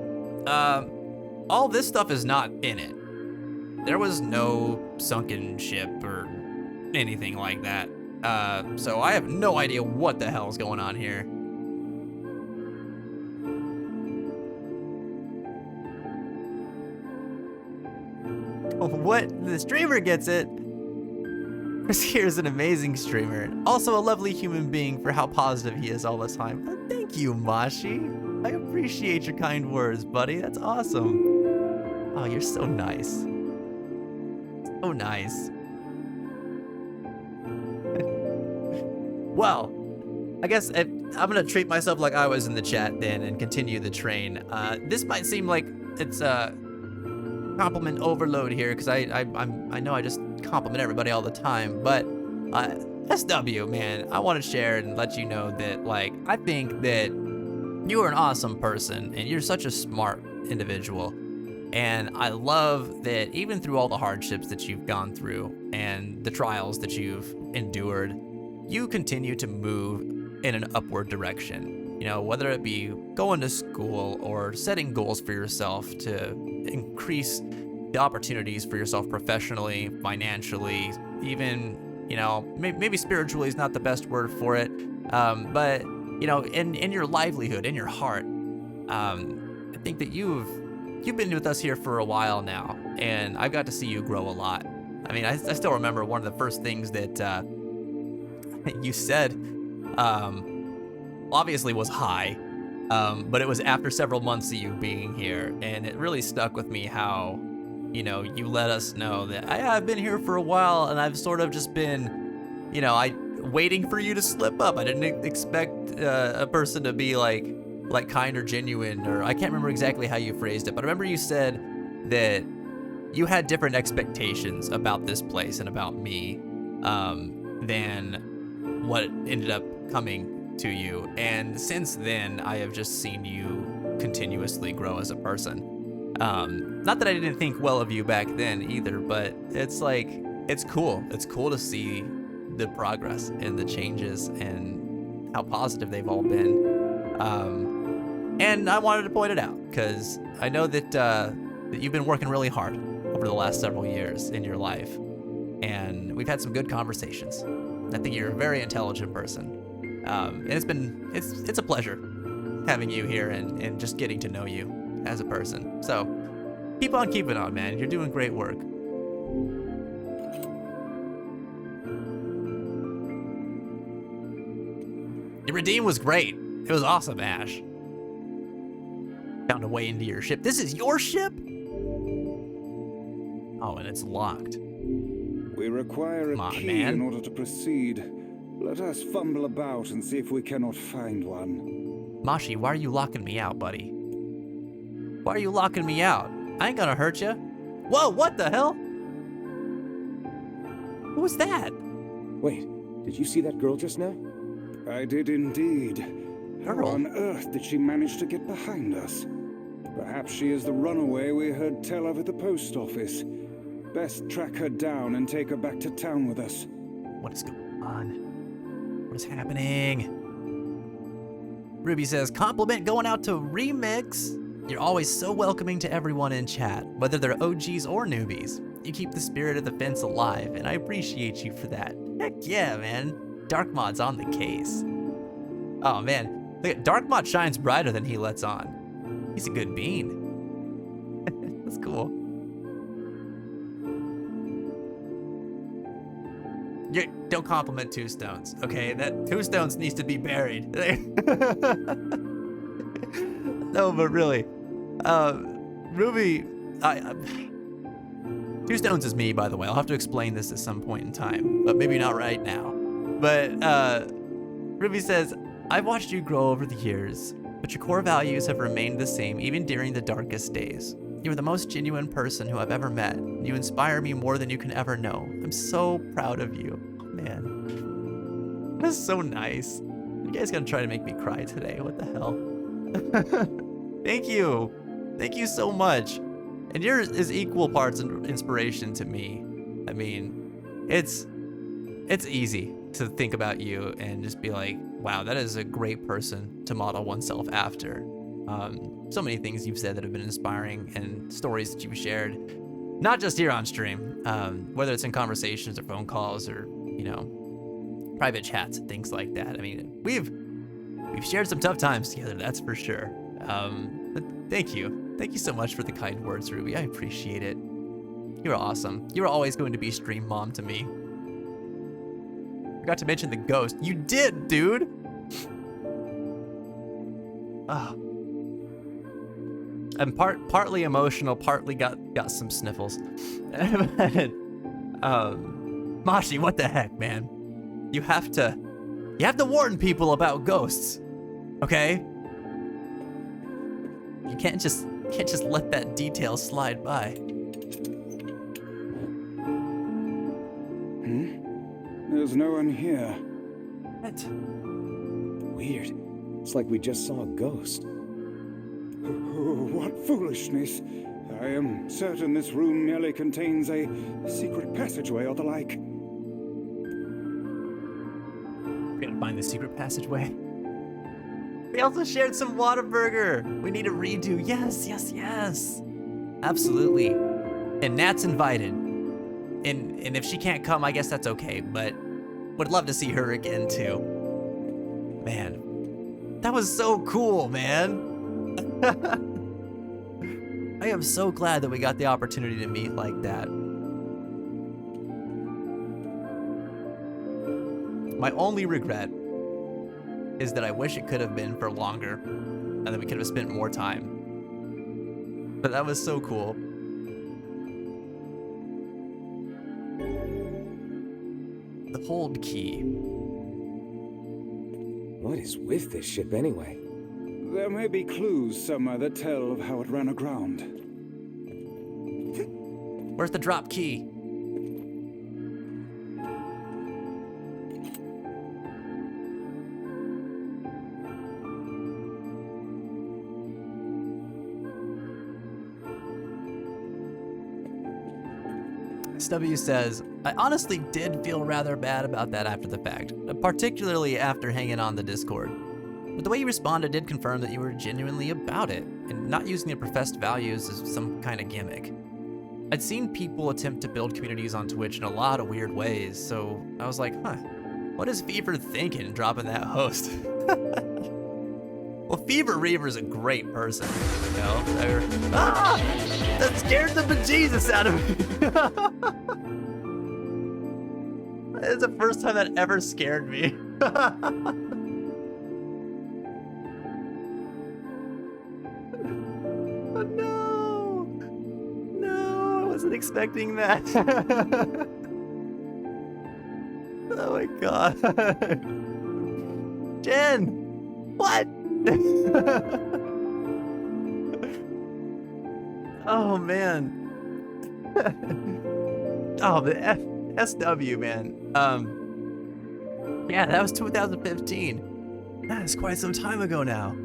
All this stuff is not in it. There was no sunken ship or anything like that. So I have no idea what the hell's going on here. What? The streamer gets it. Chris here is an amazing streamer. Also a lovely human being for how positive he is all the time. Thank you, Mashi. I appreciate your kind words, buddy. That's awesome. Oh, you're so nice. So nice. Well, I guess I'm gonna treat myself like I was in the chat then and continue the train. This might seem like it's compliment overload here because I know I just compliment everybody all the time, but SW, man, I want to share and let you know that, like, I think that you are an awesome person and you're such a smart individual. And I love that even through all the hardships that you've gone through and the trials that you've endured, you continue to move in an upward direction. You know, whether it be going to school or setting goals for yourself to increase the opportunities for yourself professionally, financially, even, you know, maybe spiritually is not the best word for it, but, you know, in your livelihood, in your heart, I think that you've been with us here for a while now, and I've got to see you grow a lot. I mean, I still remember one of the first things that you said, obviously was hi, but it was after several months of you being here, and it really stuck with me how, you know, you let us know that I've been here for a while, and I've sort of just been, you know, waiting for you to slip up. I didn't expect a person to be like kind or genuine, or I can't remember exactly how you phrased it, but I remember you said that you had different expectations about this place and about me than what ended up coming to you. And since then, I have just seen you continuously grow as a person. Not that I didn't think well of you back then either, but it's like, it's cool. It's cool to see the progress and the changes and how positive they've all been. And I wanted to point it out because I know that you've been working really hard over the last several years in your life, and we've had some good conversations. I think you're a very intelligent person, and it's a pleasure having you here and just getting to know you as a person. So keep on keeping on, man. You're doing great work. Your redeem was great. It was awesome, Ash. Found a way into your ship. This is your ship? Oh, and it's locked. We require a key in order to proceed. Let us fumble about and see if we cannot find one. Mashi, why are you locking me out, buddy? Why are you locking me out? I ain't gonna hurt you. Whoa, what the hell? Who was that? Wait, did you see that girl just now? I did indeed. How Girl? on earth did she manage to get behind us? Perhaps she is the runaway we heard tell of at the post office. Best track her down and take her back to town with us. What is going on? What is happening? Ruby says, compliment going out to Remix. You're always so welcoming to everyone in chat, whether they're OGs or newbies. You keep the spirit of the fence alive, and I appreciate you for that. Heck yeah, man. Dark Mod's on the case. Oh man, look at Dark Mod shines brighter than he lets on. He's a good bean. That's cool. Don't compliment Two Stones, okay? That Two Stones needs to be buried. No, but really, Ruby, Two Stones is me, by the way. I'll have to explain this at some point in time, but maybe not right now. But Ruby says, I've watched you grow over the years, but your core values have remained the same even during the darkest days. You're the most genuine person who I've ever met. You inspire me more than you can ever know. I'm so proud of you. Oh, man. That's so nice. You guys gonna try to make me cry today. What the hell? Thank you. Thank you so much. And yours is equal parts inspiration to me. I mean, it's easy to think about you and just be like, wow, that is a great person to model oneself after. So many things you've said that have been inspiring, and stories that you've shared, not just here on stream, whether it's in conversations or phone calls or, you know, private chats and things like that. I mean, we've shared some tough times together, that's for sure. But thank you. Thank you so much for the kind words, Ruby. I appreciate it. You're awesome. You're always going to be stream mom to me. Forgot to mention the ghost. You did, dude. Ah. I'm partly emotional, partly got some sniffles. Mashi, what the heck, man? You have to warn people about ghosts, okay? You can't just let that detail slide by. There's no one here. What? Weird. It's like we just saw a ghost. Oh, what foolishness. I am certain this room merely contains a secret passageway or the like. We're gonna find the secret passageway. We also shared some Whataburger. We need a redo. Yes, yes, yes. Absolutely. And Nat's invited. And if she can't come, I guess that's okay, but would love to see her again too. Man, that was so cool, man. I am so glad that we got the opportunity to meet like that. My only regret is that I wish it could have been for longer and that we could have spent more time. But that was so cool. The hold key. What is with this ship anyway? There may be clues somewhere that tell of how it ran aground. Where's the drop key? SW says, I honestly did feel rather bad about that after the fact, particularly after hanging on the Discord. But the way you responded did confirm that you were genuinely about it, and not using your professed values as some kind of gimmick. I'd seen people attempt to build communities on Twitch in a lot of weird ways, so I was like, what is Fever thinking dropping that host? Well, Fever Reaver's a great person, you know? That scared the bejesus out of me. That is the first time that ever scared me. Oh, no. No, I wasn't expecting that. Oh my god. Jen! What? Oh man. Oh, the SW, man. Yeah, that was 2015. That is quite some time ago now.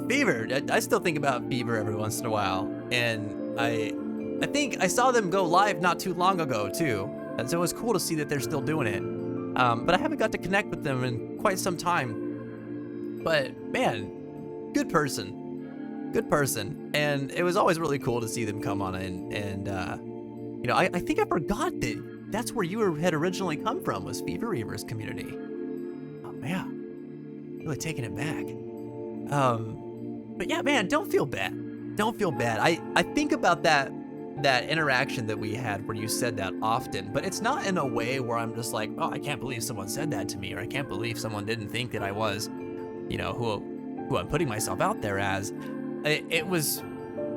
Fever, I still think about Fever every once in a while, and I think I saw them go live not too long ago too, and so it was cool to see that they're still doing it. But I haven't got to connect with them in quite some time. But man, good person, and it was always really cool to see them come on in. And you know, I think I forgot that that's where you had originally come from, was Fever Reaver's community. Oh man, really taking it back. But yeah, man, don't feel bad. Don't feel bad. I think about that interaction that we had where you said that often, but it's not in a way where I'm just like, oh, I can't believe someone said that to me, or I can't believe someone didn't think that I was, you know, who I'm putting myself out there as. It was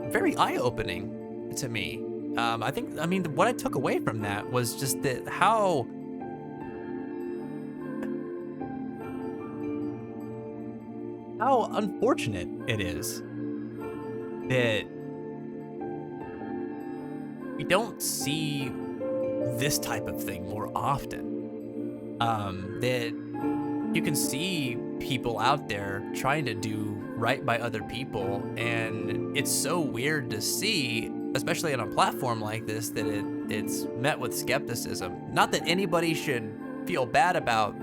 very eye-opening to me. I mean, what I took away from that was just that how unfortunate it is that we don't see this type of thing more often. That you can see people out there trying to do right by other people, and it's so weird to see, especially on a platform like this, that it's met with skepticism. Not that anybody should feel bad about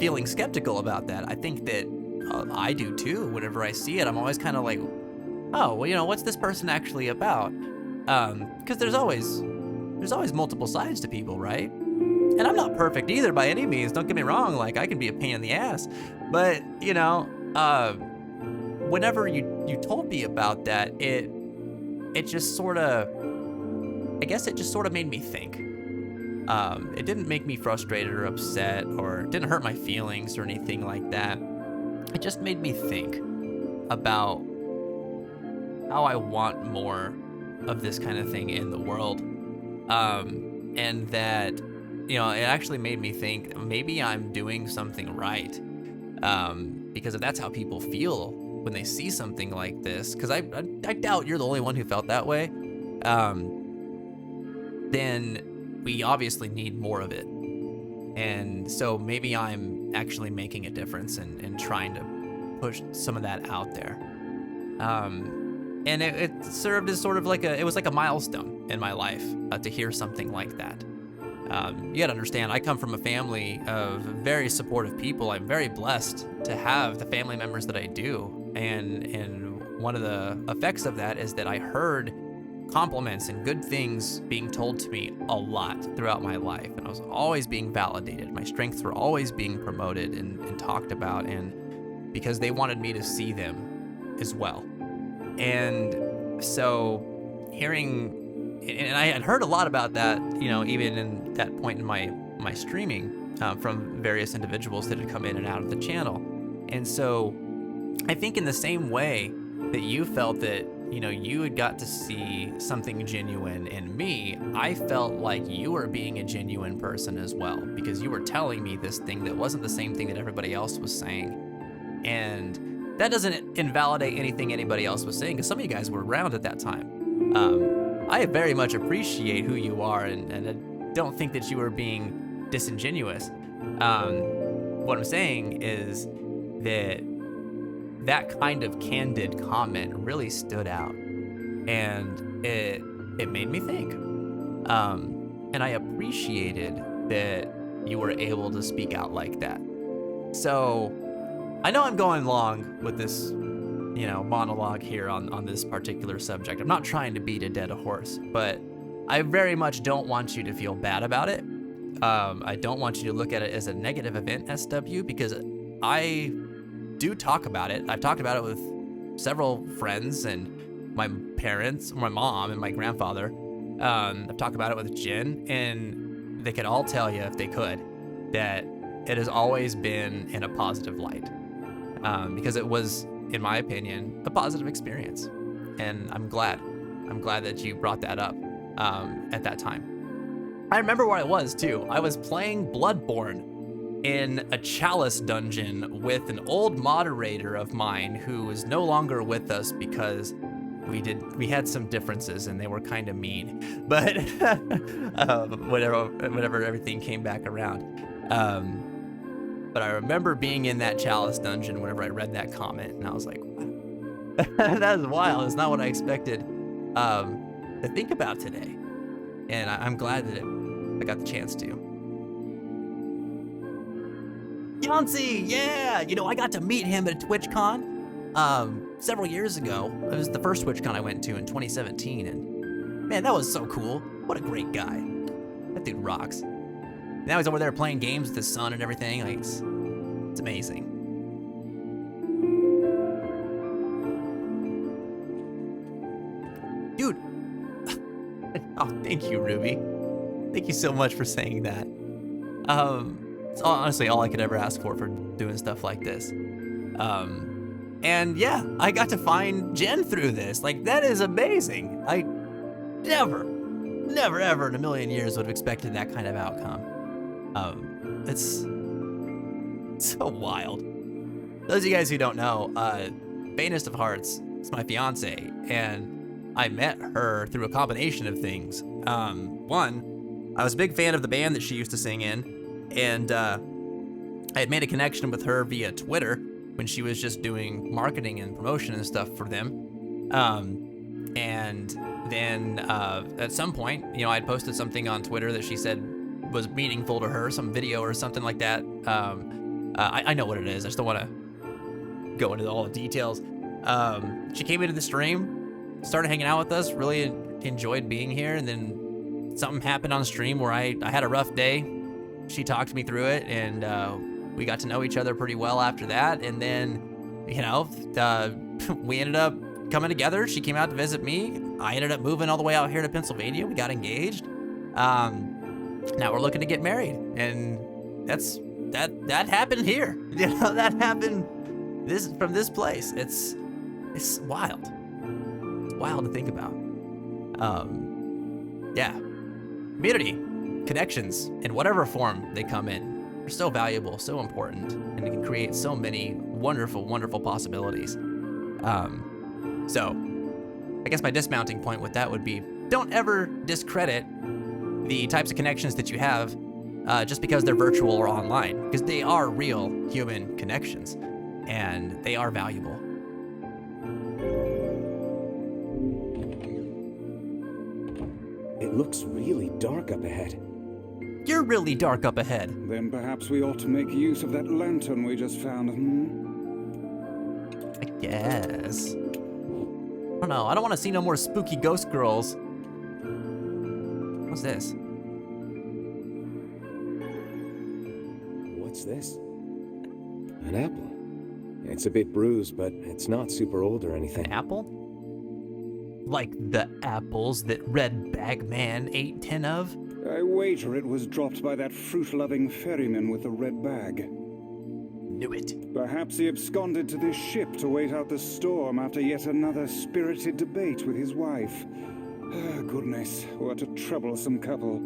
feeling skeptical about that. I think that I do too. Whenever I see it, I'm always kind of like, oh, well, you know, what's this person actually about? Because there's always multiple sides to people, right? And I'm not perfect either by any means. Don't get me wrong. Like, I can be a pain in the ass, but you know, whenever you told me about that, it just sort of, I guess it just sort of made me think. It didn't make me frustrated or upset, or it didn't hurt my feelings or anything like that. It just made me think about how I want more of this kind of thing in the world. And that, you know, it actually made me think maybe I'm doing something right. Because if that's how people feel when they see something like this, because I doubt you're the only one who felt that way, then we obviously need more of it. And so maybe I'm actually making a difference and trying to push some of that out there. And it served as sort of like it was like a milestone in my life to hear something like that. You gotta understand, I come from a family of very supportive people. I'm very blessed to have the family members that I do. And one of the effects of that is that I heard compliments and good things being told to me a lot throughout my life. And I was always being validated. My strengths were always being promoted and talked about, and because they wanted me to see them as well. And so hearing, and I had heard a lot about that, you know, even in that point in my streaming from various individuals that had come in and out of the channel. And so I think in the same way that you felt that, you know, you had got to see something genuine in me, I felt like you were being a genuine person as well, because you were telling me this thing that wasn't the same thing that everybody else was saying. And that doesn't invalidate anything anybody else was saying, because some of you guys were around at that time. I very much appreciate who you are, and I don't think that you were being disingenuous. What I'm saying is that kind of candid comment really stood out, and it made me think. And I appreciated that you were able to speak out like that. So I know I'm going long with this, you know, monologue here on this particular subject. I'm not trying to beat a dead horse, but I very much don't want you to feel bad about it. I don't want you to look at it as a negative event, SW, because I do talk about it. I've talked about it with several friends and my parents, my mom and my grandfather. I've talked about it with Jen, and they could all tell you, if they could, that it has always been in a positive light. Because it was, in my opinion, a positive experience. And I'm glad that you brought that up at that time. I remember where I was too. I was playing Bloodborne in a chalice dungeon with an old moderator of mine who is no longer with us because we had some differences and they were kind of mean, but whenever everything came back around. But I remember being in that chalice dungeon whenever I read that comment, and I was like, wow, that is wild. It's not what I expected to think about today. And I'm glad that I got the chance to. Yancey, yeah! You know, I got to meet him at a TwitchCon several years ago. It was the first TwitchCon I went to in 2017, and man, that was so cool. What a great guy. That dude rocks. Now he's over there playing games with his son and everything. Like, it's amazing. Dude. Oh, thank you, Ruby. Thank you so much for saying that. It's honestly all I could ever ask for doing stuff like this. And yeah, I got to find Jen through this. Like, that is amazing. I never ever in a million years would have expected that kind of outcome. It's so wild. Those of you guys who don't know, Vainest of Hearts is my fiance, and I met her through a combination of things. One, I was a big fan of the band that she used to sing in, and I had made a connection with her via Twitter when she was just doing marketing and promotion and stuff for them. And then at some point, you know, I'd posted something on Twitter that she said was meaningful to her, some video or something like that, I know what it is. I just don't want to go into all the details. She came into the stream, started hanging out with us, really enjoyed being here, and then something happened on stream where I had a rough day. She talked me through it, and we got to know each other pretty well after that. And then, we ended up coming together. She came out to visit me. I ended up moving all the way out here to Pennsylvania. We got engaged. Now we're looking to get married, and that happened here. That happened from this place. It's wild. It's wild to think about. Yeah. Community, connections, in whatever form they come in, are so valuable, so important, and it can create so many wonderful, wonderful possibilities. So I guess my dismounting point with that would be, don't ever discredit the types of connections that you have just because they're virtual or online, because they are real human connections, and they are valuable. It looks really dark up ahead. You're really dark up ahead. Then perhaps we ought to make use of that lantern we just found, I guess. I don't know. I don't want to see no more spooky ghost girls. What's this? What's this? An apple. It's a bit bruised, but it's not super old or anything. An apple? Like the apples that Red Bag Man ate 10 of? I wager it was dropped by that fruit-loving ferryman with the red bag. Knew it. Perhaps he absconded to this ship to wait out the storm after yet another spirited debate with his wife. Ah, goodness, what a troublesome couple.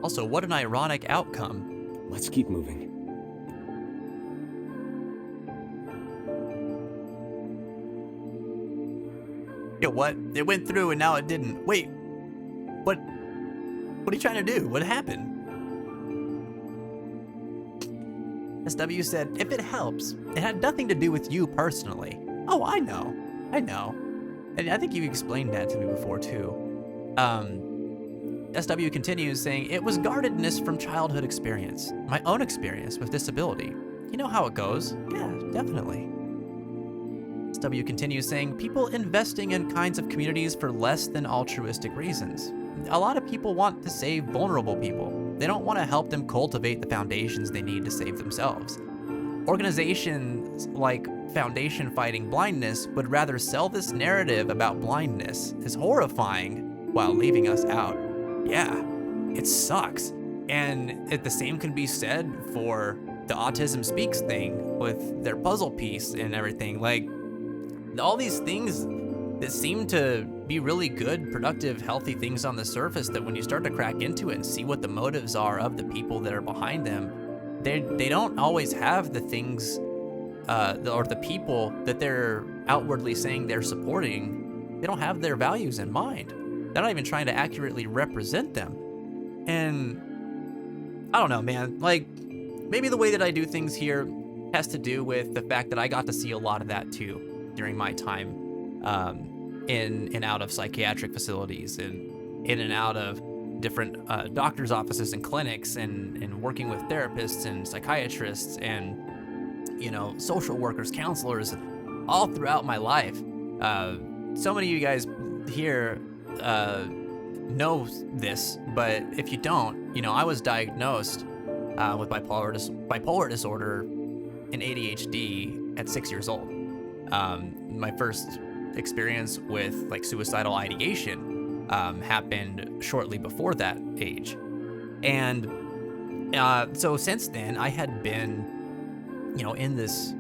Also, what an ironic outcome. Let's keep moving. Yo, what? It went through and now it didn't. Wait. What are you trying to do? What happened? SW said, if it helps, it had nothing to do with you personally. Oh, I know. And I think you explained that to me before too. SW continues saying, it was guardedness from childhood experience. My own experience with disability. You know how it goes. Yeah, definitely. SW continues saying, people investing in kinds of communities for less than altruistic reasons. A lot of people want to save vulnerable people. They don't want to help them cultivate the foundations they need to save themselves. Organizations like Foundation Fighting Blindness would rather sell this narrative about blindness as horrifying while leaving us out. Yeah, it sucks. And the same can be said for the Autism Speaks thing with their puzzle piece and everything. Like, all these things that seem to be really good, productive, healthy things on the surface, that when you start to crack into it and see what the motives are of the people that are behind them, they don't always have the things or the people that they're outwardly saying they're supporting. They don't have their values in mind. They're not even trying to accurately represent them. And I don't know, man, like, maybe the way that I do things here has to do with the fact that I got to see a lot of that too during my time in and out of psychiatric facilities and in and out of different doctor's offices and clinics and working with therapists and psychiatrists and, social workers, counselors, all throughout my life. So many of you guys here know this, but if you don't, I was diagnosed with bipolar disorder and ADHD at 6 years old. My first experience with suicidal ideation happened shortly before that age. And so since then I had been, in this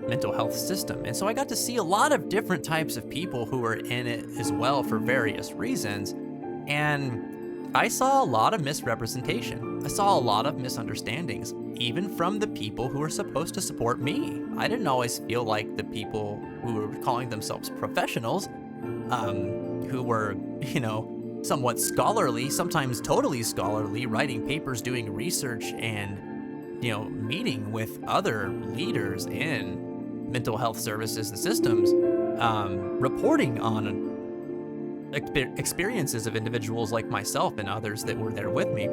mental health system. And so I got to see a lot of different types of people who were in it as well for various reasons. And I saw a lot of misrepresentation. I saw a lot of misunderstandings, even from the people who were supposed to support me. I didn't always feel like the people who were calling themselves professionals, who were, somewhat scholarly, sometimes totally scholarly, writing papers, doing research, and, meeting with other leaders in mental health services and systems, reporting on experiences of individuals like myself and others that were there with me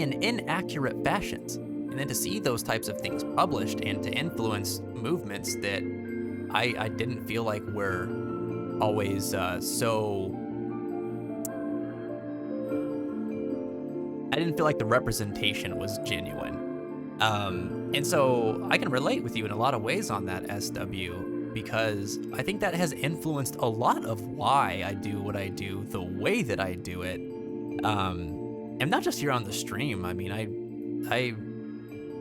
in inaccurate fashions. And then to see those types of things published and to influence movements that I didn't feel like were always I didn't feel like the representation was genuine. And so I can relate with you in a lot of ways on that, SW, because I think that has influenced a lot of why I do what I do the way that I do it. And not just here on the stream. I mean,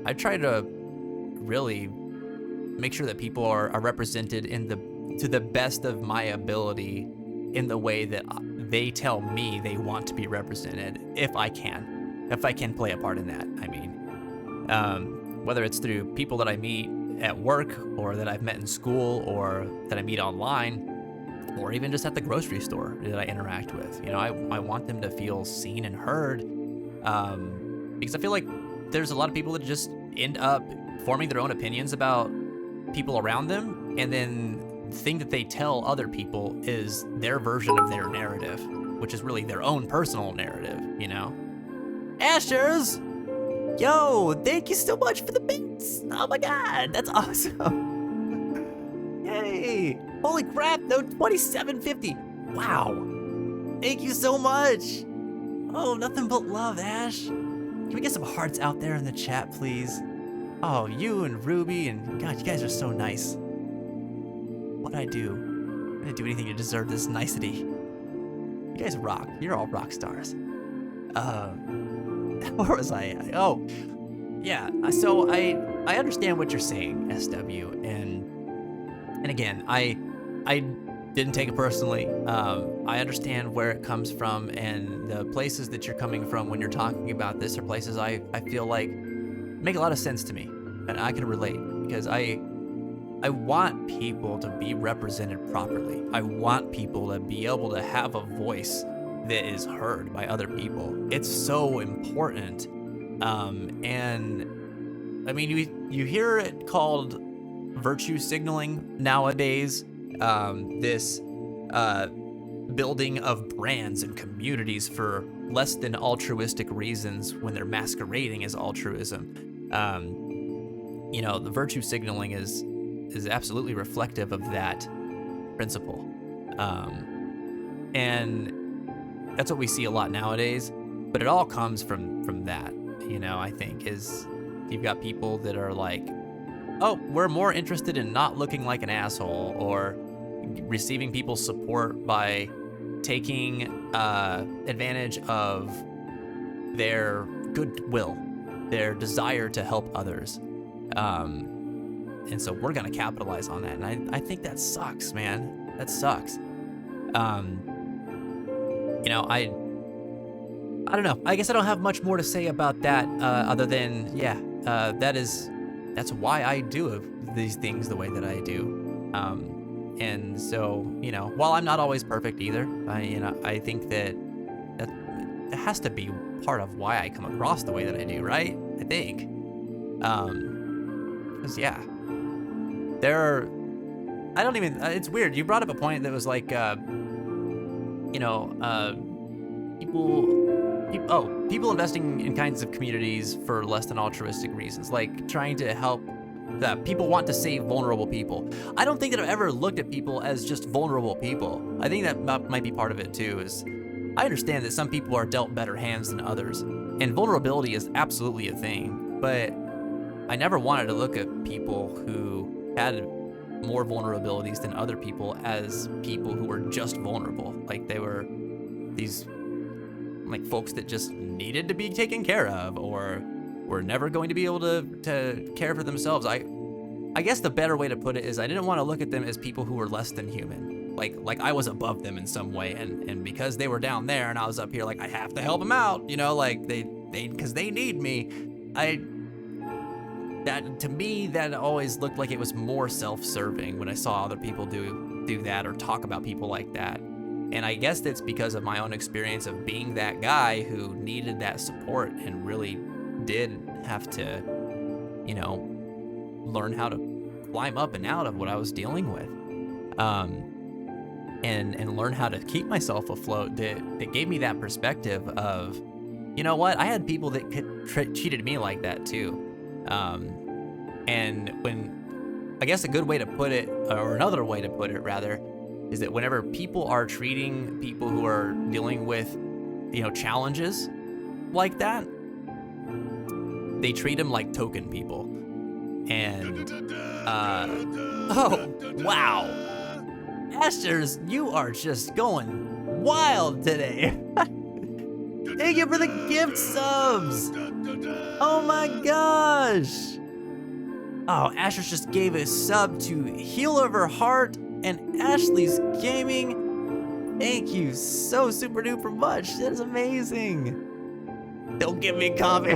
I try to really make sure that people are represented to the best of my ability in the way that they tell me they want to be represented, if I can play a part in that. I mean, whether it's through people that I meet at work or that I've met in school or that I meet online or even just at the grocery store that I interact with. You know, I want them to feel seen and heard, because I feel like there's a lot of people that just end up forming their own opinions about people around them, and then the thing that they tell other people is their version of their narrative, which is really their own personal narrative, you know? Ashers! Yo, thank you so much for the bits! Oh my god, that's awesome! Yay! Holy crap, though, 2750! Wow! Thank you so much! Oh, nothing but love, Ash. Can we get some hearts out there in the chat, please? Oh, you and Ruby and God, you guys are so nice. What'd I do? I didn't do anything to deserve this nicety. You guys rock. You're all rock stars. Where was I at? Oh, yeah. So I understand what you're saying, SW, and again, I didn't take it personally. I understand where it comes from, and the places that you're coming from when you're talking about this are places I feel like make a lot of sense to me, and I can relate, because I want people to be represented properly. I want people to be able to have a voice that is heard by other people. It's so important. And I mean, you hear it called virtue signaling nowadays. This building of brands and communities for less than altruistic reasons when they're masquerading as altruism. You know, the virtue signaling is absolutely reflective of that principle. And that's what we see a lot nowadays, but it all comes from that, you know, I think, is you've got people that are like, oh, we're more interested in not looking like an asshole or receiving people's support by taking advantage of their goodwill, their desire to help others. And so we're gonna capitalize on that. And I think that sucks, man. That sucks. You know, I don't know. I guess I don't have much more to say about that, other than, yeah, that's why I do these things the way that I do. And so, you know, while I'm not always perfect either, I think that it has to be part of why I come across the way that I do, right? I think. Because, yeah, it's weird. You brought up a point that was like, you know, people investing in kinds of communities for less than altruistic reasons, like trying to help that people want to save vulnerable people. I don't think that I've ever looked at people as just vulnerable people. I think that might be part of it too, is I understand that some people are dealt better hands than others, and vulnerability is absolutely a thing, but I never wanted to look at people who had more vulnerabilities than other people as people who were just vulnerable. Like they were these like folks that just needed to be taken care of or were never going to be able to care for themselves. I guess the better way to put it is I didn't want to look at them as people who were less than human. Like I was above them in some way, and because they were down there and I was up here, like I have to help them out, you know, like they because they need me. That to me, that always looked like it was more self-serving when I saw other people do that or talk about people like that. And I guess that's because of my own experience of being that guy who needed that support and really did have to, you know, learn how to climb up and out of what I was dealing with, and learn how to keep myself afloat. That gave me that perspective of, you know what, I had people that cheated me like that too. And I guess a good way to put it, or another way to put it rather, is that whenever people are treating people who are dealing with, challenges like that, they treat them like token people. And, oh, wow. Asters, you are just going wild today. Thank you for the gift subs. Oh my gosh. Oh, Asher's just gave a sub to Heal of Her Heart and Ashley's Gaming. Thank you so super duper much. That is amazing. Don't give me coffee.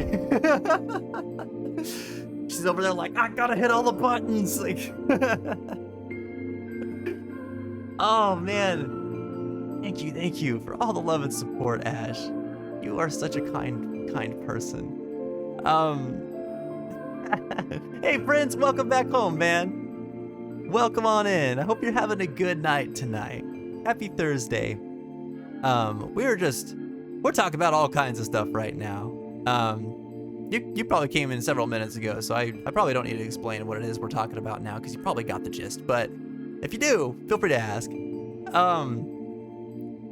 She's over there like, I gotta hit all the buttons. Like, oh man. Thank you for all the love and support, Ash. You are such a kind person. Hey Prince, welcome back home, man. Welcome on in. I hope you're having a good night tonight. Happy Thursday. We're talking about all kinds of stuff right now. You probably came in several minutes ago, so I probably don't need to explain what it is we're talking about now, because you probably got the gist. But if you do, feel free to ask.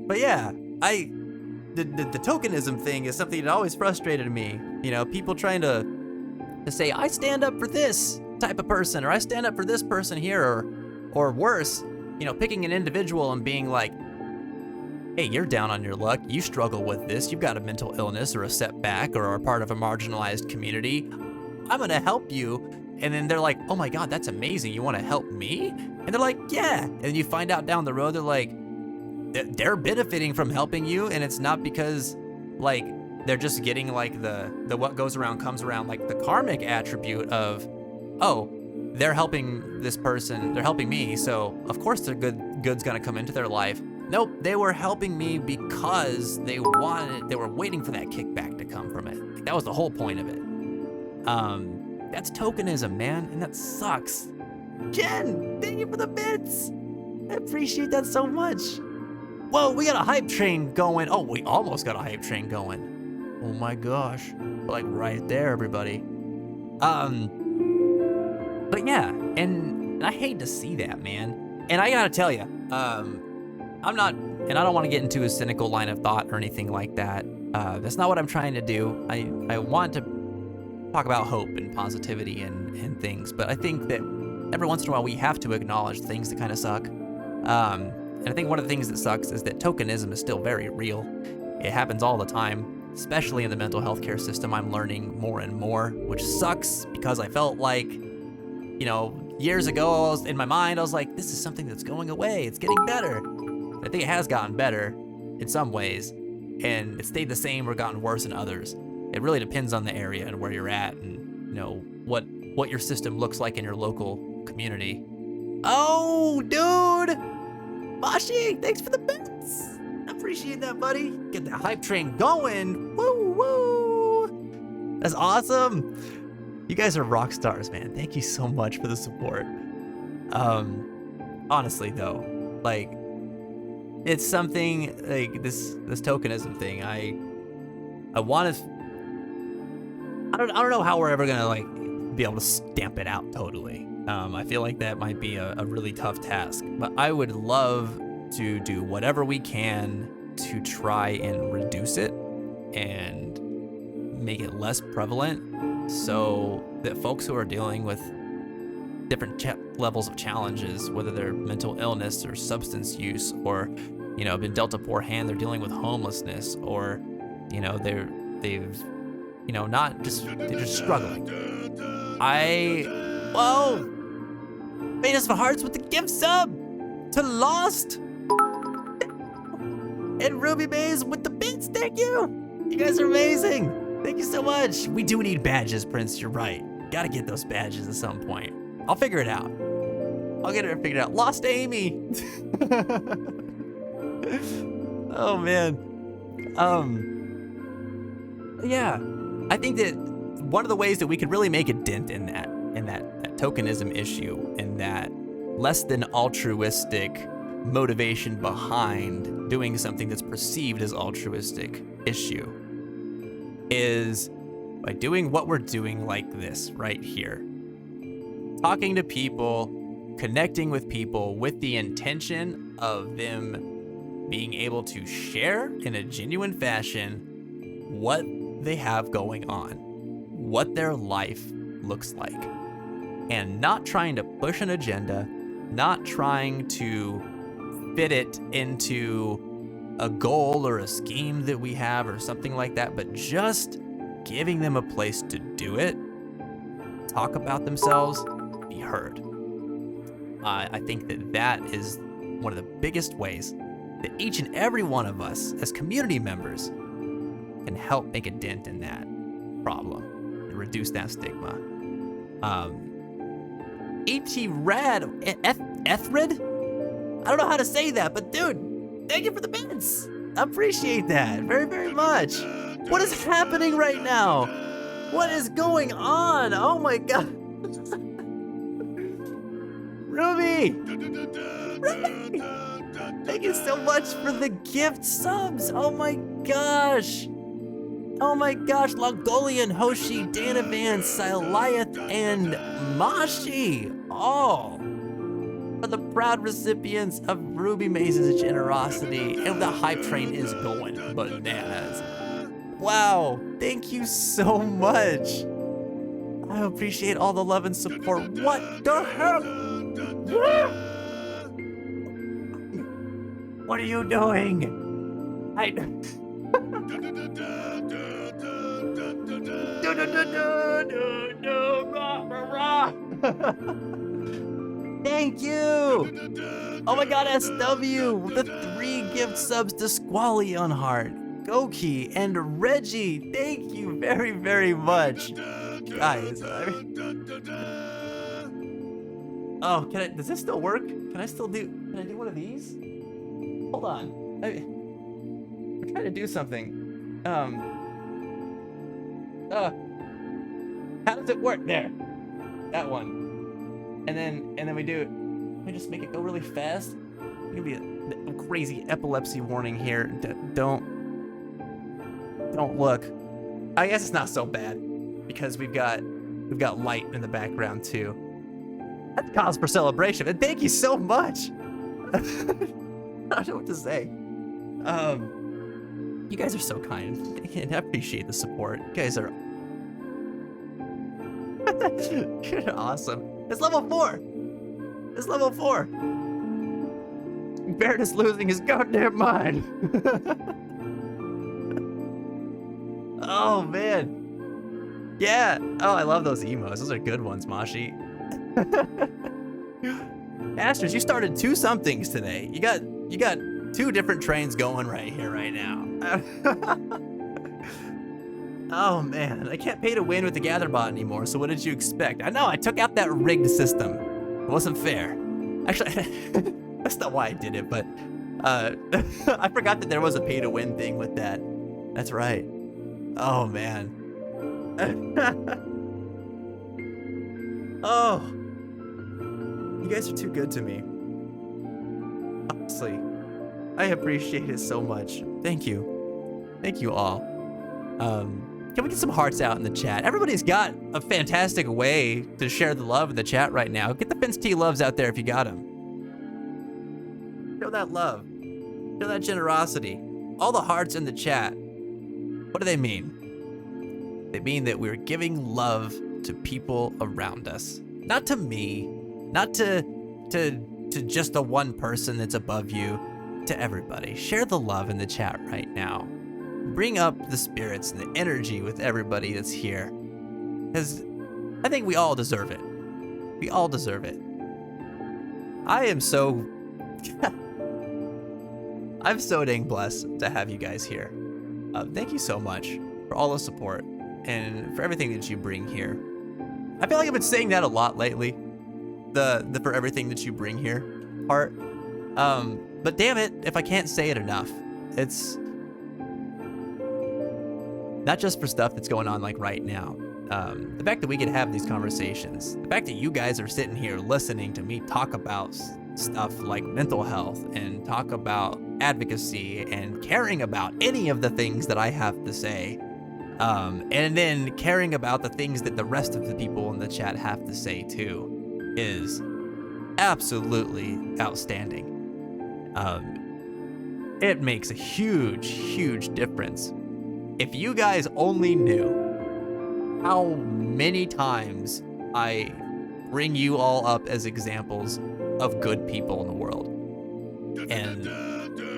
But yeah, the tokenism thing is something that always frustrated me. People trying to say, I stand up for this type of person, or I stand up for this person here, or worse, picking an individual and being like, hey, you're down on your luck, you struggle with this, you've got a mental illness or a setback or are part of a marginalized community, I'm gonna help you. And then they're like, oh my God, that's amazing, you wanna help me? And they're like, yeah. And then you find out down the road, they're like, they're benefiting from helping you, and it's not because like they're just getting like the what goes around comes around, like the karmic attribute of, oh, they're helping this person, they're helping me, so of course their good's gonna come into their life. Nope, they were helping me because they were waiting for that kickback to come from it. Like, that was the whole point of it. That's tokenism, man, and that sucks. Jen, thank you for the bits. I appreciate that so much. Whoa, we got a hype train going. Oh, we almost got a hype train going. Oh my gosh. Like right there, everybody. But yeah, and I hate to see that, man. And I gotta tell you, I'm not, and I don't want to get into a cynical line of thought or anything like that. That's not what I'm trying to do. I want to talk about hope and positivity and things, but I think that every once in a while we have to acknowledge things that kind of suck. And I think one of the things that sucks is that tokenism is still very real. It happens all the time, especially in the mental health care system. I'm learning more and more, which sucks because I felt like, years ago, in my mind, I was like, this is something that's going away. It's getting better. I think it has gotten better in some ways, and it stayed the same or gotten worse in others. It really depends on the area and where you're at, and what your system looks like in your local community. Oh, dude! Mashi, thanks for the bits! I appreciate that, buddy. Get that hype train going. Woo, woo! That's awesome. You guys are rock stars, man. Thank you so much for the support. Honestly though, like, it's something like this tokenism thing. I want to. I don't know how we're ever gonna like be able to stamp it out totally. I feel like that might be a really tough task, but I would love to do whatever we can to try and reduce it and make it less prevalent, so that folks who are dealing with different levels of challenges, whether they're mental illness or substance use, or been dealt a poor hand, they're dealing with homelessness, or they're just struggling. Whoa! Venus of Hearts with the gift sub to Lost, and Ruby Maze with the bits. Thank you. You guys are amazing. Thank you so much. We do need badges, Prince. You're right. Gotta get those badges at some point. I'll figure it out. I'll get it figured out. Lost Amy. Oh man. Yeah. I think that one of the ways that we could really make a dent in that tokenism issue, and that less than altruistic motivation behind doing something that's perceived as altruistic issue, is by doing what we're doing like this right here. Talking to people, connecting with people with the intention of them being able to share in a genuine fashion what they have going on, what their life looks like, and not trying to push an agenda, not trying to fit it into a goal or a scheme that we have or something like that, but just giving them a place to do it, talk about themselves, be heard. I think that is one of the biggest ways that each and every one of us as community members can help make a dent in that problem and reduce that stigma. E.T. Rad, Ethred? I don't know how to say that, but dude, thank you for the bits. I appreciate that very, very much. What is happening right now? What is going on? Oh my God. Ruby! Ruby! Thank you so much for the gift subs. Oh my gosh. Oh my gosh, Longolian, Hoshi, Danavan, Silath, and Mashi. All are the proud recipients of Ruby Maze's generosity, and the hype train is going bananas. Wow, thank you so much. I appreciate all the love and support. What the heck? What are you doing? Thank you! Oh my God, SW, the 3 gift subs to Squallion Heart, Goki, and Reggie. Thank you very, very much. Guys, oh, does this still work? Can I do one of these? Hold on. We're trying to do something. How does it work? There. That one. And then we just make it go really fast. It's gonna be a crazy epilepsy warning here. Don't look. I guess it's not so bad because we've got light in the background too. That's cause for celebration. And thank you so much. I don't know what to say. You guys are so kind. And I appreciate the support. You guys are you're awesome. It's level 4. It's level 4. Barrett is losing his goddamn mind. Oh man. Yeah. Oh, I love those emos. Those are good ones, Mashi. Astros, you started 2 somethings today. You got 2 different trains going right here, right now. Oh man, I can't pay to win with the Gatherbot anymore, so what did you expect? I know, I took out that rigged system. It wasn't fair. Actually, that's not why I did it, but I forgot that there was a pay to win thing with that. That's right. Oh man. Oh. You guys are too good to me. Honestly, I appreciate it so much. Thank you. Thank you all. Can we get some hearts out in the chat? Everybody's got a fantastic way to share the love in the chat right now. Get the Vince T loves out there if you got them. Show that love. Show that generosity. All the hearts in the chat. What do they mean? They mean that we're giving love to people around us. Not to me. Not to just the one person that's above you. To everybody. Share the love in the chat right now. Bring up the spirits and the energy with everybody that's here. Because I think we all deserve it. We all deserve it. I am so... I'm so dang blessed to have you guys here. Thank you so much for all the support and for everything that you bring here. I feel like I've been saying that a lot lately. The for everything that you bring here part. But damn it, if I can't say it enough. It's not just for stuff that's going on like right now. The fact that we can have these conversations, the fact that you guys are sitting here listening to me talk about stuff like mental health and talk about advocacy and caring about any of the things that I have to say. And then caring about the things that the rest of the people in the chat have to say too is absolutely outstanding. It makes a huge, huge difference. If you guys only knew how many times I bring you all up as examples of good people in the world. And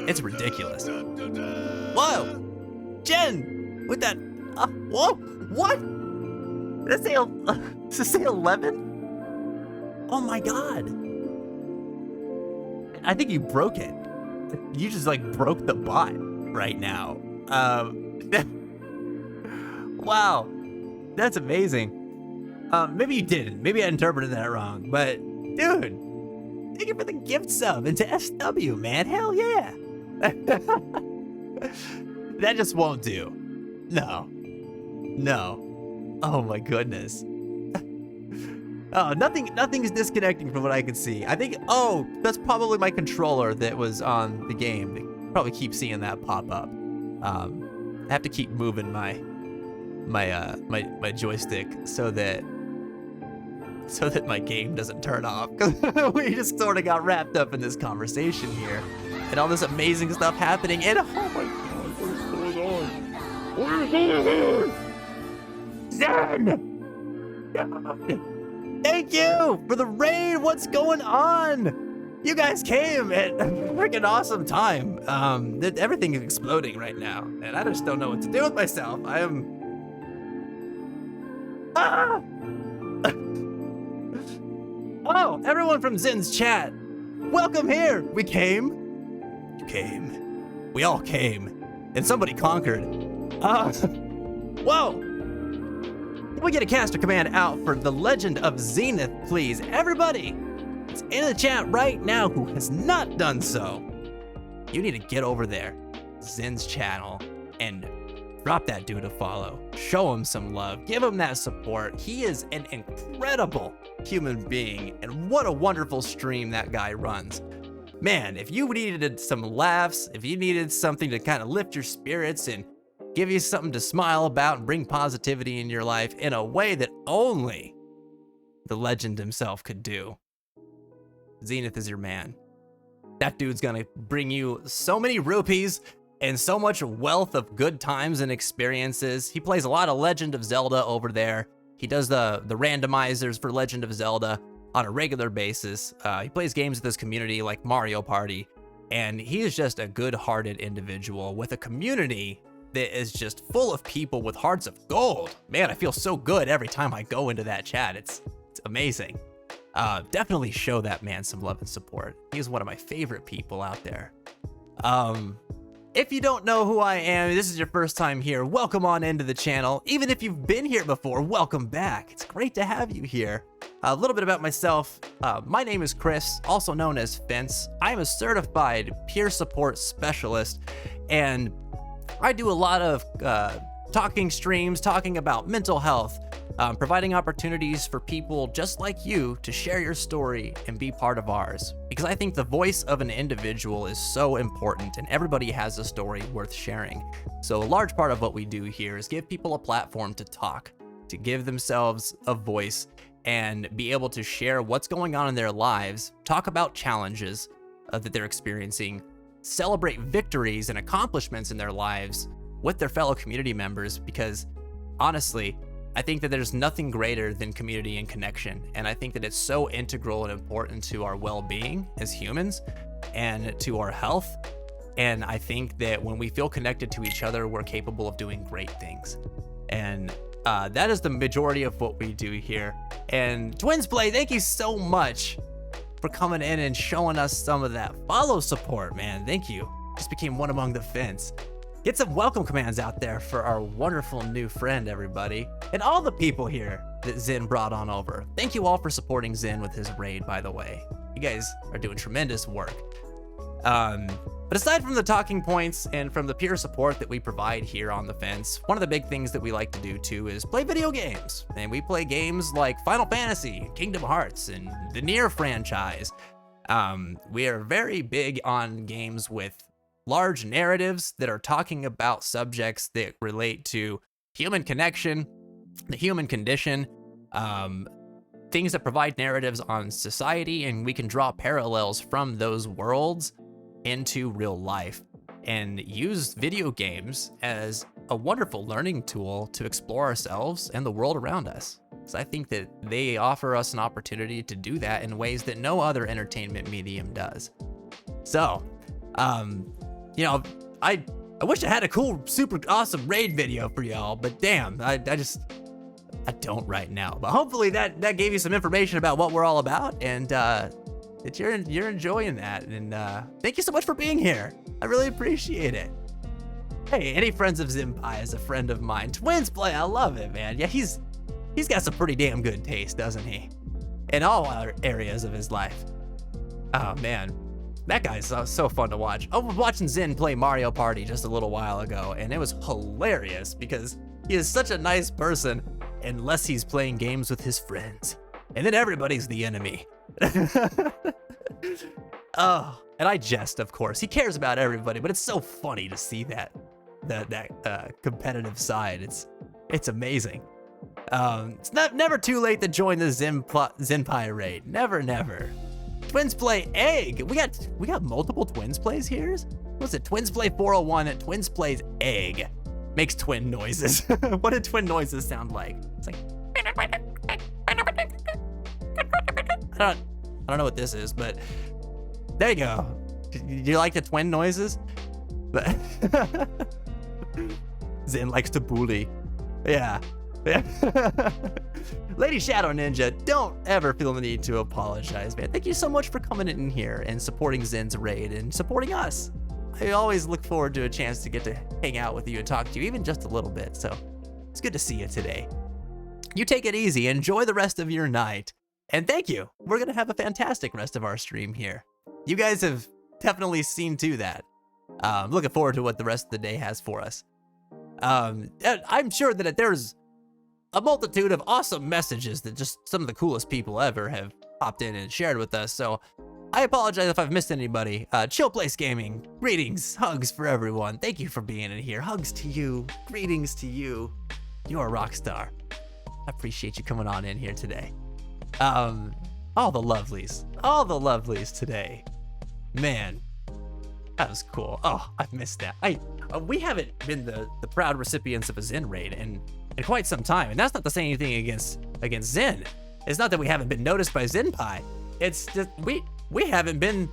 it's ridiculous. Whoa! Jen! With that... whoa! What? Does it say 11? Oh my god. I think you broke it. You just like broke the bot right now. Wow. That's amazing. Maybe you didn't. Maybe I interpreted that wrong. But, dude, thank you for the gift sub into SW, man. Hell yeah. That just won't do. No. No. Oh my goodness. Oh, nothing is disconnecting from what I can see. I think, oh, that's probably my controller that was on the game. They probably keep seeing that pop up. I have to keep moving my joystick so that my game doesn't turn off. Cause we just sort of got wrapped up in this conversation here, and all this amazing stuff happening. And oh my god, what's going on? What is going on? Zen! Thank you for the raid. What's going on? You guys came at a freaking awesome time. Everything is exploding right now, and I just don't know what to do with myself. I am. Ah! Oh, everyone from Zin's chat, welcome here. We came. You came. We all came, and somebody conquered. Whoa! Can we get a caster command out for the Legend of Zenith, please? Everybody that's in the chat right now who has not done so, you need to get over there, Zin's channel, and drop that dude a follow. Show him some love. Give him that support. He is an incredible human being, and what a wonderful stream that guy runs. Man, if you needed some laughs, if you needed something to kind of lift your spirits and give you something to smile about and bring positivity in your life in a way that only the legend himself could do, Zenith is your man. That dude's gonna bring you so many rupees and so much wealth of good times and experiences. He plays a lot of Legend of Zelda over there. He does the randomizers for Legend of Zelda on a regular basis. He plays games with his community like Mario Party, and he is just a good-hearted individual with a community that is just full of people with hearts of gold. Man, I feel so good every time I go into that chat. It's amazing. Definitely show that man some love and support. He's one of my favorite people out there. If you don't know who I am, this is your first time here, welcome on into the channel. Even if you've been here before, welcome back. It's great to have you here. A little bit about myself. My name is Chris, also known as Fence. I am a certified peer support specialist, and I do a lot of talking streams, talking about mental health, providing opportunities for people just like you to share your story and be part of ours. Because I think the voice of an individual is so important, and everybody has a story worth sharing. So a large part of what we do here is give people a platform to talk, to give themselves a voice and be able to share what's going on in their lives, talk about challenges that they're experiencing, celebrate victories and accomplishments in their lives with their fellow community members, because honestly, I think that there's nothing greater than community and connection. And I think that it's so integral and important to our well-being as humans and to our health. And I think that when we feel connected to each other, we're capable of doing great things. And that is the majority of what we do here. And Twins Play, thank you so much for coming in and showing us some of that follow support, man. Thank you. Just became one among the Fence. Get some welcome commands out there for our wonderful new friend, everybody. And all the people here that Zen brought on over. Thank you all for supporting Zen with his raid, by the way. You guys are doing tremendous work. But aside from the talking points and from the peer support that we provide here on the Fence, one of the big things that we like to do too is play video games. And we play games like Final Fantasy, Kingdom Hearts, and the Nier franchise. We are very big on games with large narratives that are talking about subjects that relate to human connection, the human condition, things that provide narratives on society, and we can draw parallels from those worlds into real life and use video games as a wonderful learning tool to explore ourselves and the world around us. So I think that they offer us an opportunity to do that in ways that no other entertainment medium does. So, you know, I wish I had a cool, super awesome raid video for y'all, but damn, I don't right now. But hopefully that gave you some information about what we're all about, and that you're enjoying that. And thank you so much for being here. I really appreciate it. Hey, any friends of Zenpai is a friend of mine. Twins Play, I love it, man. Yeah, he's got some pretty damn good taste, doesn't he? In all areas of his life. Oh man, that guy's so fun to watch. I was watching Zen play Mario Party just a little while ago, and it was hilarious because he is such a nice person unless he's playing games with his friends. And then everybody's the enemy. Oh, and I jest, of course. He cares about everybody, but it's so funny to see that competitive side. It's amazing. It's never too late to join the Zenpai raid. Never. Twins Play Egg. We got multiple Twins Plays here. What's it? Twins Play 401 and Twins Plays Egg. Makes twin noises. What do twin noises sound like? It's like I don't know what this is, but there you go. Do you like the twin noises? But Zen likes to bully. Yeah. Lady Shadow Ninja, don't ever feel the need to apologize, man. Thank you so much for coming in here and supporting Zen's raid and supporting us. I always look forward to a chance to get to hang out with you and talk to you, even just a little bit. So it's good to see you today. You take it easy. Enjoy the rest of your night. And thank you. We're going to have a fantastic rest of our stream here. You guys have definitely seen to that. Looking forward to what the rest of the day has for us. I'm sure that there's a multitude of awesome messages that just some of the coolest people ever have popped in and shared with us. So I apologize if I've missed anybody. Chill Place Gaming, greetings, hugs for everyone. Thank you for being in here. Hugs to you, greetings to you. You're a rock star. I appreciate you coming on in here today. All the lovelies today. Man, that was cool. Oh, I've missed that. We haven't been the proud recipients of a Zen raid in quite some time, and that's not to say anything against Zen. It's not that we haven't been noticed by Zenpai. It's just we haven't been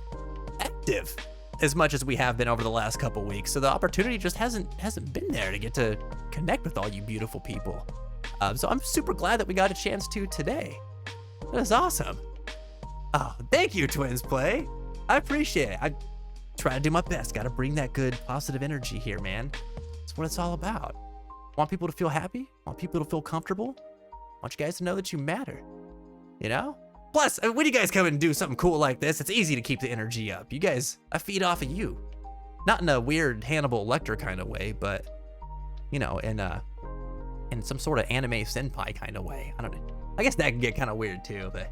active as much as we have been over the last couple weeks. So the opportunity just hasn't been there to get to connect with all you beautiful people. So I'm super glad that we got a chance to today. That is awesome. Oh, thank you, Twins Play. I appreciate it. I try to do my best. Got to bring that good positive energy here, man. That's what it's all about. Want people to feel happy? Want people to feel comfortable? Want you guys to know that you matter, you know? Plus, when you guys come and do something cool like this, it's easy to keep the energy up. You guys, I feed off of you. Not in a weird Hannibal Lecter kind of way, but, you know, in some sort of anime senpai kind of way. I don't know. I guess that can get kind of weird too, but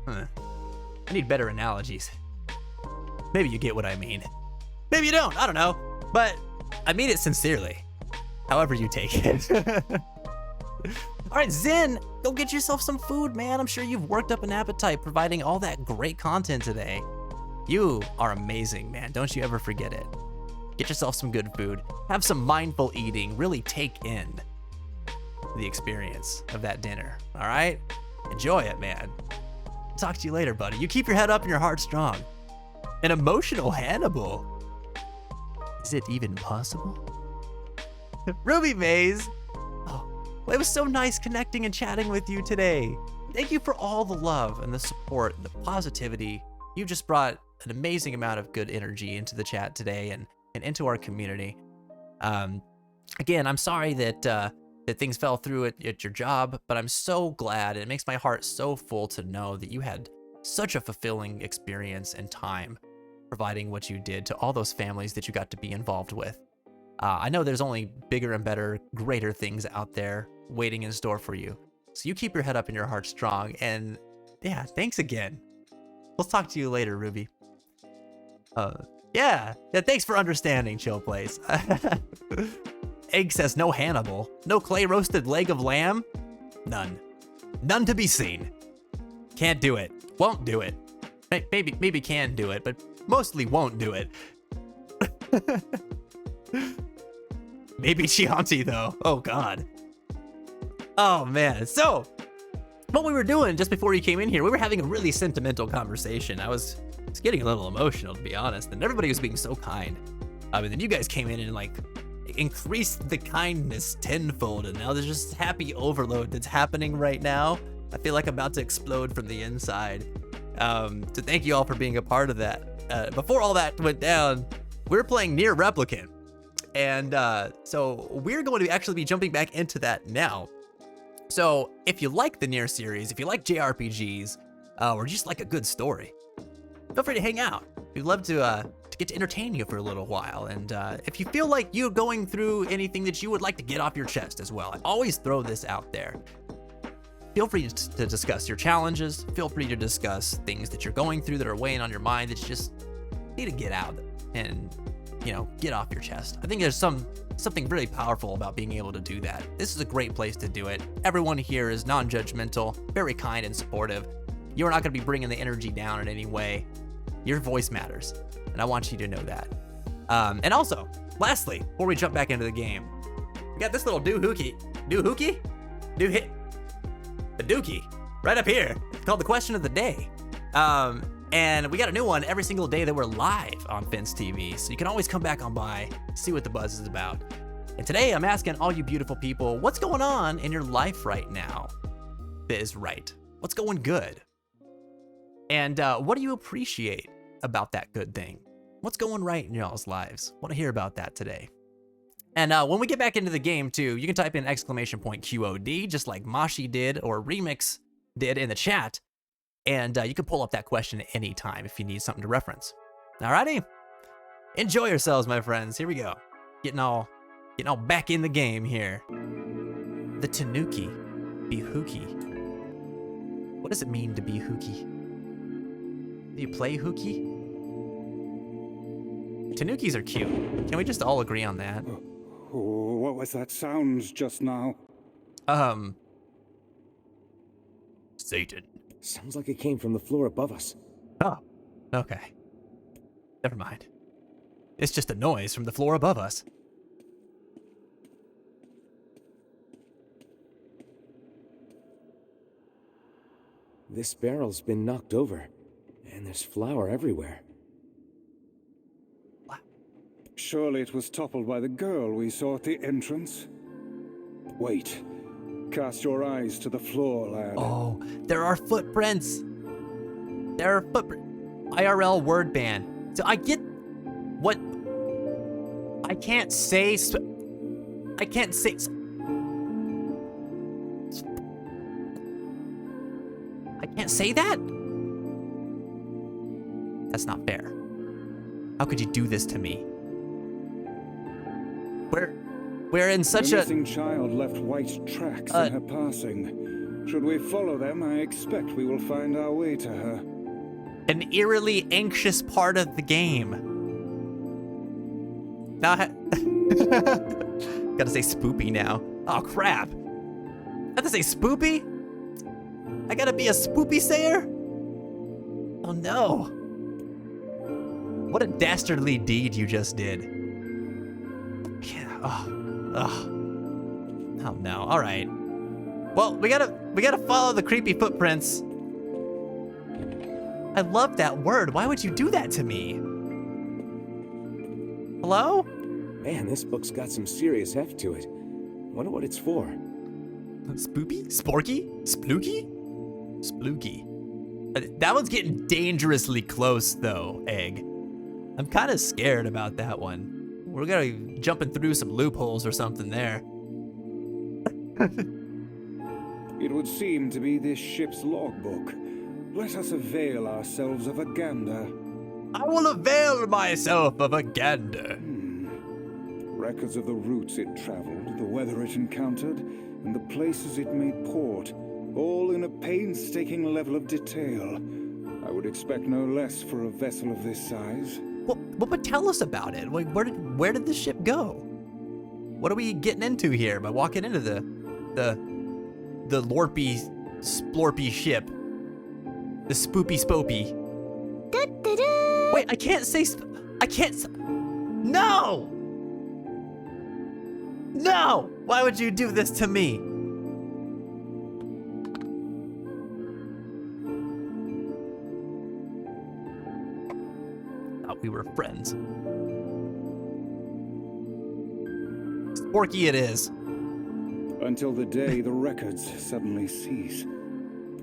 I need better analogies. Maybe you get what I mean. Maybe you don't, I don't know. But I mean it sincerely. However you take it. All right, Zen, go get yourself some food, man. I'm sure you've worked up an appetite providing all that great content today. You are amazing, man. Don't you ever forget it. Get yourself some good food. Have some mindful eating. Really take in the experience of that dinner, all right? Enjoy it, man. Talk to you later, buddy. You keep your head up and your heart strong. An emotional Hannibal. Is it even possible? Ruby Maze. Oh, well, it was so nice connecting and chatting with you today. Thank you for all the love and the support and the positivity. You just brought an amazing amount of good energy into the chat today and into our community. Again, I'm sorry that things fell through at your job, but I'm so glad. It makes my heart so full to know that you had such a fulfilling experience and time providing what you did to all those families that you got to be involved with. I know there's only bigger and better, greater things out there waiting in store for you. So you keep your head up and your heart strong. And yeah, thanks again. We'll talk to you later, Ruby. Yeah, thanks for understanding, Chill Place. Egg says no Hannibal. No clay roasted leg of lamb? None. None to be seen. Can't do it. Won't do it. Maybe can do it, but mostly won't do it. Maybe Chianti though. Oh God. Oh man. So what we were doing just before you came in here, we were having a really sentimental conversation. I was getting a little emotional, to be honest, and everybody was being so kind. And then you guys came in and like increased the kindness tenfold, and now there's just happy overload that's happening right now. I feel like I'm about to explode from the inside. So thank you all for being a part of that. Before all that went down, we were playing Nier Replicant, and so we're going to actually be jumping back into that now. So if you like the Nier series, if you like JRPGs, or just like a good story, feel free to hang out. We'd love to get to entertain you for a little while. And if you feel like you're going through anything that you would like to get off your chest as well, I always throw this out there. Feel free to discuss your challenges. Feel free to discuss things that you're going through that are weighing on your mind that you just need to get out and, you know, get off your chest. I think there's something really powerful about being able to do that. This is a great place to do it. Everyone here is non-judgmental, very kind and supportive. You're not going to be bringing the energy down in any way. Your voice matters, and I want you to know that. And also, lastly, before we jump back into the game, we got this little doohickey right up here. It's called the question of the day. And we got a new one every single day that we're live on Fence TV, so you can always come back on by, see what the buzz is about. And today I'm asking all you beautiful people, what's going on in your life right now that is right? What's going good? And what do you appreciate about that good thing? What's going right in y'all's lives? Want to hear about that today. And when we get back into the game too, you can type in !QOD, just like Mashi did or Remix did in the chat. And you can pull up that question at any time if you need something to reference. Alrighty? Enjoy yourselves, my friends. Here we go. Getting all back in the game here. The Tanuki be hooky. What does it mean to be hooky? Do you play hooky? Tanukis are cute. Can we just all agree on that? Oh, what was that sound just now? Satan. Sounds like it came from the floor above us. Oh, okay. Never mind. It's just a noise from the floor above us. This barrel's been knocked over, and there's flour everywhere. Surely it was toppled by the girl we saw at the entrance. Wait. Cast your eyes to the floor, lad. Oh, there are footprints. There are footprints. IRL word ban. So I get what I can't say. I can't say. I can't say that? That's not fair. How could you do this to me? We're in such a... The missing child left white tracks in her passing. Should we follow them, I expect we will find our way to her. An eerily anxious part of the game. Now gotta say spoopy now. Oh crap. I have to say spoopy? I gotta be a spoopy sayer? Oh no. What a dastardly deed you just did. Yeah, oh no. All right. Well, we gotta follow the creepy footprints. I love that word. Why would you do that to me? Hello? Man, this book's got some serious heft to it. Wonder what it's for. Spoopy? Sporky? Splooky? Splooky. That one's getting dangerously close, though, Egg. I'm kind of scared about that one. We're gonna be jumping through some loopholes or something there. It would seem to be this ship's logbook. Let us avail ourselves of a gander. I will avail myself of a gander. Records of the routes it traveled, the weather it encountered, and the places it made port, all in a painstaking level of detail. I would expect no less for a vessel of this size. Well, but tell us about it. Like, where did the ship go? What are we getting into here by walking into the lorpy splorpy ship? The spoopy spoopy. Wait, I can't say no! No! Why would you do this to me? Thought we were friends. Sporky it is. Until the day the records suddenly cease.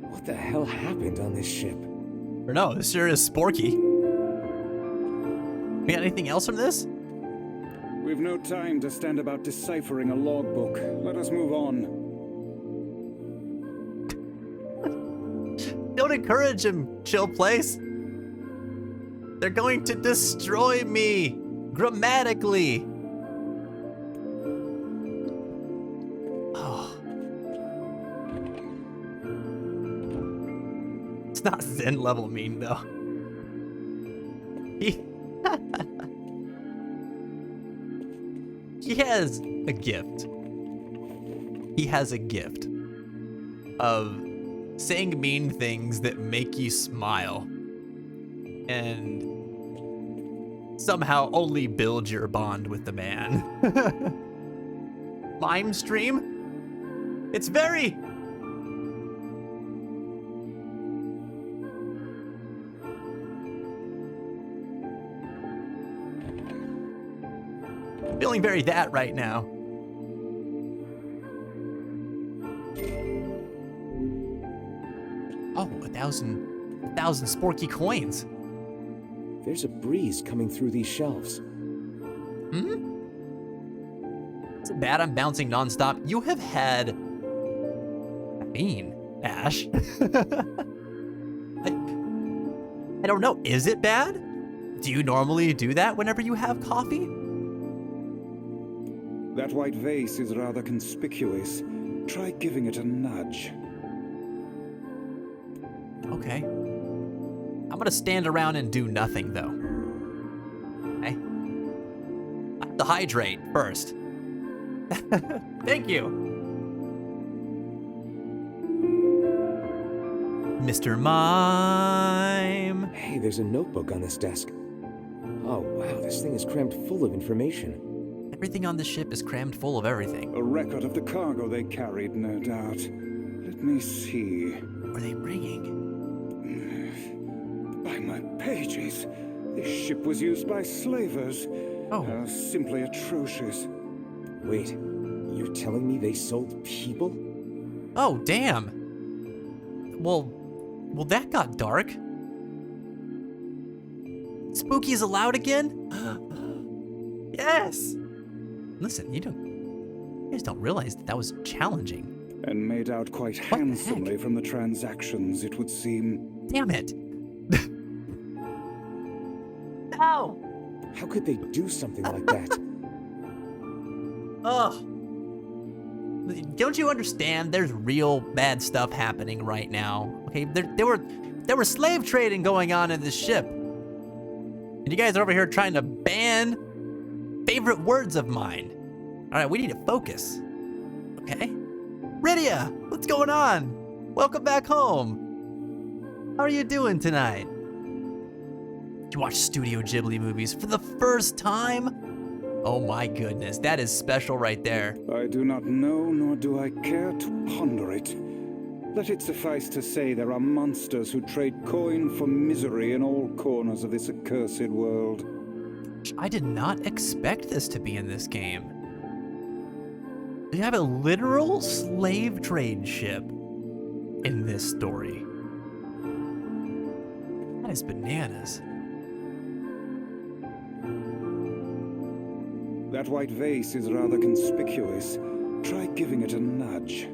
What the hell happened on this ship? Or no, this sure is Sporky. We got anything else from this? We've no time to stand about deciphering a logbook. Let us move on. Don't encourage him, chill place. They're going to destroy me grammatically. Oh. It's not Zen level mean though. He has a gift. He has a gift of saying mean things that make you smile and somehow only build your bond with the man. Mime stream? It's very... feeling very that right now. Oh, 1,000 Sporky coins. There's a breeze coming through these shelves. Hmm? Is it bad I'm bouncing nonstop? You have had caffeine, Ash. I don't know. Is it bad? Do you normally do that whenever you have coffee? That white vase is rather conspicuous. Try giving it a nudge. Okay. I'm gonna stand around and do nothing, though. Okay. I have to hydrate first. Thank you. Mr. Mime. Hey, there's a notebook on this desk. Oh, wow, this thing is crammed full of information. Everything on the ship is crammed full of everything. A record of the cargo they carried, no doubt. Let me see. What are they bringing? By my pages, this ship was used by slavers. Oh. Simply atrocious. Wait, you're telling me they sold people? Oh, damn. Well, that got dark. Spooky's allowed again? Yes. Listen, you guys don't realize that was challenging. And made out quite handsomely from the transactions, it would seem. Damn it. No. How could they do something like that? Ugh. Don't you understand? There's real bad stuff happening right now. Okay, there were slave trading going on in this ship. And you guys are over here trying to ban favorite words of mine. All right, we need to focus. Okay? Rydia, what's going on? Welcome back home. How are you doing tonight? You watch Studio Ghibli movies for the first time? Oh my goodness, that is special right there. I do not know, nor do I care to ponder it. Let it suffice to say there are monsters who trade coin for misery in all corners of this accursed world. I did not expect this to be in this game. You have a literal slave trade ship in this story. That is bananas. That white vase is rather conspicuous. Try giving it a nudge.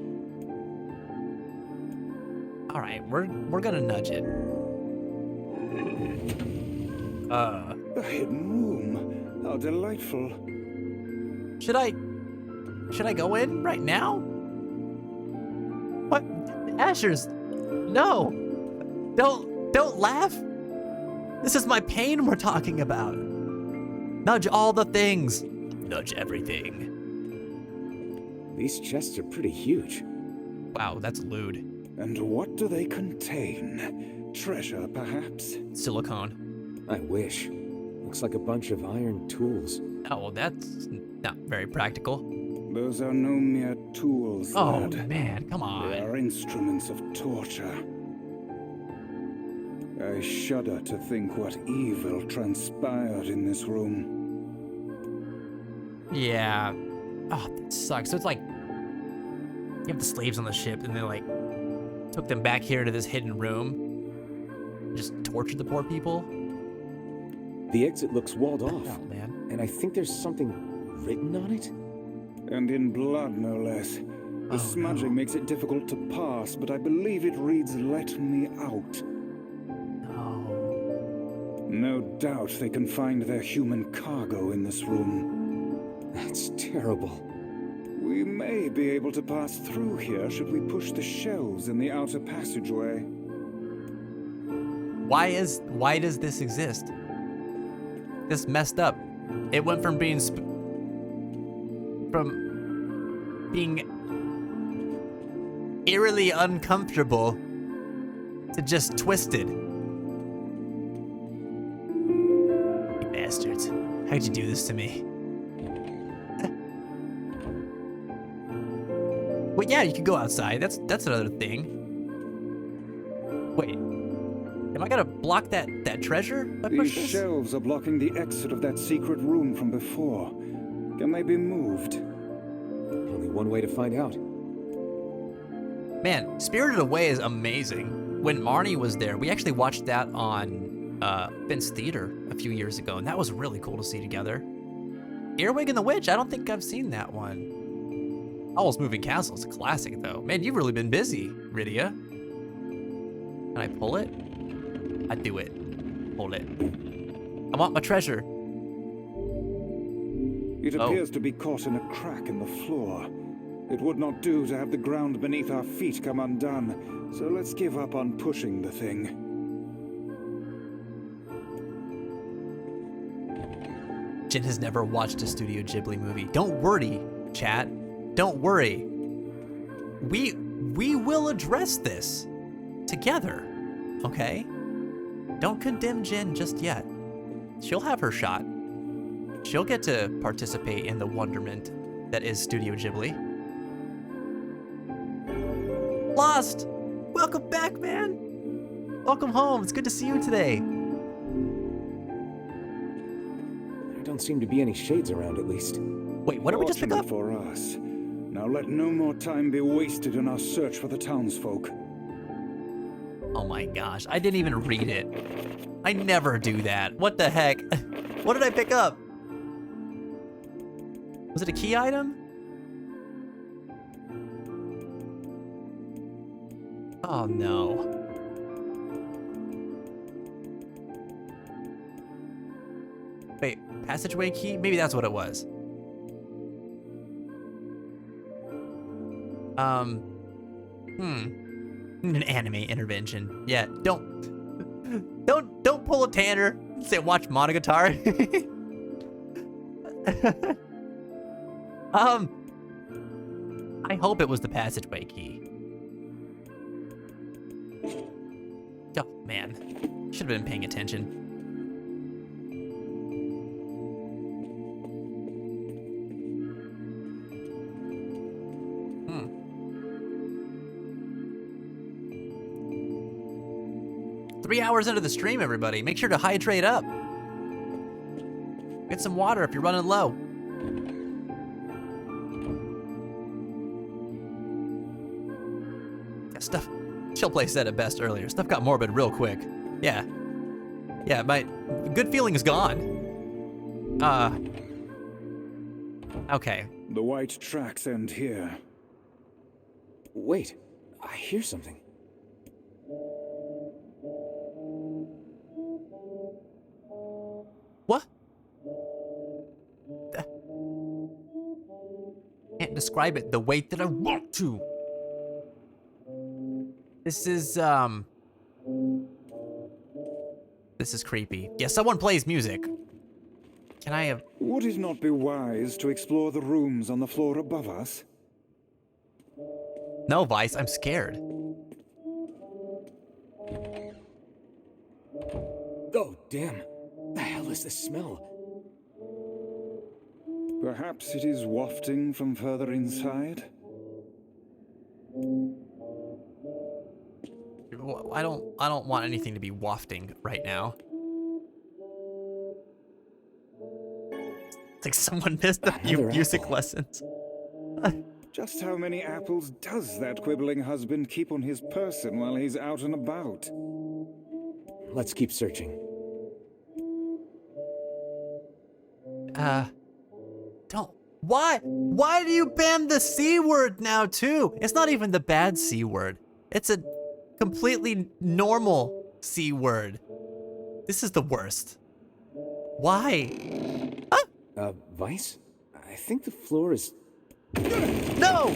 All right, we're gonna nudge it. A hidden room. How delightful. Should I go in right now? What? Ashers, no. Don't laugh. This is my pain we're talking about. Nudge all the things. Nudge everything. These chests are pretty huge. Wow, that's lewd. And what do they contain? Treasure, perhaps? Silicone. I wish. Looks like a bunch of iron tools. Oh, well, that's not very practical. Those are no mere tools, Oh, lad. man, come They on. are instruments of torture. I shudder to think what evil transpired in this room. Yeah. Oh, that sucks. So it's like, you have the slaves on the ship, and they like took them back here to this hidden room, just tortured the poor people. The exit looks walled off. Oh, man. And I think there's something written on it? And in blood, no less. The smudging makes it difficult to pass, but I believe it reads, "Let me out." Oh. No doubt they can find their human cargo in this room. That's terrible. We may be able to pass through here should we push the shelves in the outer passageway. Why does this exist? This messed up. It went from being eerily uncomfortable to just twisted. You bastards. How'd you do this to me? Well, yeah, you could go outside. That's another thing. Wait. Am I gonna block that treasure? If I These push this? shelves are blocking the exit of that secret room from before. Can they be moved? Only one way to find out. Man, Spirited Away is amazing. When Marnie was there, we actually watched that on Finn's Theater a few years ago, and that was really cool to see together. Earwig and the Witch, I don't think I've seen that one. Owl's Moving Castle is a classic, though. Man, you've really been busy, Rydia. Can I pull it? I do it. Hold it. I want my treasure. It appears to be caught in a crack in the floor. It would not do to have the ground beneath our feet come undone, so let's give up on pushing the thing. Jin has never watched a Studio Ghibli movie. Don't worry, chat. Don't worry. We will address this together, okay? Don't condemn Jin just yet. She'll have her shot. She'll get to participate in the wonderment that is Studio Ghibli. Lost! Welcome back, man! Welcome home. It's good to see you today. There don't seem to be any shades around, at least. Wait, what did we just pick up? For us. Now let no more time be wasted in our search for the townsfolk. Oh my gosh, I didn't even read it. I never do that. What the heck? What did I pick up? Was it a key item? Oh no. Wait, passageway key? Maybe that's what it was. An anime intervention. Yeah, don't pull a Tanner. Say watch Monogatari. I hope it was the passageway key. Oh man, should have been paying attention. 3 hours into the stream, everybody. Make sure to hydrate up. Get some water if you're running low. Yeah, stuff. Chillplay said it best earlier. Stuff got morbid real quick. Yeah. Yeah, my good feeling is gone. Okay. The white tracks end here. Wait, I hear something. What? Can't describe it the way that I want to. This is creepy. Yeah, someone plays music. Can I have... Would it not be wise to explore the rooms on the floor above us? No, Vice, I'm scared. Oh, damn. The hell is this smell? Perhaps it is wafting from further inside? I don't want anything to be wafting right now. It's like someone missed a few Another music apple. lessons. Just how many apples does that quibbling husband keep on his person while he's out and about? Let's keep searching. Don't. Why do you ban the C word now too? It's not even the bad C word. It's a completely normal C word. This is the worst. Why? Vice? I think the floor is... No!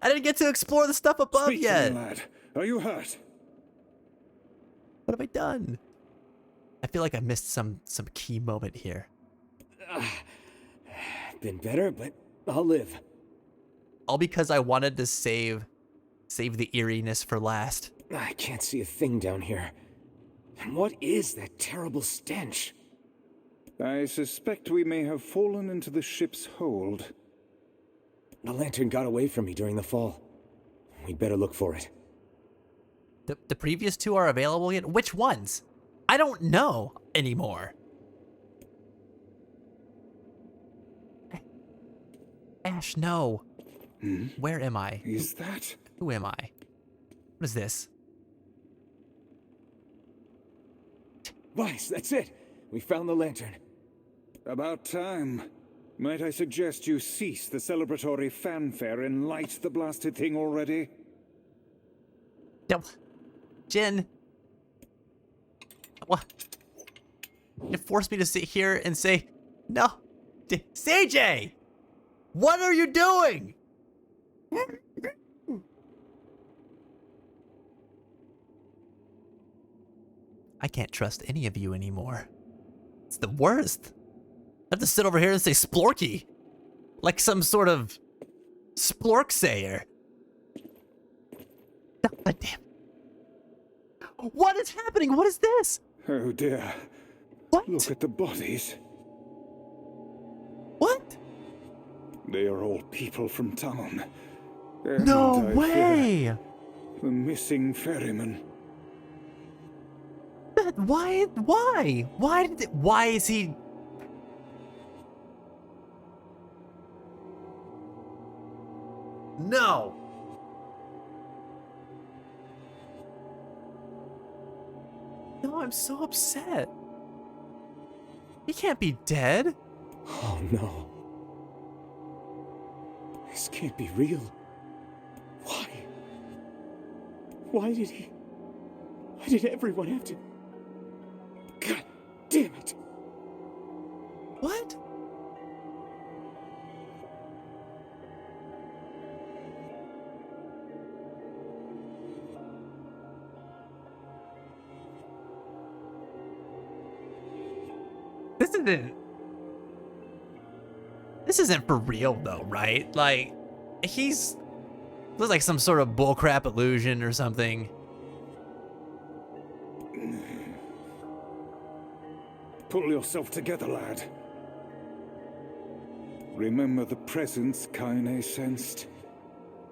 I didn't get to explore the stuff above Speak to yet. me, lad. Are you hurt? What have I done? I feel like I missed some key moment here. Been better, but I'll live. All because I wanted to save the eeriness for last. I can't see a thing down here. And what is that terrible stench? I suspect we may have fallen into the ship's hold. The lantern got away from me during the fall. We'd better look for it. The previous two are available yet? Which ones? I don't know anymore. Ash, no. Where am I? Is that? Who am I? What is this? Vice, that's it. We found the lantern. About time. Might I suggest you cease the celebratory fanfare and light the blasted thing already? No. Jin. What? You forced me to sit here and say, no. CJ! What are you doing? I can't trust any of you anymore. It's the worst. I have to sit over here and say Splorky. Like some sort of Splork sayer. God damn. What is happening? What is this? Oh dear. What? Look at the bodies. What? They are all people from town. And No I way! fear the missing ferryman. Why? Why is he? No. No, I'm so upset. He can't be dead. Oh no. This can't be real. Why? Why did everyone have to... God damn it. What? This isn't for real though, right? Like, looks like some sort of bullcrap illusion or something. Pull yourself together, lad. Remember the presence Kaine sensed.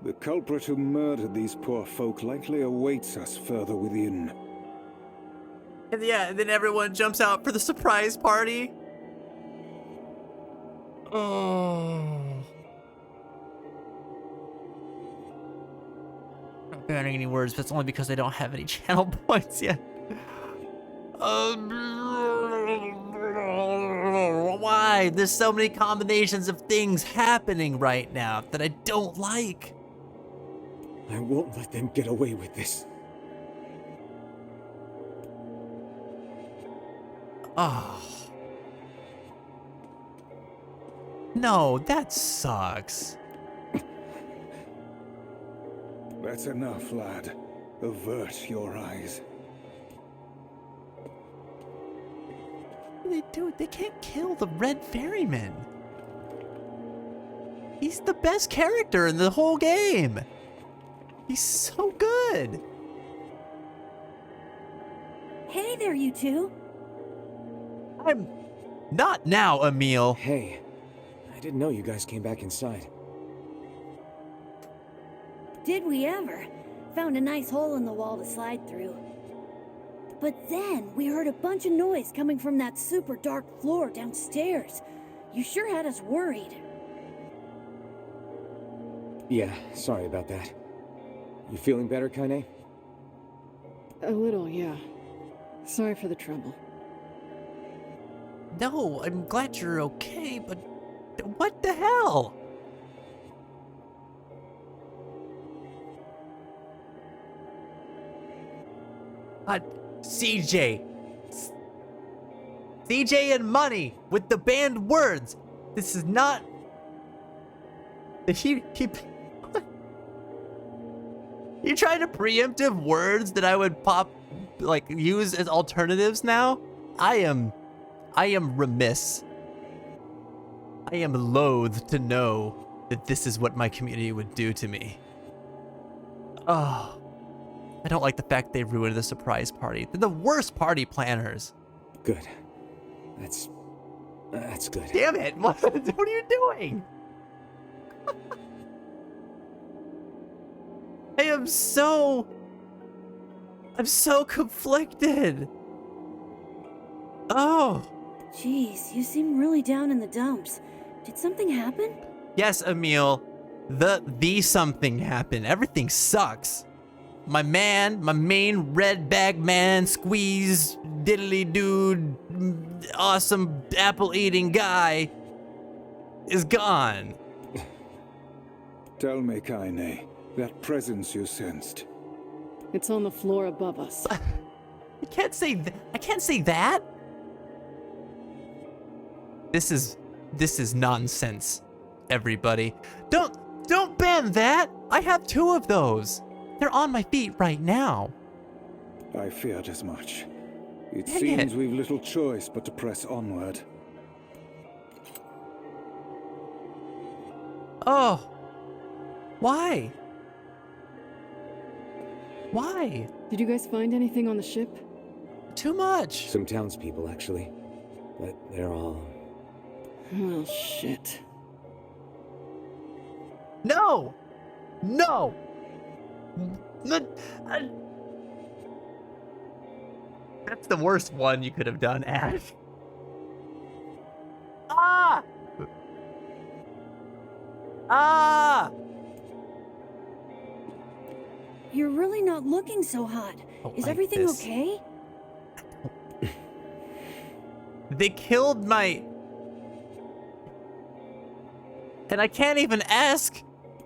The culprit who murdered these poor folk likely awaits us further within. And yeah, and then everyone jumps out for the surprise party. Oh. Not banning any words, but it's only because I don't have any channel points yet. Why? There's so many combinations of things happening right now that I don't like. I won't let them get away with this. Oh. No, that sucks. That's enough, lad. Avert your eyes. What do they do? They can't kill the Red Ferryman. He's the best character in the whole game. He's so good. Hey there, you two. I'm not now, Emil. Hey, I didn't know you guys came back inside. Did we ever? Found a nice hole in the wall to slide through. But then we heard a bunch of noise coming from that super dark floor downstairs. You sure had us worried. Yeah, sorry about that. You feeling better, Kaine? A little, yeah. Sorry for the trouble. No, I'm glad you're okay, but what the hell? CJ and Money with the banned words. This is not. He You trying to preemptive words that I would use as alternatives now? I am remiss. I am loath to know that this is what my community would do to me. Oh, I don't like the fact they ruined the surprise party. They're the worst party planners. Good. That's good. Damn it! What are you doing? I'm so conflicted. Oh. Jeez, you seem really down in the dumps. Did something happen? Yes, Emil. The something happened. Everything sucks. My main red bag man, squeeze, diddly dude, awesome apple eating guy is gone. Tell me, Kaine, that presence you sensed. It's on the floor above us. I can't say that. This is nonsense, everybody. Don't ban that. I have 2 of those. They're on my feet right now. I feared as much. It Dang seems it. we've little choice but to press onward. Oh. Why? Why? Did you guys find anything on the ship? Too much. Some townspeople, actually. But they're all... Oh, shit. No. That's the worst one you could have done, Ash. You're really not looking so hot. Is like everything this. okay? They killed my... And I can't even ask.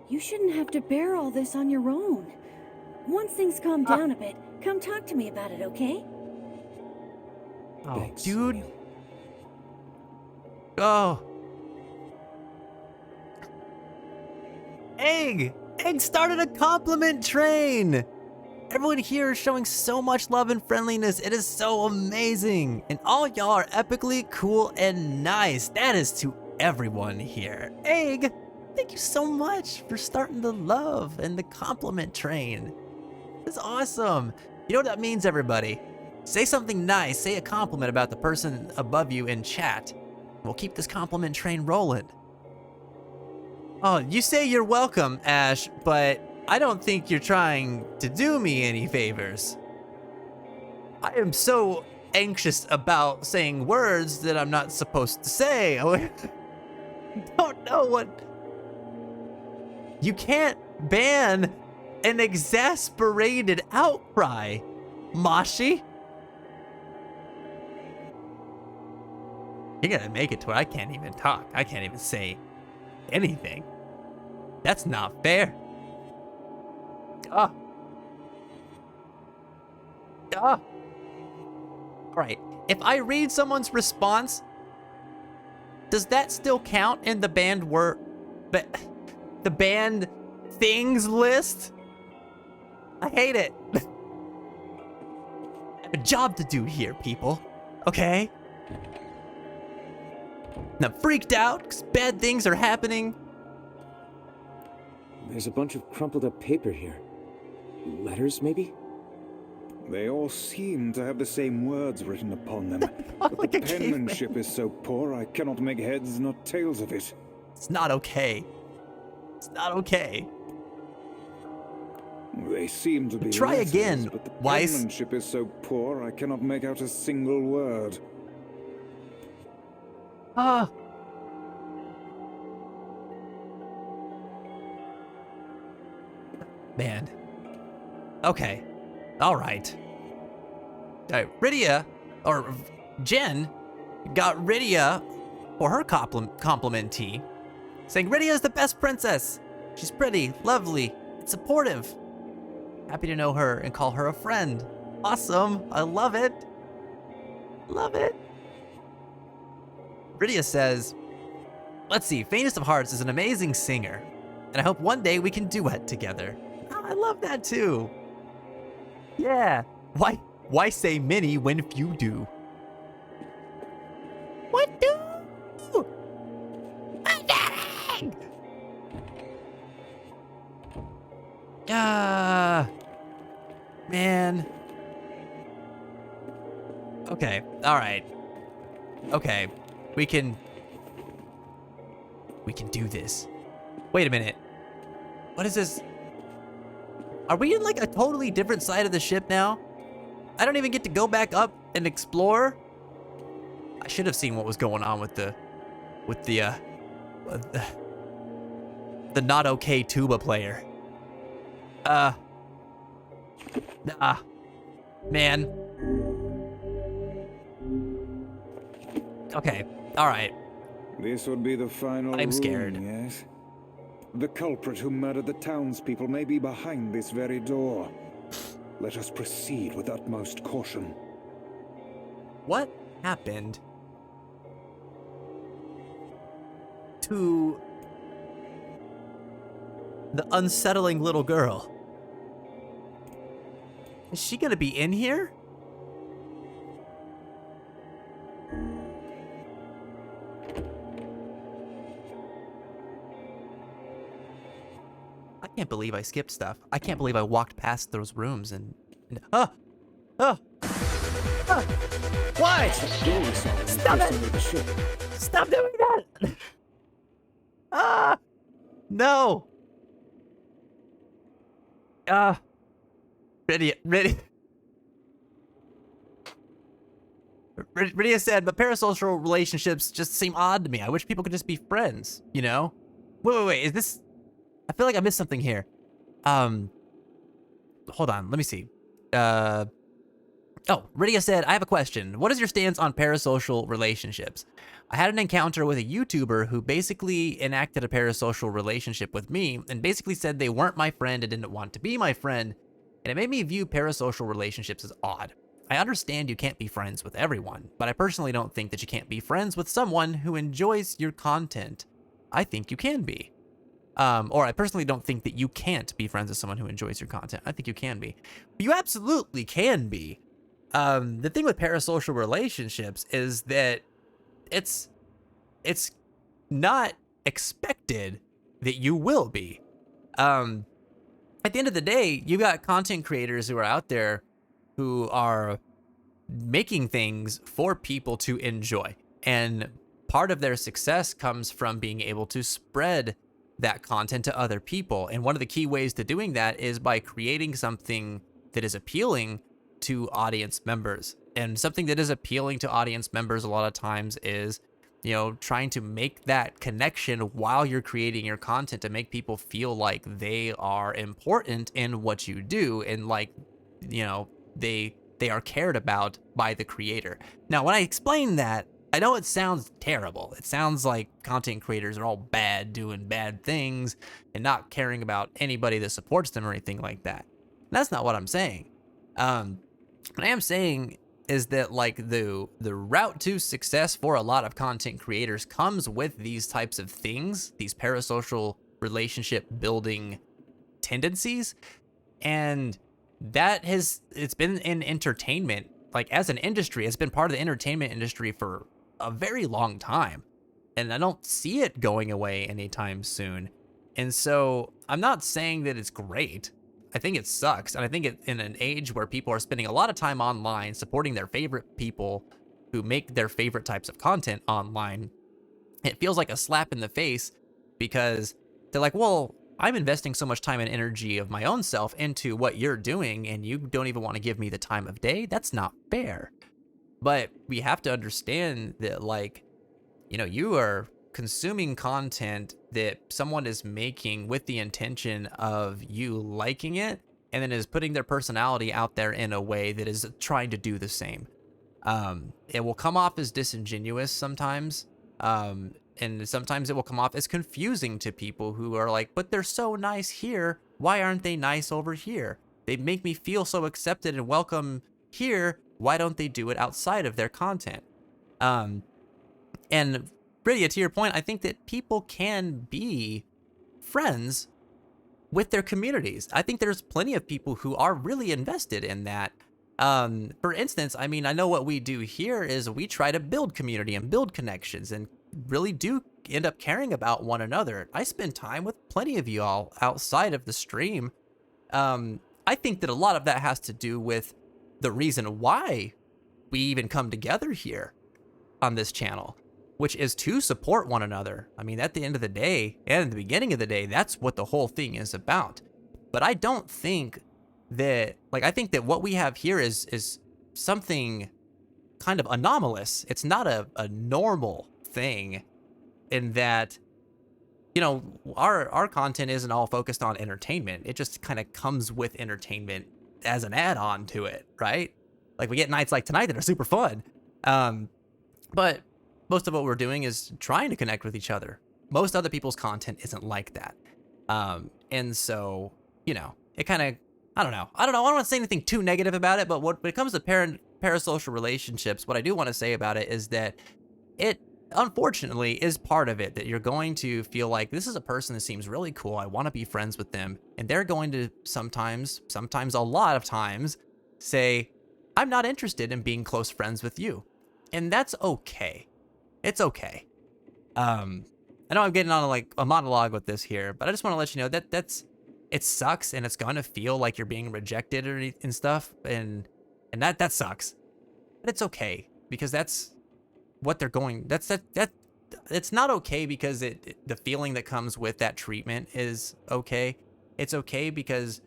You shouldn't have to bear all this on your own. Once things calm down a bit, come talk to me about it, okay? Oh, Thanks, dude. Emil. Oh. Egg started a compliment train. Everyone here is showing so much love and friendliness. It is so amazing. And all y'all are epically cool and nice. That is to everyone here. Egg, thank you so much for starting the love and the compliment train. It's awesome. You know what that means, everybody? Say something nice, say a compliment about the person above you in chat. We'll keep this compliment train rolling. Oh, you say you're welcome, Ash, but I don't think you're trying to do me any favors. I am so anxious about saying words that I'm not supposed to say. I don't know what... You can't ban an exasperated outcry, Mashi. You're gonna make it to where I can't even talk. I can't even say anything. That's not fair. Alright, if I read someone's response, does that still count in the banned word, the banned things list? I hate it. I have a job to do here, people. Okay? And I'm freaked out because bad things are happening. There's a bunch of crumpled up paper here. Letters, maybe? They all seem to have the same words written upon them. But Like the a caveman. penmanship is so poor I cannot make heads nor tails of it. It's not okay. It's not okay. They seem to be Try letters, again, but the Weiss. penmanship is so poor I cannot make out a single word. Ah. Man. Okay. All right. Rydia, or Jen, got Rydia for her compliment tea, saying Rydia is the best princess. She's pretty, lovely, and supportive. Happy to know her and call her a friend. Awesome. I love it. Love it. Rydia says, let's see, Faintest of Hearts is an amazing singer, and I hope one day we can duet together. Oh, I love that too. Yeah. Why say many when few do? What do? Man. Okay, all right. Okay, we can do this. Wait a minute. What is this? Are we in like a totally different side of the ship now? I don't even get to go back up and explore. I should have seen what was going on with the not okay tuba player. Man. Okay, all right. This would be the final I'm scared. room, yes? The culprit who murdered the townspeople may be behind this very door. Let us proceed with utmost caution. What happened to the unsettling little girl? Is she gonna be in here? I can't believe I skipped stuff. I can't believe I walked past those rooms and What? Stop it! Stop doing that! No! Rydia said, but parasocial relationships just seem odd to me. I wish people could just be friends, you know? Wait, is this... I feel like I missed something here. Hold on, let me see. Oh, Rydia said, I have a question. What is your stance on parasocial relationships? I had an encounter with a YouTuber who basically enacted a parasocial relationship with me and basically said they weren't my friend and didn't want to be my friend, and it made me view parasocial relationships as odd. I understand you can't be friends with everyone, but I personally don't think that you can't be friends with someone who enjoys your content. I think you can be. Or I personally don't think that you can't be friends with someone who enjoys your content. I think you can be. You absolutely can be. The thing with parasocial relationships is that it's not expected that you will be. At the end of the day, you got content creators who are out there who are making things for people to enjoy. And part of their success comes from being able to spread that content to other people. And one of the key ways to doing that is by creating something that is appealing to audience members. And something that is appealing to audience members a lot of times is, you know, trying to make that connection while you're creating your content to make people feel like they are important in what you do and like, you know, they are cared about by the creator. Now, when I explain that, I know it sounds terrible. It sounds like content creators are all bad, doing bad things, and not caring about anybody that supports them or anything like that. That's not what I'm saying. What I am saying is that like the route to success for a lot of content creators comes with these types of things, these parasocial relationship building tendencies, and it's been in entertainment, like as an industry, it's been part of the entertainment industry for a very long time, and I don't see it going away anytime soon. And so I'm not saying that it's great. I think it sucks. And I think in an age where people are spending a lot of time online supporting their favorite people who make their favorite types of content online, it feels like a slap in the face because they're like, well, I'm investing so much time and energy of my own self into what you're doing, and you don't even want to give me the time of day. That's not fair. But we have to understand that, like, you know, you are consuming content that someone is making with the intention of you liking it, and then is putting their personality out there in a way that is trying to do the same. It will come off as disingenuous sometimes, and sometimes it will come off as confusing to people who are like, but they're so nice here, why aren't they nice over here? They make me feel so accepted and welcome here, why don't they do it outside of their content? And Brydia, to your point, I think that people can be friends with their communities. I think there's plenty of people who are really invested in that. For instance, I mean, I know what we do here is we try to build community and build connections and really do end up caring about one another. I spend time with plenty of you all outside of the stream. I think that a lot of that has to do with the reason why we even come together here on this channel, which is to support one another. I mean, at the end of the day, and at the beginning of the day, that's what the whole thing is about. But I don't think that, like, I think that what we have here is something kind of anomalous. It's not a normal thing in that, you know, our content isn't all focused on entertainment. It just kind of comes with entertainment as an add-on to it, right? Like, we get nights like tonight that are super fun. But most of what we're doing is trying to connect with each other. Most other people's content isn't like that. And so, you know, it kind of, I don't know. I don't want to say anything too negative about it, but when it comes to parasocial relationships, what I do want to say about it is that it, unfortunately, is part of it, that you're going to feel like this is a person that seems really cool. I want to be friends with them. And they're going to sometimes a lot of times, say, I'm not interested in being close friends with you. And that's okay. It's okay. I know I'm getting on like a monologue with this here, but I just want to let you know that it sucks, and it's gonna feel like you're being rejected and stuff, and that sucks. But it's okay, because that's what they're going. That it's not okay because the feeling that comes with that treatment is okay. It's okay because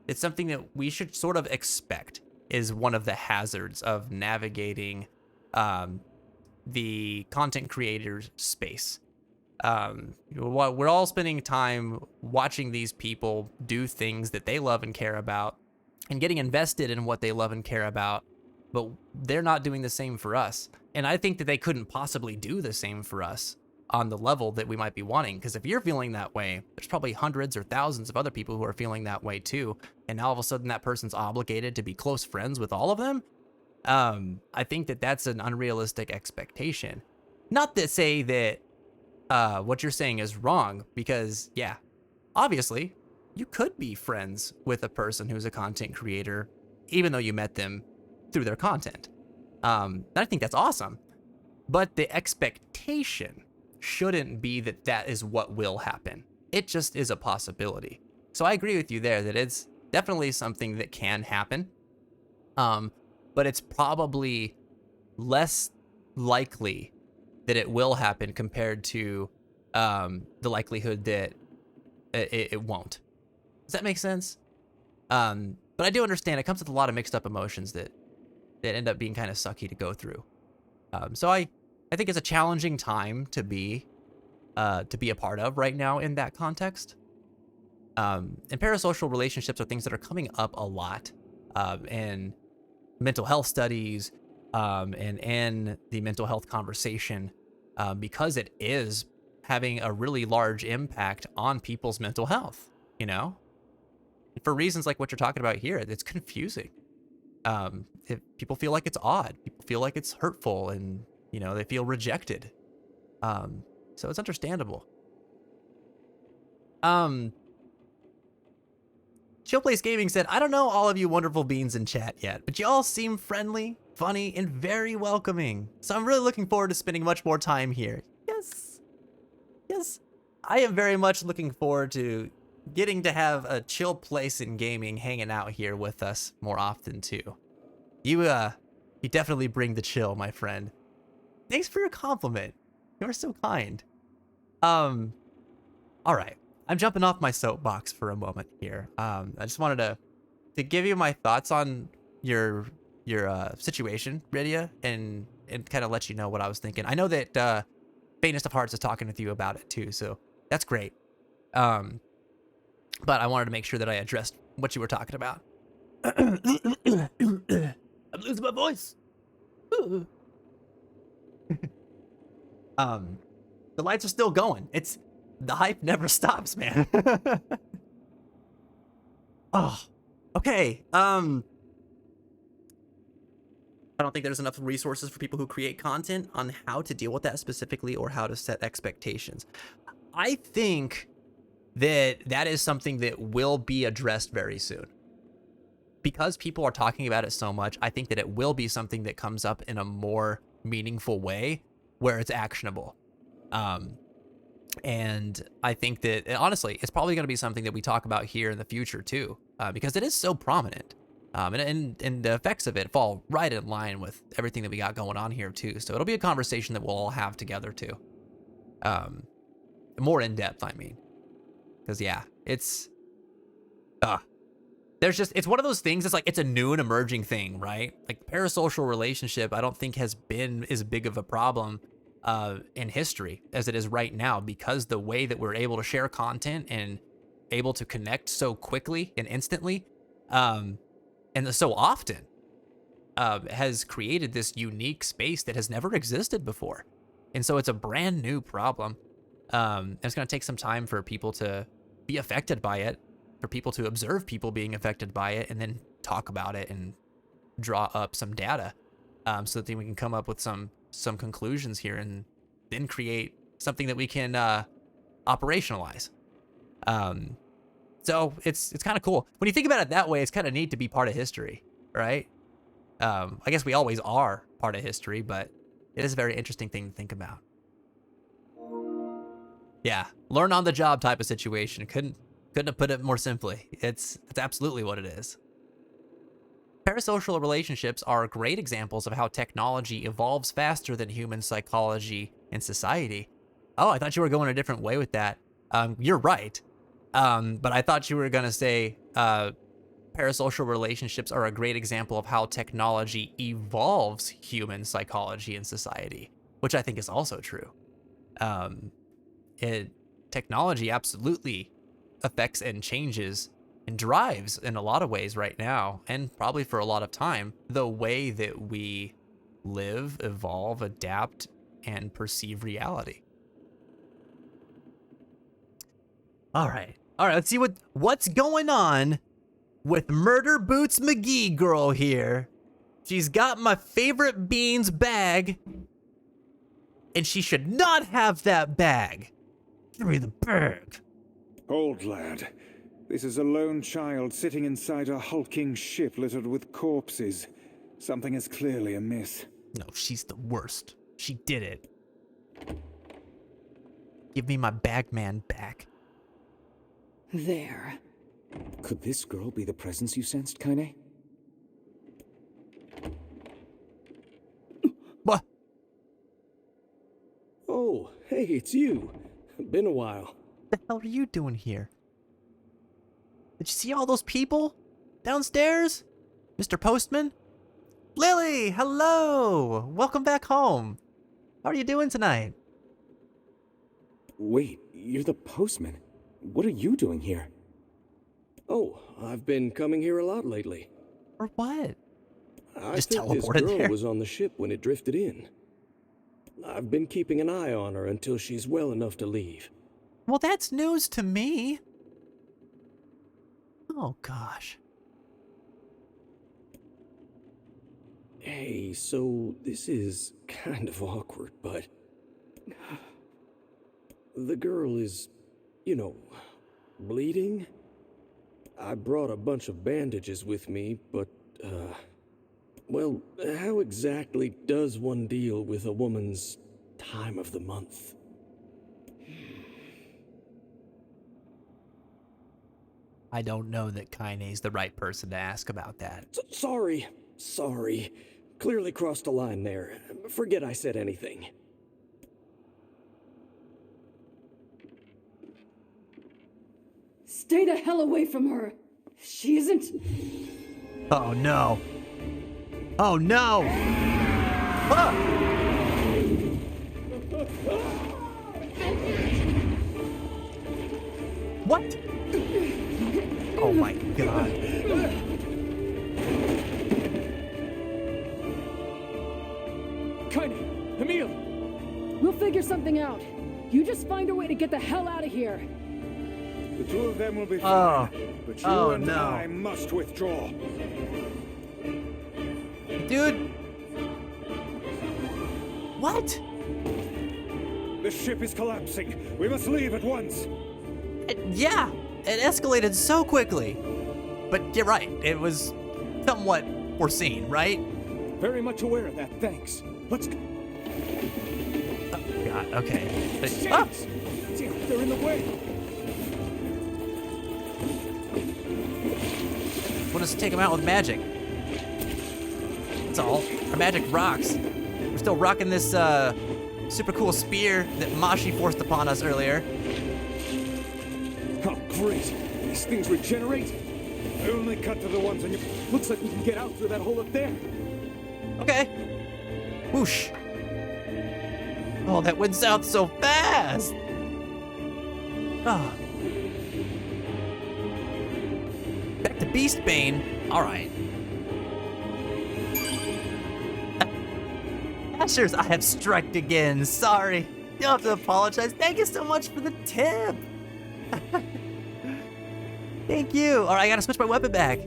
it's something that we should sort of expect is one of the hazards of navigating the content creators space. We're all spending time watching these people do things that they love and care about and getting invested in what they love and care about, but they're not doing the same for us. And I think that they couldn't possibly do the same for us on the level that we might be wanting. Because if you're feeling that way, there's probably hundreds or thousands of other people who are feeling that way too. And now all of a sudden that person's obligated to be close friends with all of them. I think that that's an unrealistic expectation. Not to say that what you're saying is wrong, because yeah, obviously you could be friends with a person who's a content creator, even though you met them through their content. And I think that's awesome, but the expectation shouldn't be that that is what will happen. It just is a possibility. So I agree with you there that it's definitely something that can happen. But it's probably less likely that it will happen compared to the likelihood that it won't. Does that make sense? But I do understand it comes with a lot of mixed up emotions that end up being kind of sucky to go through. So I think it's a challenging time to be a part of right now in that context. And parasocial relationships are things that are coming up a lot in mental health studies and in the mental health conversation, because it is having a really large impact on people's mental health, you know? For reasons like what you're talking about here, it's confusing. People feel like it's odd. People feel like it's hurtful, and, you know, they feel rejected. So it's understandable. Chill Place Gaming said, I don't know all of you wonderful beings in chat yet, but you all seem friendly, funny, and very welcoming. So I'm really looking forward to spending much more time here. Yes. Yes. I am very much looking forward to getting to have a chill place in gaming hanging out here with us more often too. You definitely bring the chill, my friend. Thanks for your compliment. You're so kind. All right. I'm jumping off my soapbox for a moment here. I just wanted to give you my thoughts on your situation, Rydia, and kind of let you know what I was thinking. I know that Faintest of Hearts is talking with you about it too, so that's great. But I wanted to make sure that I addressed what you were talking about. I'm losing my voice. The lights are still going. The hype never stops, man. Oh, okay. I don't think there's enough resources for people who create content on how to deal with that specifically or how to set expectations. I think that is something that will be addressed very soon. Because people are talking about it so much, I think that it will be something that comes up in a more meaningful way where it's actionable. And I think that, honestly, it's probably going to be something that we talk about here in the future too, because it is so prominent. And the effects of it fall right in line with everything that we got going on here too. So it'll be a conversation that we'll all have together too. More in depth, I mean. Because yeah, it's one of those things. It's like, it's a new and emerging thing, right? Like parasocial relationship, I don't think has been as big of a problem in history as it is right now, because the way that we're able to share content and able to connect so quickly and instantly, and so often, has created this unique space that has never existed before. And so it's a brand new problem. And it's going to take some time for people to be affected by it, for people to observe people being affected by it, and then talk about it and draw up some data, so that then we can come up with some conclusions here and then create something that we can operationalize. So it's kind of cool. When you think about it that way, it's kind of neat to be part of history, right? I guess we always are part of history, but it is a very interesting thing to think about. Yeah, learn on the job type of situation. Couldn't have put it more simply. It's absolutely what it is. Parasocial relationships are great examples of how technology evolves faster than human psychology and society. Oh, I thought you were going a different way with that. You're right. But I thought you were going to say parasocial relationships are a great example of how technology evolves human psychology and society, which I think is also true. Technology absolutely affects and changes and drives in a lot of ways right now, and probably for a lot of time, the way that we live, evolve, adapt, and perceive reality. All right, let's see what's going on with Murder Boots McGee girl here. She's got my favorite beans bag, and she should not have that bag. Give me the bag. Old lad, this is a lone child sitting inside a hulking ship littered with corpses. Something is clearly amiss. No, she's the worst. She did it. Give me my bagman back. There. Could this girl be the presence you sensed, Kaine? What? Oh, hey, it's you. Been a while. What the hell are you doing here? Did you see all those people downstairs? Mr. Postman? Lily, hello! Welcome back home. How are you doing tonight? Wait, you're the postman. What are you doing here? Oh, I've been coming here a lot lately. Or what? I Just think this teleported girl there? was on the ship when it drifted in. I've been keeping an eye on her until she's well enough to leave. Well, that's news to me. Oh, gosh. Hey, so this is kind of awkward, but... the girl is, bleeding? I brought a bunch of bandages with me, but, well, how exactly does one deal with a woman's time of the month? I don't know that Kaine's the right person to ask about that. Sorry. Clearly crossed a line there. Forget I said anything. Stay the hell away from her. She isn't... Oh no. Oh no! Ah! What? Oh my god. Kaine! Emil! We'll figure something out. You just find a way to get the hell out of here. The two of them will be fine, but you and no. I must withdraw. Dude! What? The ship is collapsing. We must leave at once. Yeah, it escalated so quickly. But you're right, it was somewhat foreseen, right? Very much aware of that, thanks. Let's go. Oh, God, okay. But, Damn, they're in the way. we'll just take them out with magic. That's all. Our magic rocks. We're still rocking this super cool spear that Mashi forced upon us earlier. Oh, great. These things regenerate? Only cut to the ones on your... Looks like we can get out through that hole up there. Okay. Whoosh. Oh, that went south so fast. Oh. Back to Beastbane. All right. Ashers, I have struck again. Sorry. You'll have to apologize. Thank you so much for the tip. Thank you. All right, I gotta switch my weapon back.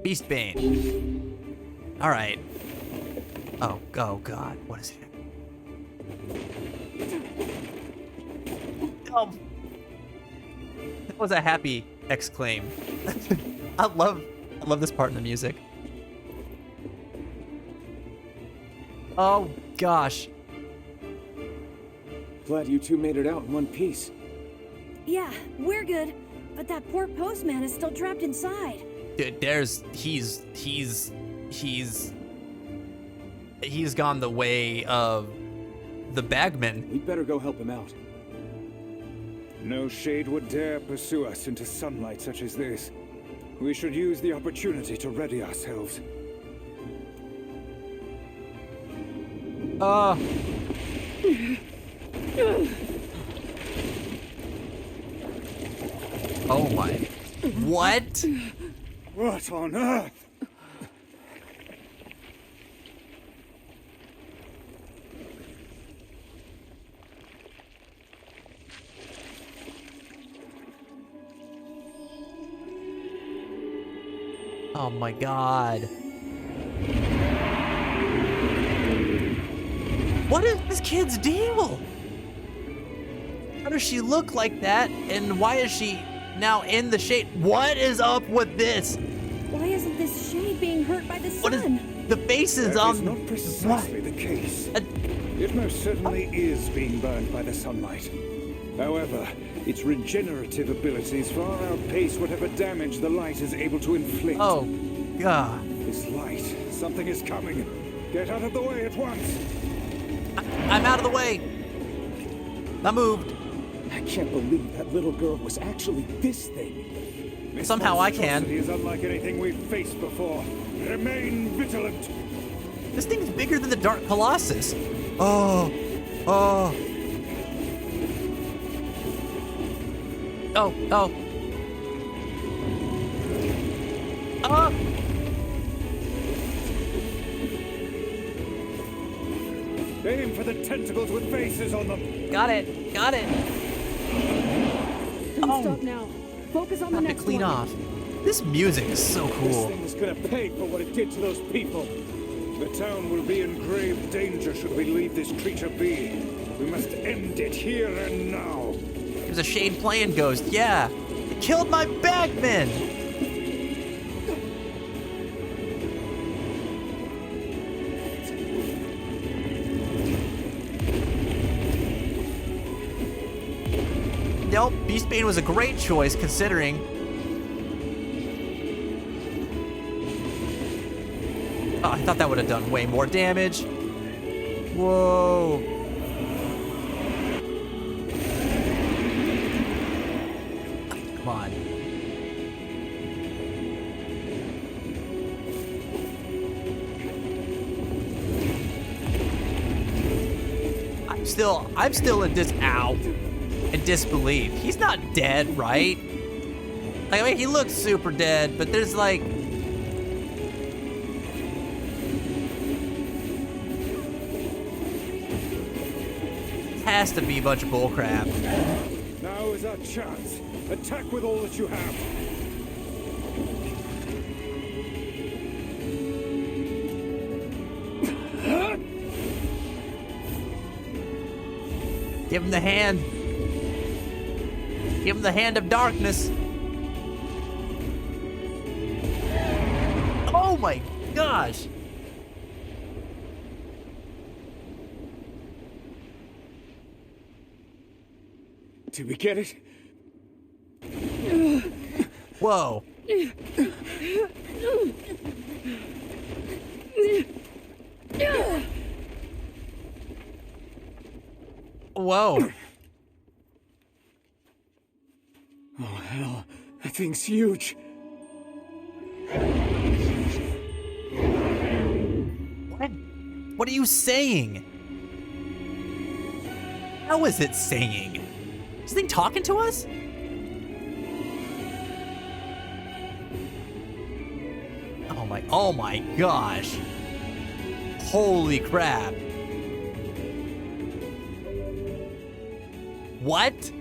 Beastbane. All right. Oh God. What is it? Oh. That was a happy exclaim. I love this part in the music. Oh gosh. Glad you two made it out in one piece. Yeah, we're good. But that poor postman is still trapped inside. Dude, he's gone the way of the bagman. We'd better go help him out. No shade would dare pursue us into sunlight such as this. We should use the opportunity to ready ourselves. Oh my. What? What on earth? Oh my God. What is this kid's deal? How does she look like that? And why is she now in the shade? What is up with this? Why isn't this shade being hurt by the sun? What is the faces That on? is not precisely the case. It most certainly is being burned by the sunlight. However, its regenerative abilities far outpace whatever damage the light is able to inflict. Oh, God. This light, something is coming. Get out of the way at once. I'm out of the way. I moved. I can't believe that little girl was actually this thing. This Somehow I can. monstrosity is unlike anything we've faced before. Remain vigilant. This thing's bigger than the Dark Colossus. Oh. Oh. Oh. Oh. Oh. Aim for the tentacles with faces on them. Got it. Got it. Don't stop now. Focus on the Have to next clean one. off. This music is so This cool. thing is gonna pay for what it did to those people. The town will be in grave danger should we leave this creature be. We must end it here and now. There's a shade playing Ghost. Yeah. It killed my bagman. nope, Beastbane was a great choice considering. Oh, I thought that would have done way more damage. Whoa. Come on. I'm still in disbelief. He's not dead, right? Like, I mean, he looks super dead, but there's like... has to be a bunch of bullcrap. Now is our chance. Attack with all that you have. Give him the hand. Give him the hand of darkness. Oh my gosh. Did we get it? Whoa. Whoa. Oh, hell. That thing's huge. What are you saying? How is it saying? Is this thing talking to us? Oh my gosh. Holy crap. What?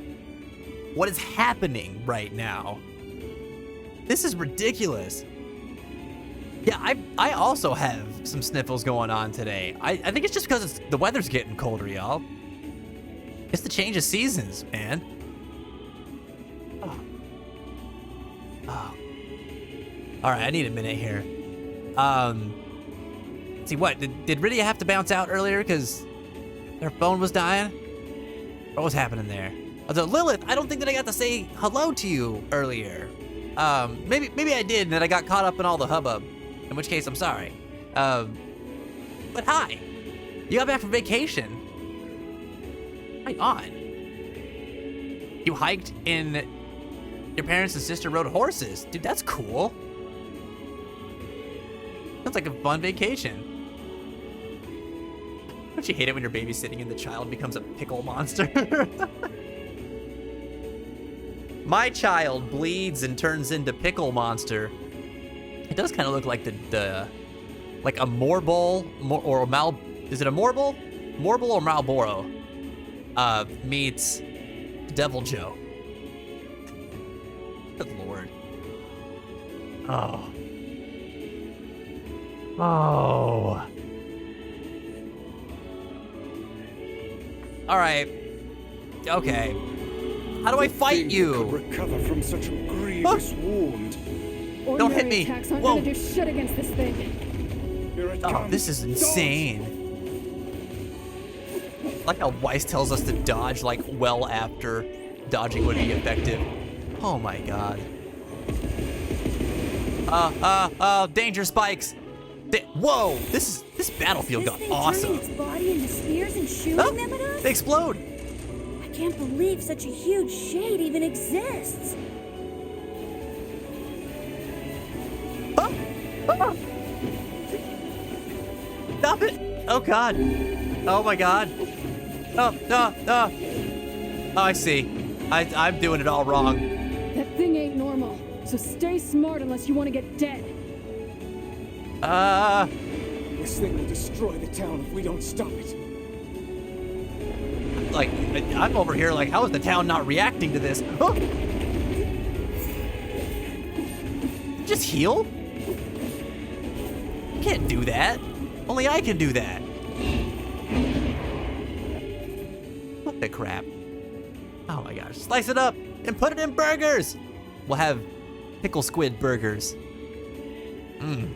What is happening right now? This is ridiculous. Yeah, I also have some sniffles going on today. I think it's just because the weather's getting colder, y'all. It's the change of seasons, man. Oh. All right, I need a minute here. Let's see, what? Did Rydia have to bounce out earlier because their phone was dying? What was happening there? Although Lilith, I don't think that I got to say hello to you earlier. Maybe I did, and then I got caught up in all the hubbub. In which case, I'm sorry. But hi. You got back from vacation. Right on. You hiked and your parents and sister rode horses. Dude, that's cool. Sounds like a fun vacation. Don't you hate it when you're babysitting and the child becomes a pickle monster? My child bleeds and turns into pickle monster. It does kind of look like like a Morbol or a is it a Morbol? Morbol or Malboro? Meets Devil Joe. Good lord. Oh. Oh. All right. Okay. How do I fight you? Recover from such a grievous wound. Don't hit me. Attacks aren't Whoa. gonna do shit against this thing. Here it Oh, comes. this is insane. Like how Weiss tells us to dodge like well after dodging would be effective. Oh my god. Danger spikes. Whoa, this battlefield got awesome. Turning its body into spears and shooting them at us? They explode. I can't believe such a huge shade even exists. Stop it! Oh god. Oh my god. Oh, no. Oh, I see. I'm doing it all wrong. That thing ain't normal, so stay smart unless you want to get dead. This thing will destroy the town if we don't stop it. Like, I'm over here like, how is the town not reacting to this? Oh. Just heal? You can't do that. Only I can do that. What the crap? Oh my gosh. Slice it up and put it in burgers. We'll have pickle squid burgers.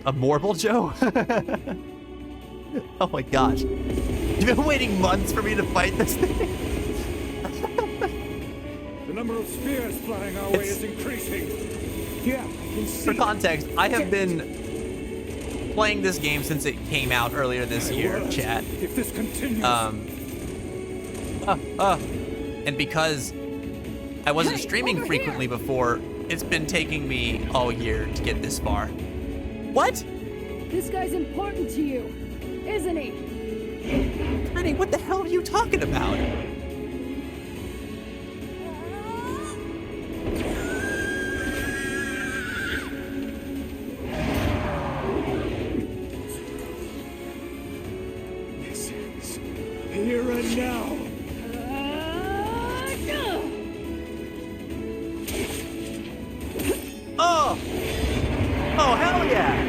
A Morbol Joe? Oh my gosh. You've been waiting months for me to fight this thing? The number of spears flying our way is increasing. Yeah, I can see. For context, I have been playing this game since it came out earlier this year, chat. If this continues. And because I wasn't streaming frequently before, it's been taking me all year to get this far. What? This guy's important to you, isn't he? Honey, what the hell are you talking about? This is here and now. Oh! Oh, hell yeah!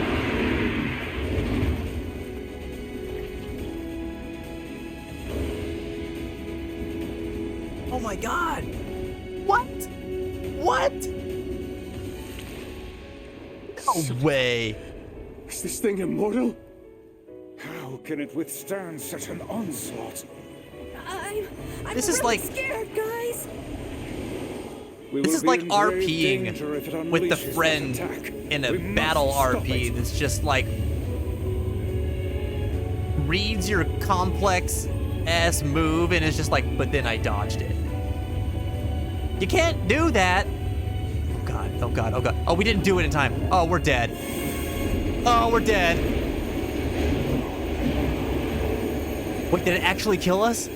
Oh my god! What? What? No way! Is this thing immortal? How can it withstand such an onslaught? I'm This is really like- scared, guys. This is like RPing with the friend in a battle RP that's just like reads your complex ass move and is just like, but then I dodged it. You can't do that. Oh god, oh god, oh god. Oh, we didn't do it in time. Oh, we're dead. Oh, we're dead. Wait, did it actually kill us?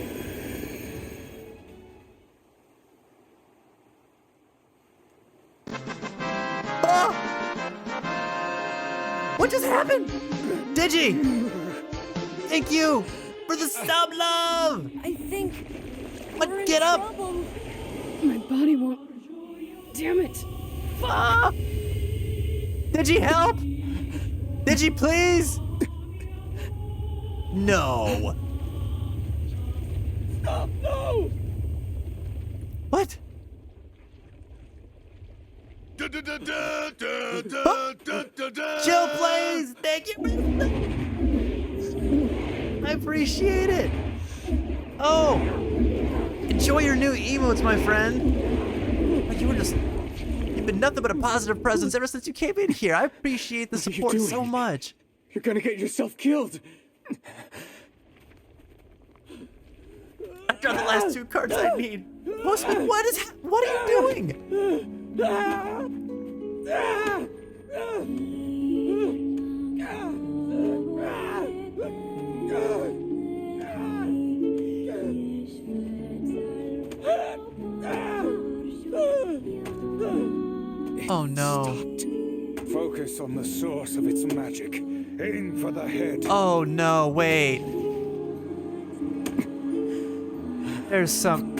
What just happened? Digi! Thank you for the sub love! I think. But we're in get up! trouble. My body won't. Damn it! Ah! Digi, help! Digi, please! No! Stop! No! What? Chill, please! Thank you! I appreciate it! Oh! Enjoy your new emotes, my friend! Like, you've been nothing but a positive presence ever since you came in here. I appreciate the support so much. You're gonna get yourself killed. After the last two cards I need. Postman, what are you doing? Oh no. Focus on the source of its magic. Aim for the head. Oh no, wait. There's some...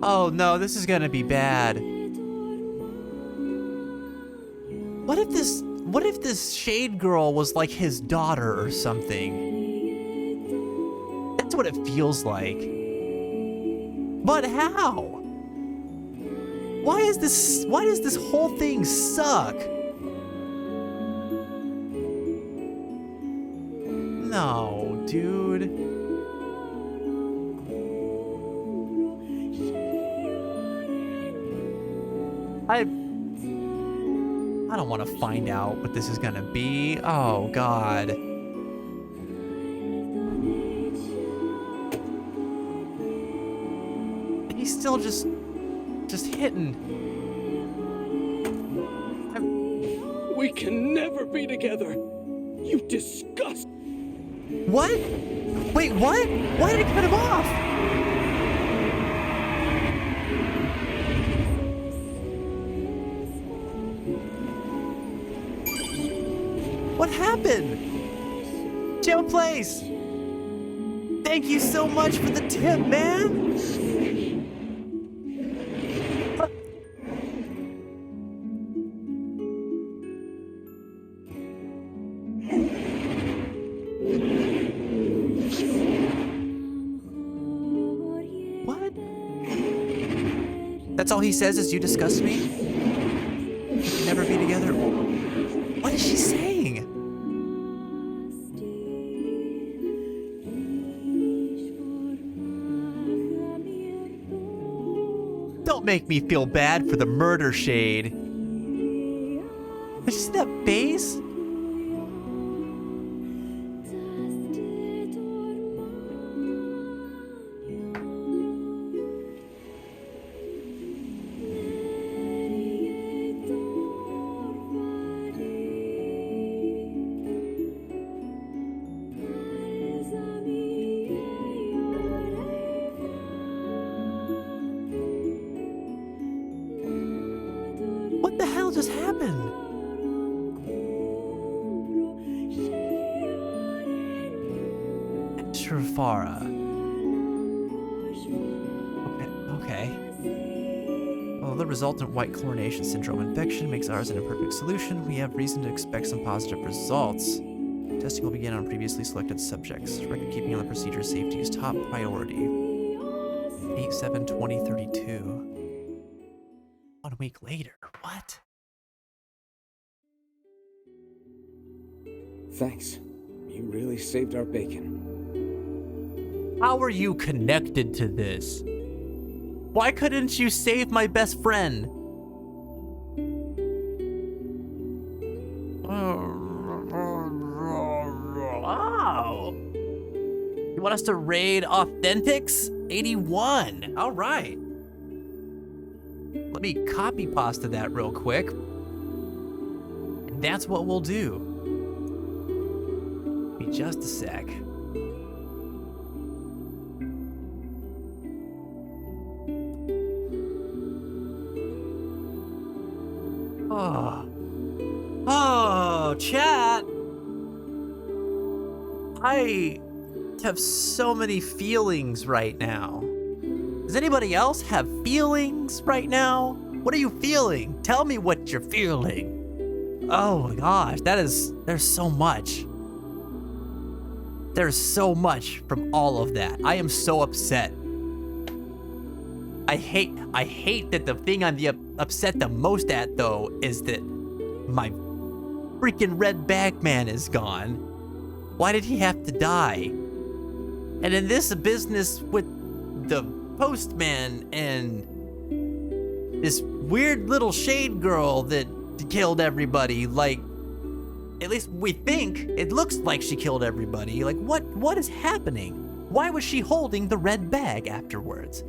Oh no, this is gonna be bad. What if this Shade Girl was like his daughter or something? That's what it feels like. But how? Why does this whole thing suck? No, dude. I don't want to find out what this is gonna be. Oh God. He's still just hitting. We can never be together. You disgust. What? Wait, what? Why did it cut him off? What happened? Chill Place! Thank you so much for the tip, man! What? That's all he says is you disgust me? We can never be together. What is she saying? make me feel bad for the murder shade. Did you see that face? What the hell just happened? Trifara. Okay. Well, the resultant white chlorination syndrome infection makes ours an imperfect solution. We have reason to expect some positive results. Testing will begin on previously selected subjects. Record keeping on the procedure safety is top priority. 8/7/2032. 1 week later. What? Thanks. You really saved our bacon. How are you connected to this? Why couldn't you save my best friend? Wow. You want us to raid Authentics? 81. All right. Let me copy pasta that real quick. And that's what we'll do. Be just a sec. Oh, chat. I have so many feelings right now. Does anybody else have feelings right now? What are you feeling? Tell me what you're feeling. Oh my gosh, there's so much. There's so much from all of that. I am so upset. I hate that the thing I'm upset the most at, though, is that my freaking red bag man is gone. Why did he have to die? And in this business with the postman and this weird little shade girl that killed everybody, like, at least we think it looks like she killed everybody. Like, what is happening? Why was she holding the red bag afterwards?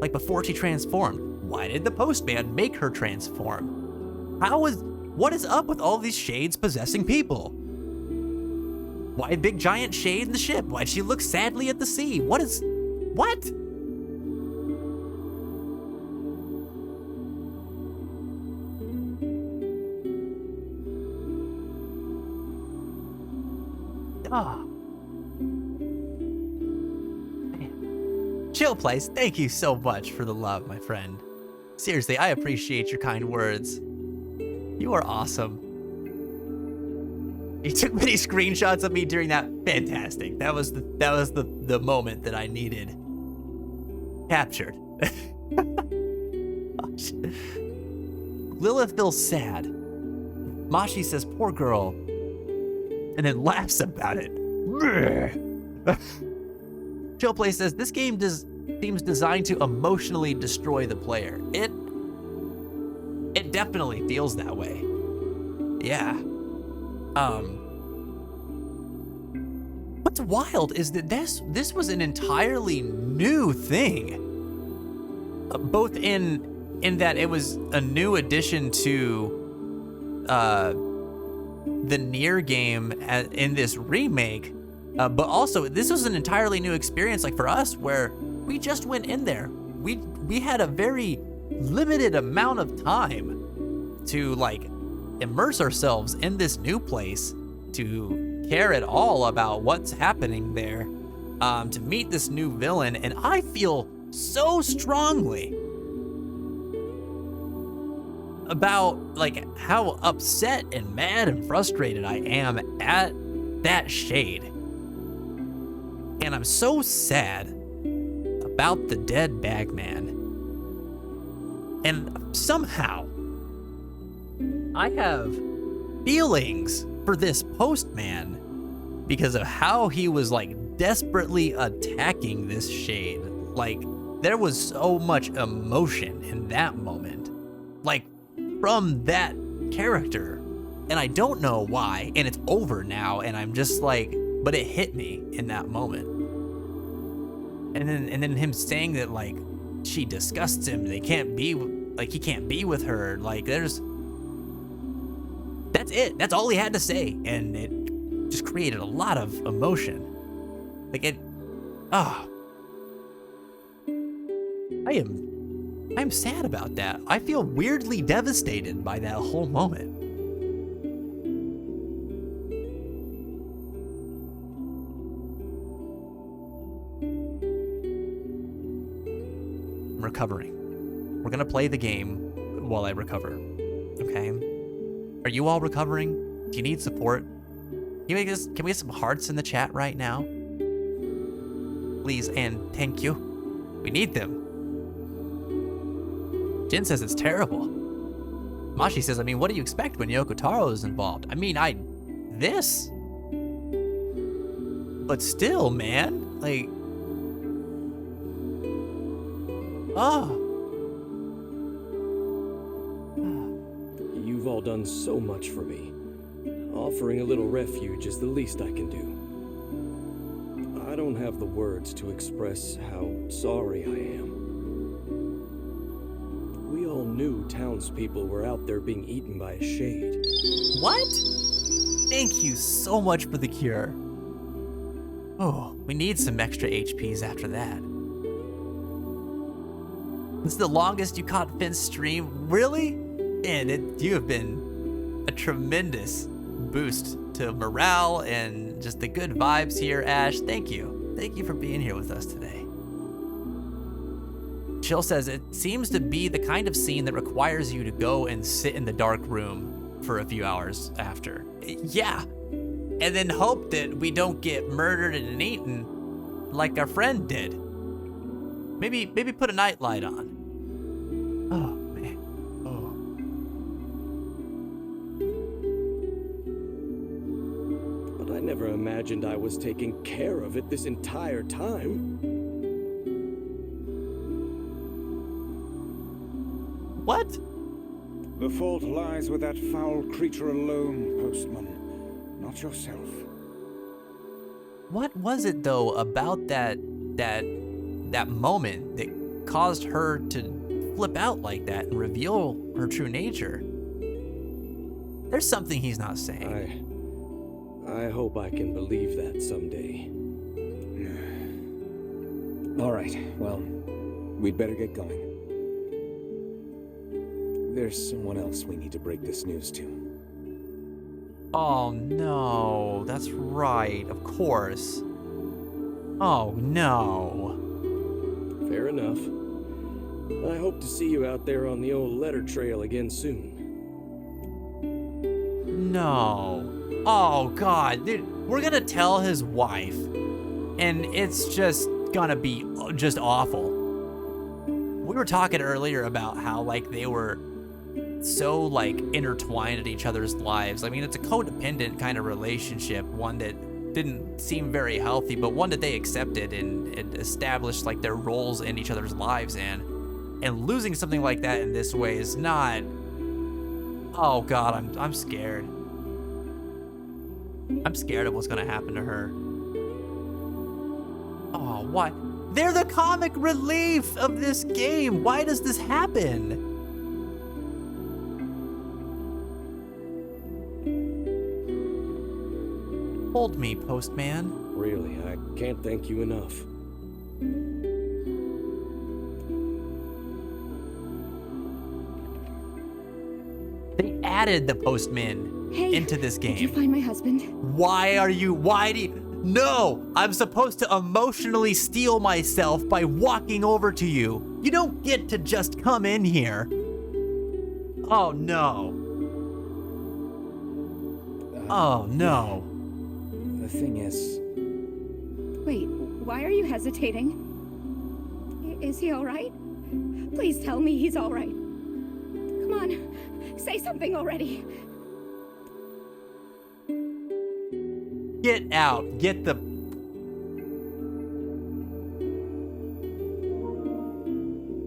Like, before she transformed? Why did the postman make her transform? What is up with all these shades possessing people? Why a big giant shade in the ship? Why'd she look sadly at the sea? What? Ah. Chill Place, thank you so much for the love, my friend. Seriously, I appreciate your kind words. You are awesome. You took many screenshots of me during that. Fantastic. That was the moment that I needed. Captured. Lilith feels sad. Mashi says, poor girl, and then laughs about it. Chillplay says, this game seems designed to emotionally destroy the player. It definitely feels that way. Yeah. What's wild is that this was an entirely new thing. Both in that it was a new addition to the Nier game in this remake, but also this was an entirely new experience, like for us, where we just went in there. We had a very limited amount of time to like immerse ourselves in this new place, to care at all about what's happening there, to meet this new villain, and I feel so strongly about like how upset and mad and frustrated I am at that shade. And I'm so sad about the dead bagman. And somehow I have feelings for this postman because of how he was like desperately attacking this shade. Like there was so much emotion in that moment, like from that character. And I don't know why, and it's over now, and I'm just like, but it hit me in that moment. And then him saying that, like, she disgusts him, they can't be, like, he can't be with her, like, that's it, that's all he had to say, and it just created a lot of emotion. Like, I am sad about that. I feel weirdly devastated by that whole moment. I'm recovering. We're gonna play the game while I recover, okay? Are you all recovering? Do you need support? Can we get some hearts in the chat right now? Please and thank you. We need them. Jin says it's terrible. Mashi says, I mean, what do you expect when Yoko Taro is involved? I mean, this. But still, man, like, You've all done so much for me. Offering a little refuge is the least I can do. I don't have the words to express how sorry I am. We all knew townspeople were out there being eaten by a shade. What? Thank you so much for the cure. Oh, we need some extra HPs after that. This is the longest you caught Finn's stream? Really? Man, you have been a tremendous boost to morale and just the good vibes here, Ash. Thank you. Thank you for being here with us today. Chill says, it seems to be the kind of scene that requires you to go and sit in the dark room for a few hours after. Yeah. And then hope that we don't get murdered and eaten like our friend did. Maybe put a nightlight on. Oh, man. But I never imagined I was taking care of it this entire time. What? The fault lies with that foul creature alone, Postman, not yourself. What was it though about that moment that caused her to flip out like that and reveal her true nature? There's something he's not saying. I hope I can believe that someday. All right, well, we'd better get going. There's someone else we need to break this news to. Oh no, that's right, of course. Oh no. Fair enough. I hope to see you out there on the old letter trail again soon. No. Oh god, dude, we're gonna tell his wife, and it's just gonna be just awful. We were talking earlier about how like they were so like intertwined in each other's lives. I mean, it's a codependent kind of relationship, one that didn't seem very healthy, but one that they accepted and established like their roles in each other's lives in. And losing something like that in this way is not. Oh god, I'm scared. I'm scared of what's gonna happen to her. Oh, why? They're the comic relief of this game. Why does this happen? Hold me, Postman. Really, I can't thank you enough. They added the Postman into this game. Did you find my husband? Why do you? No! I'm supposed to emotionally steel myself by walking over to you. You don't get to just come in here. Oh no. Oh no. The thing is... Wait, why are you hesitating? Is he all right? Please tell me he's all right. Come on, say something already. Get out. Get the...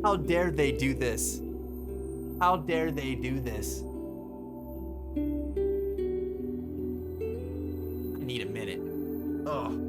How dare they do this? How dare they do this? I need a minute. Ugh.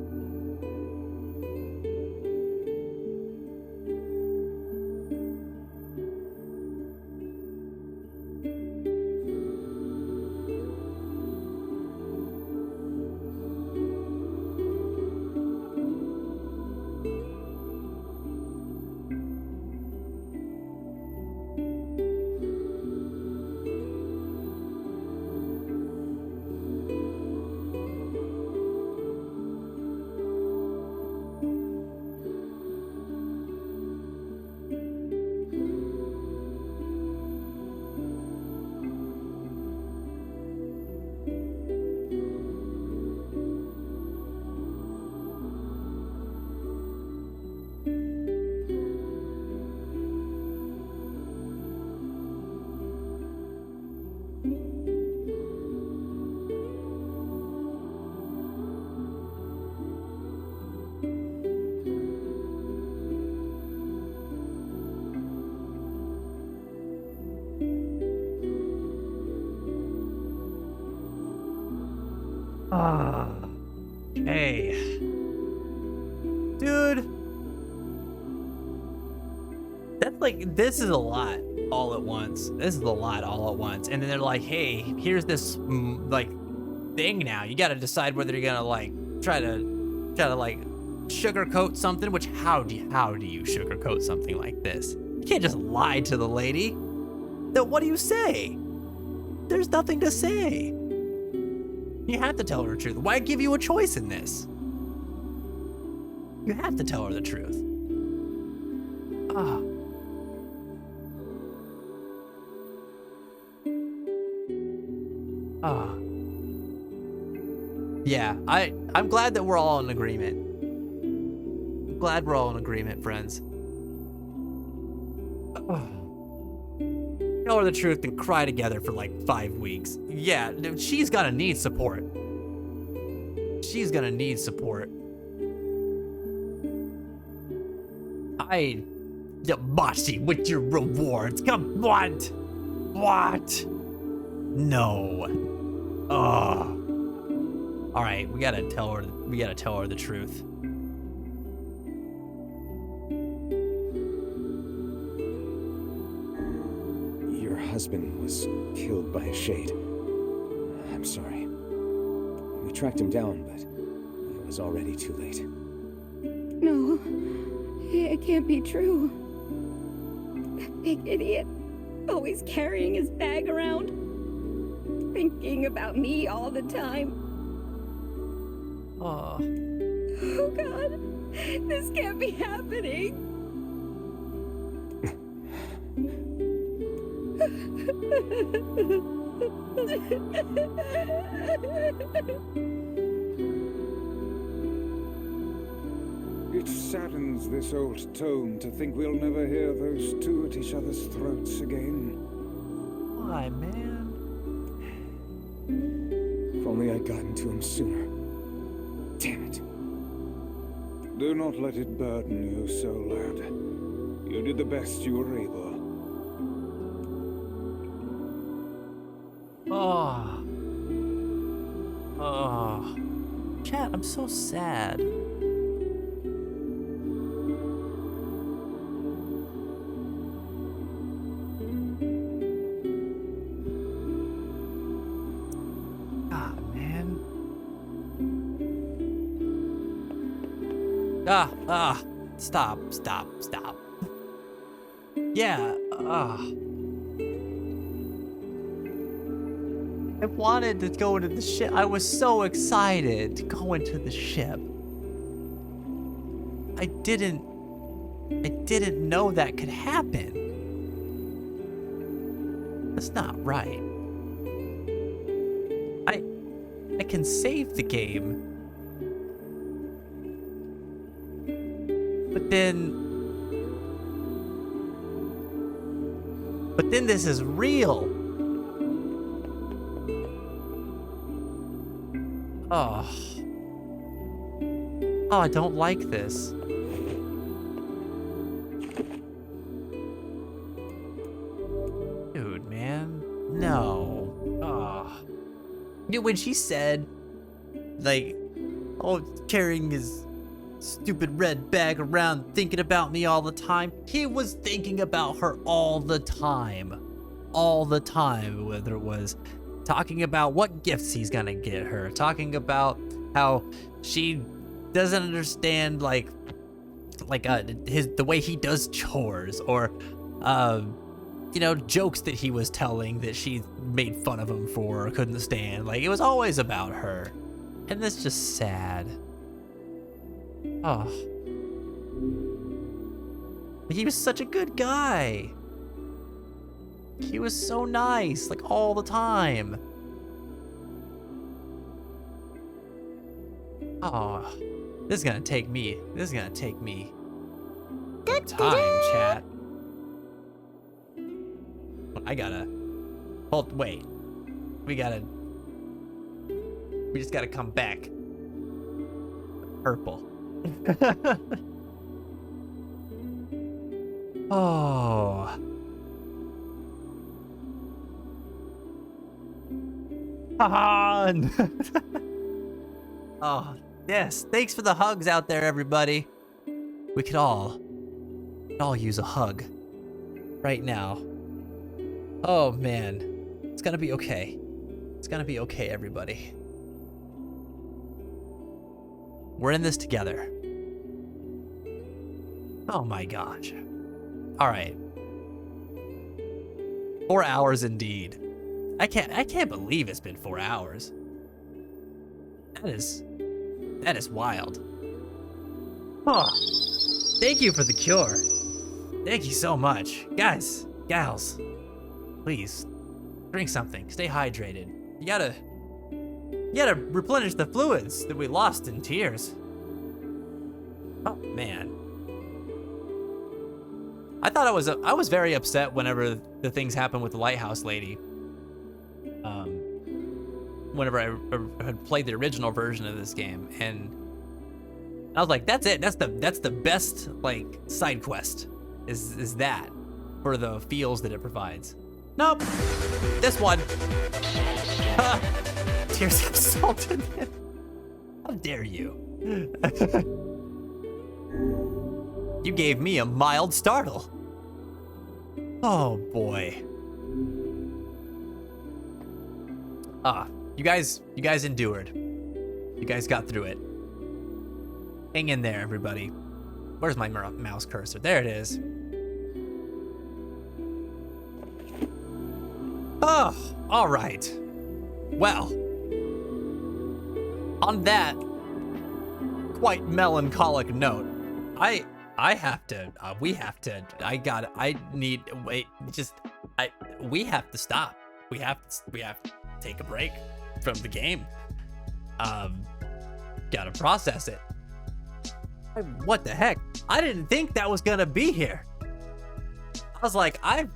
Hey. Dude. That's like, this is a lot all at once. This is a lot all at once. And then they're like, hey, here's this like thing now. You got to decide whether you're going to like try to like sugarcoat something, which how do you sugarcoat something like this? You can't just lie to the lady. Then what do you say? There's nothing to say. You have to tell her the truth. Why give you a choice in this? You have to tell her the truth. Ah. Ah. Yeah, I'm glad that we're all in agreement. I'm glad we're all in agreement, friends. Tell her the truth and cry together for like 5 weeks. Yeah, she's gonna need support. She's gonna need support. Yamashi with your rewards. Come on. What? No. Ugh. All right, we gotta tell her the truth. Your husband was killed by a shade. I'm sorry. We tracked him down, but it was already too late. No, it can't be true. That big idiot, always carrying his bag around, thinking about me all the time. Oh. Oh God, this can't be happening. It saddens this old tone to think we'll never hear those two at each other's throats again. Why, man? If only I'd gotten to him sooner. Damn it. Do not let it burden you so, lad. You did the best you were able. Oh. Oh. Chat, I'm so sad. God, man. Stop. Yeah, I wanted to go into the ship. I was so excited to go into the ship. I didn't know that could happen. That's not right. I can save the game. But then this is real. Oh, I don't like this. when she said, like, oh, carrying his stupid red bag around thinking about me all the time, he was thinking about her all the time. All the time, whether it was talking about what gifts he's gonna get her, talking about how she doesn't understand the way he does chores, or jokes that he was telling that she made fun of him for or couldn't stand. Like, it was always about her. And that's just sad. Oh. He was such a good guy. He was so nice, like, all the time. Oh, this is gonna take me some time, chat. We just gotta come back. Purple. Oh. Han! Oh, yes. Thanks for the hugs out there, everybody. We could all use a hug right now. Oh, man. It's gonna be okay. It's gonna be okay, everybody. We're in this together. Oh my gosh. All right. 4 hours indeed. I can't believe it's been 4 hours. That is wild. Oh, thank you for the cure. Thank you so much. Guys, gals, please drink something. Stay hydrated. You gotta replenish the fluids that we lost in tears. Oh man. I was very upset whenever the things happened with the lighthouse lady. Whenever I had played the original version of this game, and I was like, that's it. That's the best, like, side quest is that, for the feels that it provides. Nope. This one. Tears have salted him. How dare you? You gave me a mild startle. Oh boy. You guys endured. You guys got through it. Hang in there, everybody. Where's my mouse cursor? There it is. Oh, all right. Well, on that quite melancholic note, we have to stop. We have to take a break from the game. Gotta process it. What the heck? I didn't think that was gonna be here. I was like, I've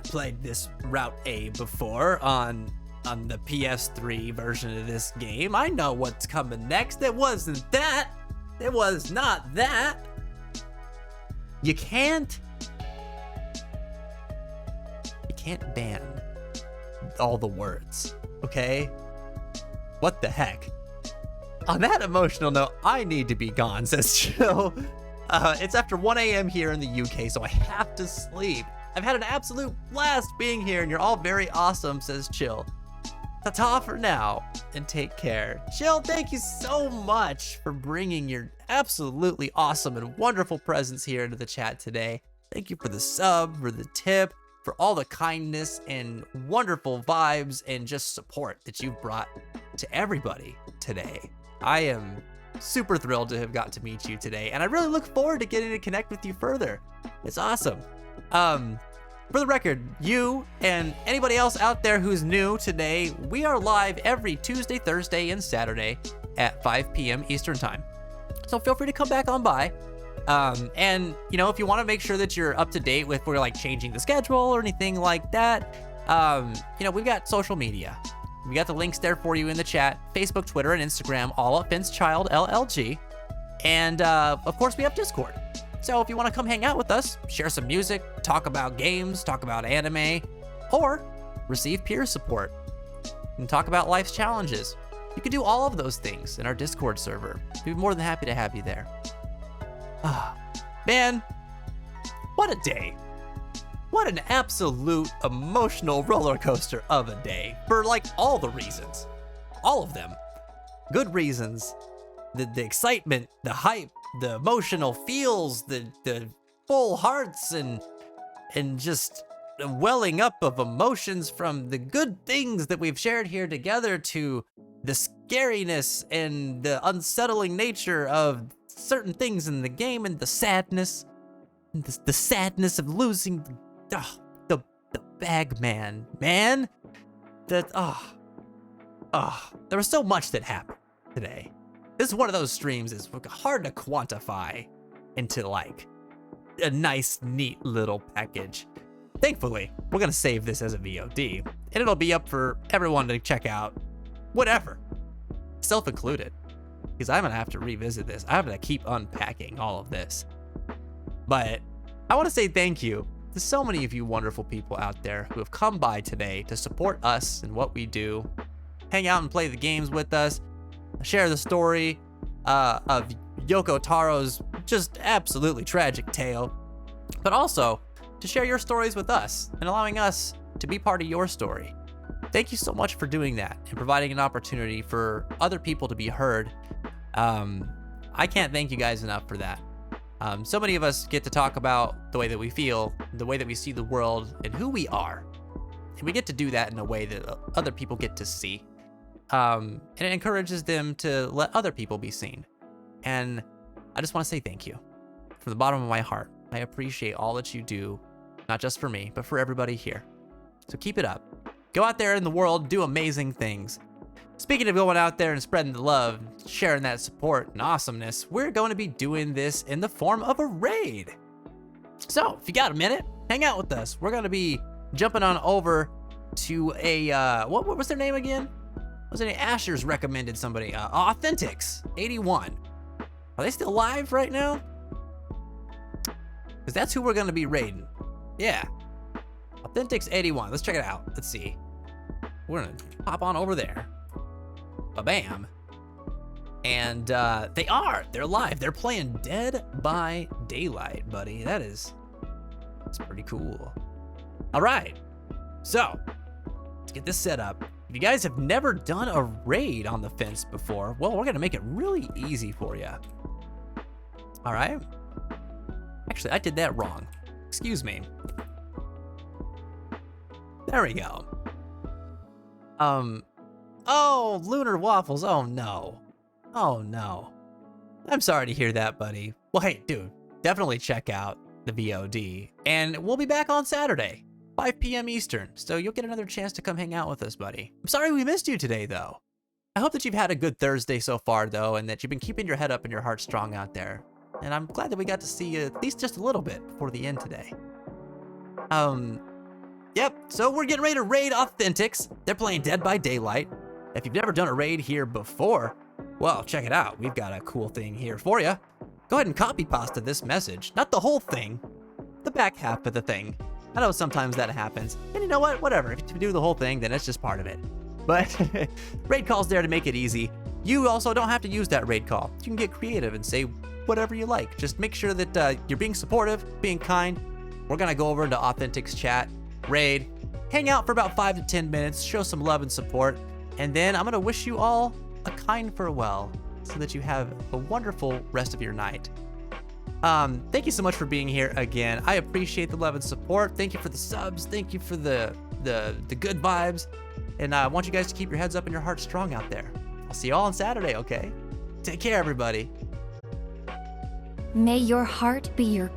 played this Route A before on the PS3 version of this game. I know what's coming next. It wasn't that. It was not that. You can't ban all the words, okay? What the heck? On that emotional note, I need to be gone, says Chill. It's after 1 a.m. here in the UK, so I have to sleep. I've had an absolute blast being here, and you're all very awesome, says Chill. Ta-ta for now, and take care. Chill, thank you so much for bringing your absolutely awesome and wonderful presence here into the chat today. Thank you for the sub, for the tip, for all the kindness and wonderful vibes and just support that you've brought to everybody today. I am super thrilled to have got to meet you today, and I really look forward to getting to connect with you further. It's awesome. For the record, you and anybody else out there who's new today, we are live every Tuesday, Thursday, and Saturday at 5 p.m. Eastern Time. So feel free to come back on by. And, if you want to make sure that you're up to date with, we're like changing the schedule or anything like that, we've got social media. We got the links there for you in the chat. Facebook, Twitter, and Instagram, all at Child LLG. And, of course, we have Discord. So if you want to come hang out with us, share some music, talk about games, talk about anime, or receive peer support, and talk about life's challenges. You can do all of those things in our Discord server. We'd be more than happy to have you there. Ah, man, what a day. What an absolute emotional roller coaster of a day for like all the reasons. All of them. Good reasons. The excitement, the hype, the emotional feels, the full hearts and just the welling up of emotions from the good things that we've shared here together to the scariness and the unsettling nature of certain things in the game and the sadness. The sadness of losing the bag man. Man, there was so much that happened today. This is one of those streams that's hard to quantify into like a nice, neat little package. Thankfully, we're gonna save this as a VOD, and it'll be up for everyone to check out, whatever, self-included, because I'm gonna have to revisit this. I'm gonna keep unpacking all of this. But I wanna say thank you to so many of you wonderful people out there who have come by today to support us and what we do, hang out and play the games with us, share the story of Yoko Taro's just absolutely tragic tale, but also to share your stories with us and allowing us to be part of your story. Thank you so much for doing that and providing an opportunity for other people to be heard. I can't thank you guys enough for that. So many of us get to talk about the way that we feel, the way that we see the world, and who we are. And we get to do that in a way that other people get to see. And it encourages them to let other people be seen. And I just want to say thank you from the bottom of my heart. I appreciate all that you do, not just for me, but for everybody here. So keep it up. Go out there in the world, do amazing things. Speaking of going out there and spreading the love, sharing that support and awesomeness, we're going to be doing this in the form of a raid. So if you got a minute, hang out with us. We're going to be jumping on over to a, what was their name again? Was it Asher's recommended somebody? Authentics 81. Are they still live right now? Because that's who we're going to be raiding. Yeah. Authentics 81. Let's check it out. Let's see. We're going to hop on over there. Ba-bam. And they're live. They're playing Dead by Daylight, buddy. That's pretty cool. All right. So, let's get this set up. If you guys have never done a raid on the fence before, well, we're gonna make it really easy for you. All right. Actually, I did that wrong. Excuse me. There we go. Oh, Lunar Waffles. Oh no. Oh no. I'm sorry to hear that, buddy. Well, hey, dude, definitely check out the VOD, and we'll be back on Saturday. 5 p.m. Eastern, so you'll get another chance to come hang out with us, buddy. I'm sorry we missed you today, though. I hope that you've had a good Thursday so far, though, and that you've been keeping your head up and your heart strong out there. And I'm glad that we got to see you at least just a little bit before the end today. Yep, so we're getting ready to raid Authentics. They're playing Dead by Daylight. If you've never done a raid here before, well, check it out. We've got a cool thing here for you. Go ahead and copy pasta this message. Not the whole thing, the back half of the thing. I know sometimes that happens, and you know what? Whatever. If you do the whole thing, then it's just part of it. But raid call's there to make it easy. You also don't have to use that raid call. You can get creative and say whatever you like. Just make sure that you're being supportive, being kind. We're gonna go over into Authentics chat, raid, hang out for about 5 to 10 minutes, show some love and support, and then I'm gonna wish you all a kind farewell so that you have a wonderful rest of your night. Thank you so much for being here again. I appreciate the love and support. Thank you for the subs. Thank you for the good vibes. And I want you guys to keep your heads up and your hearts strong out there. I'll see you all on Saturday, okay? Take care, everybody. May your heart be your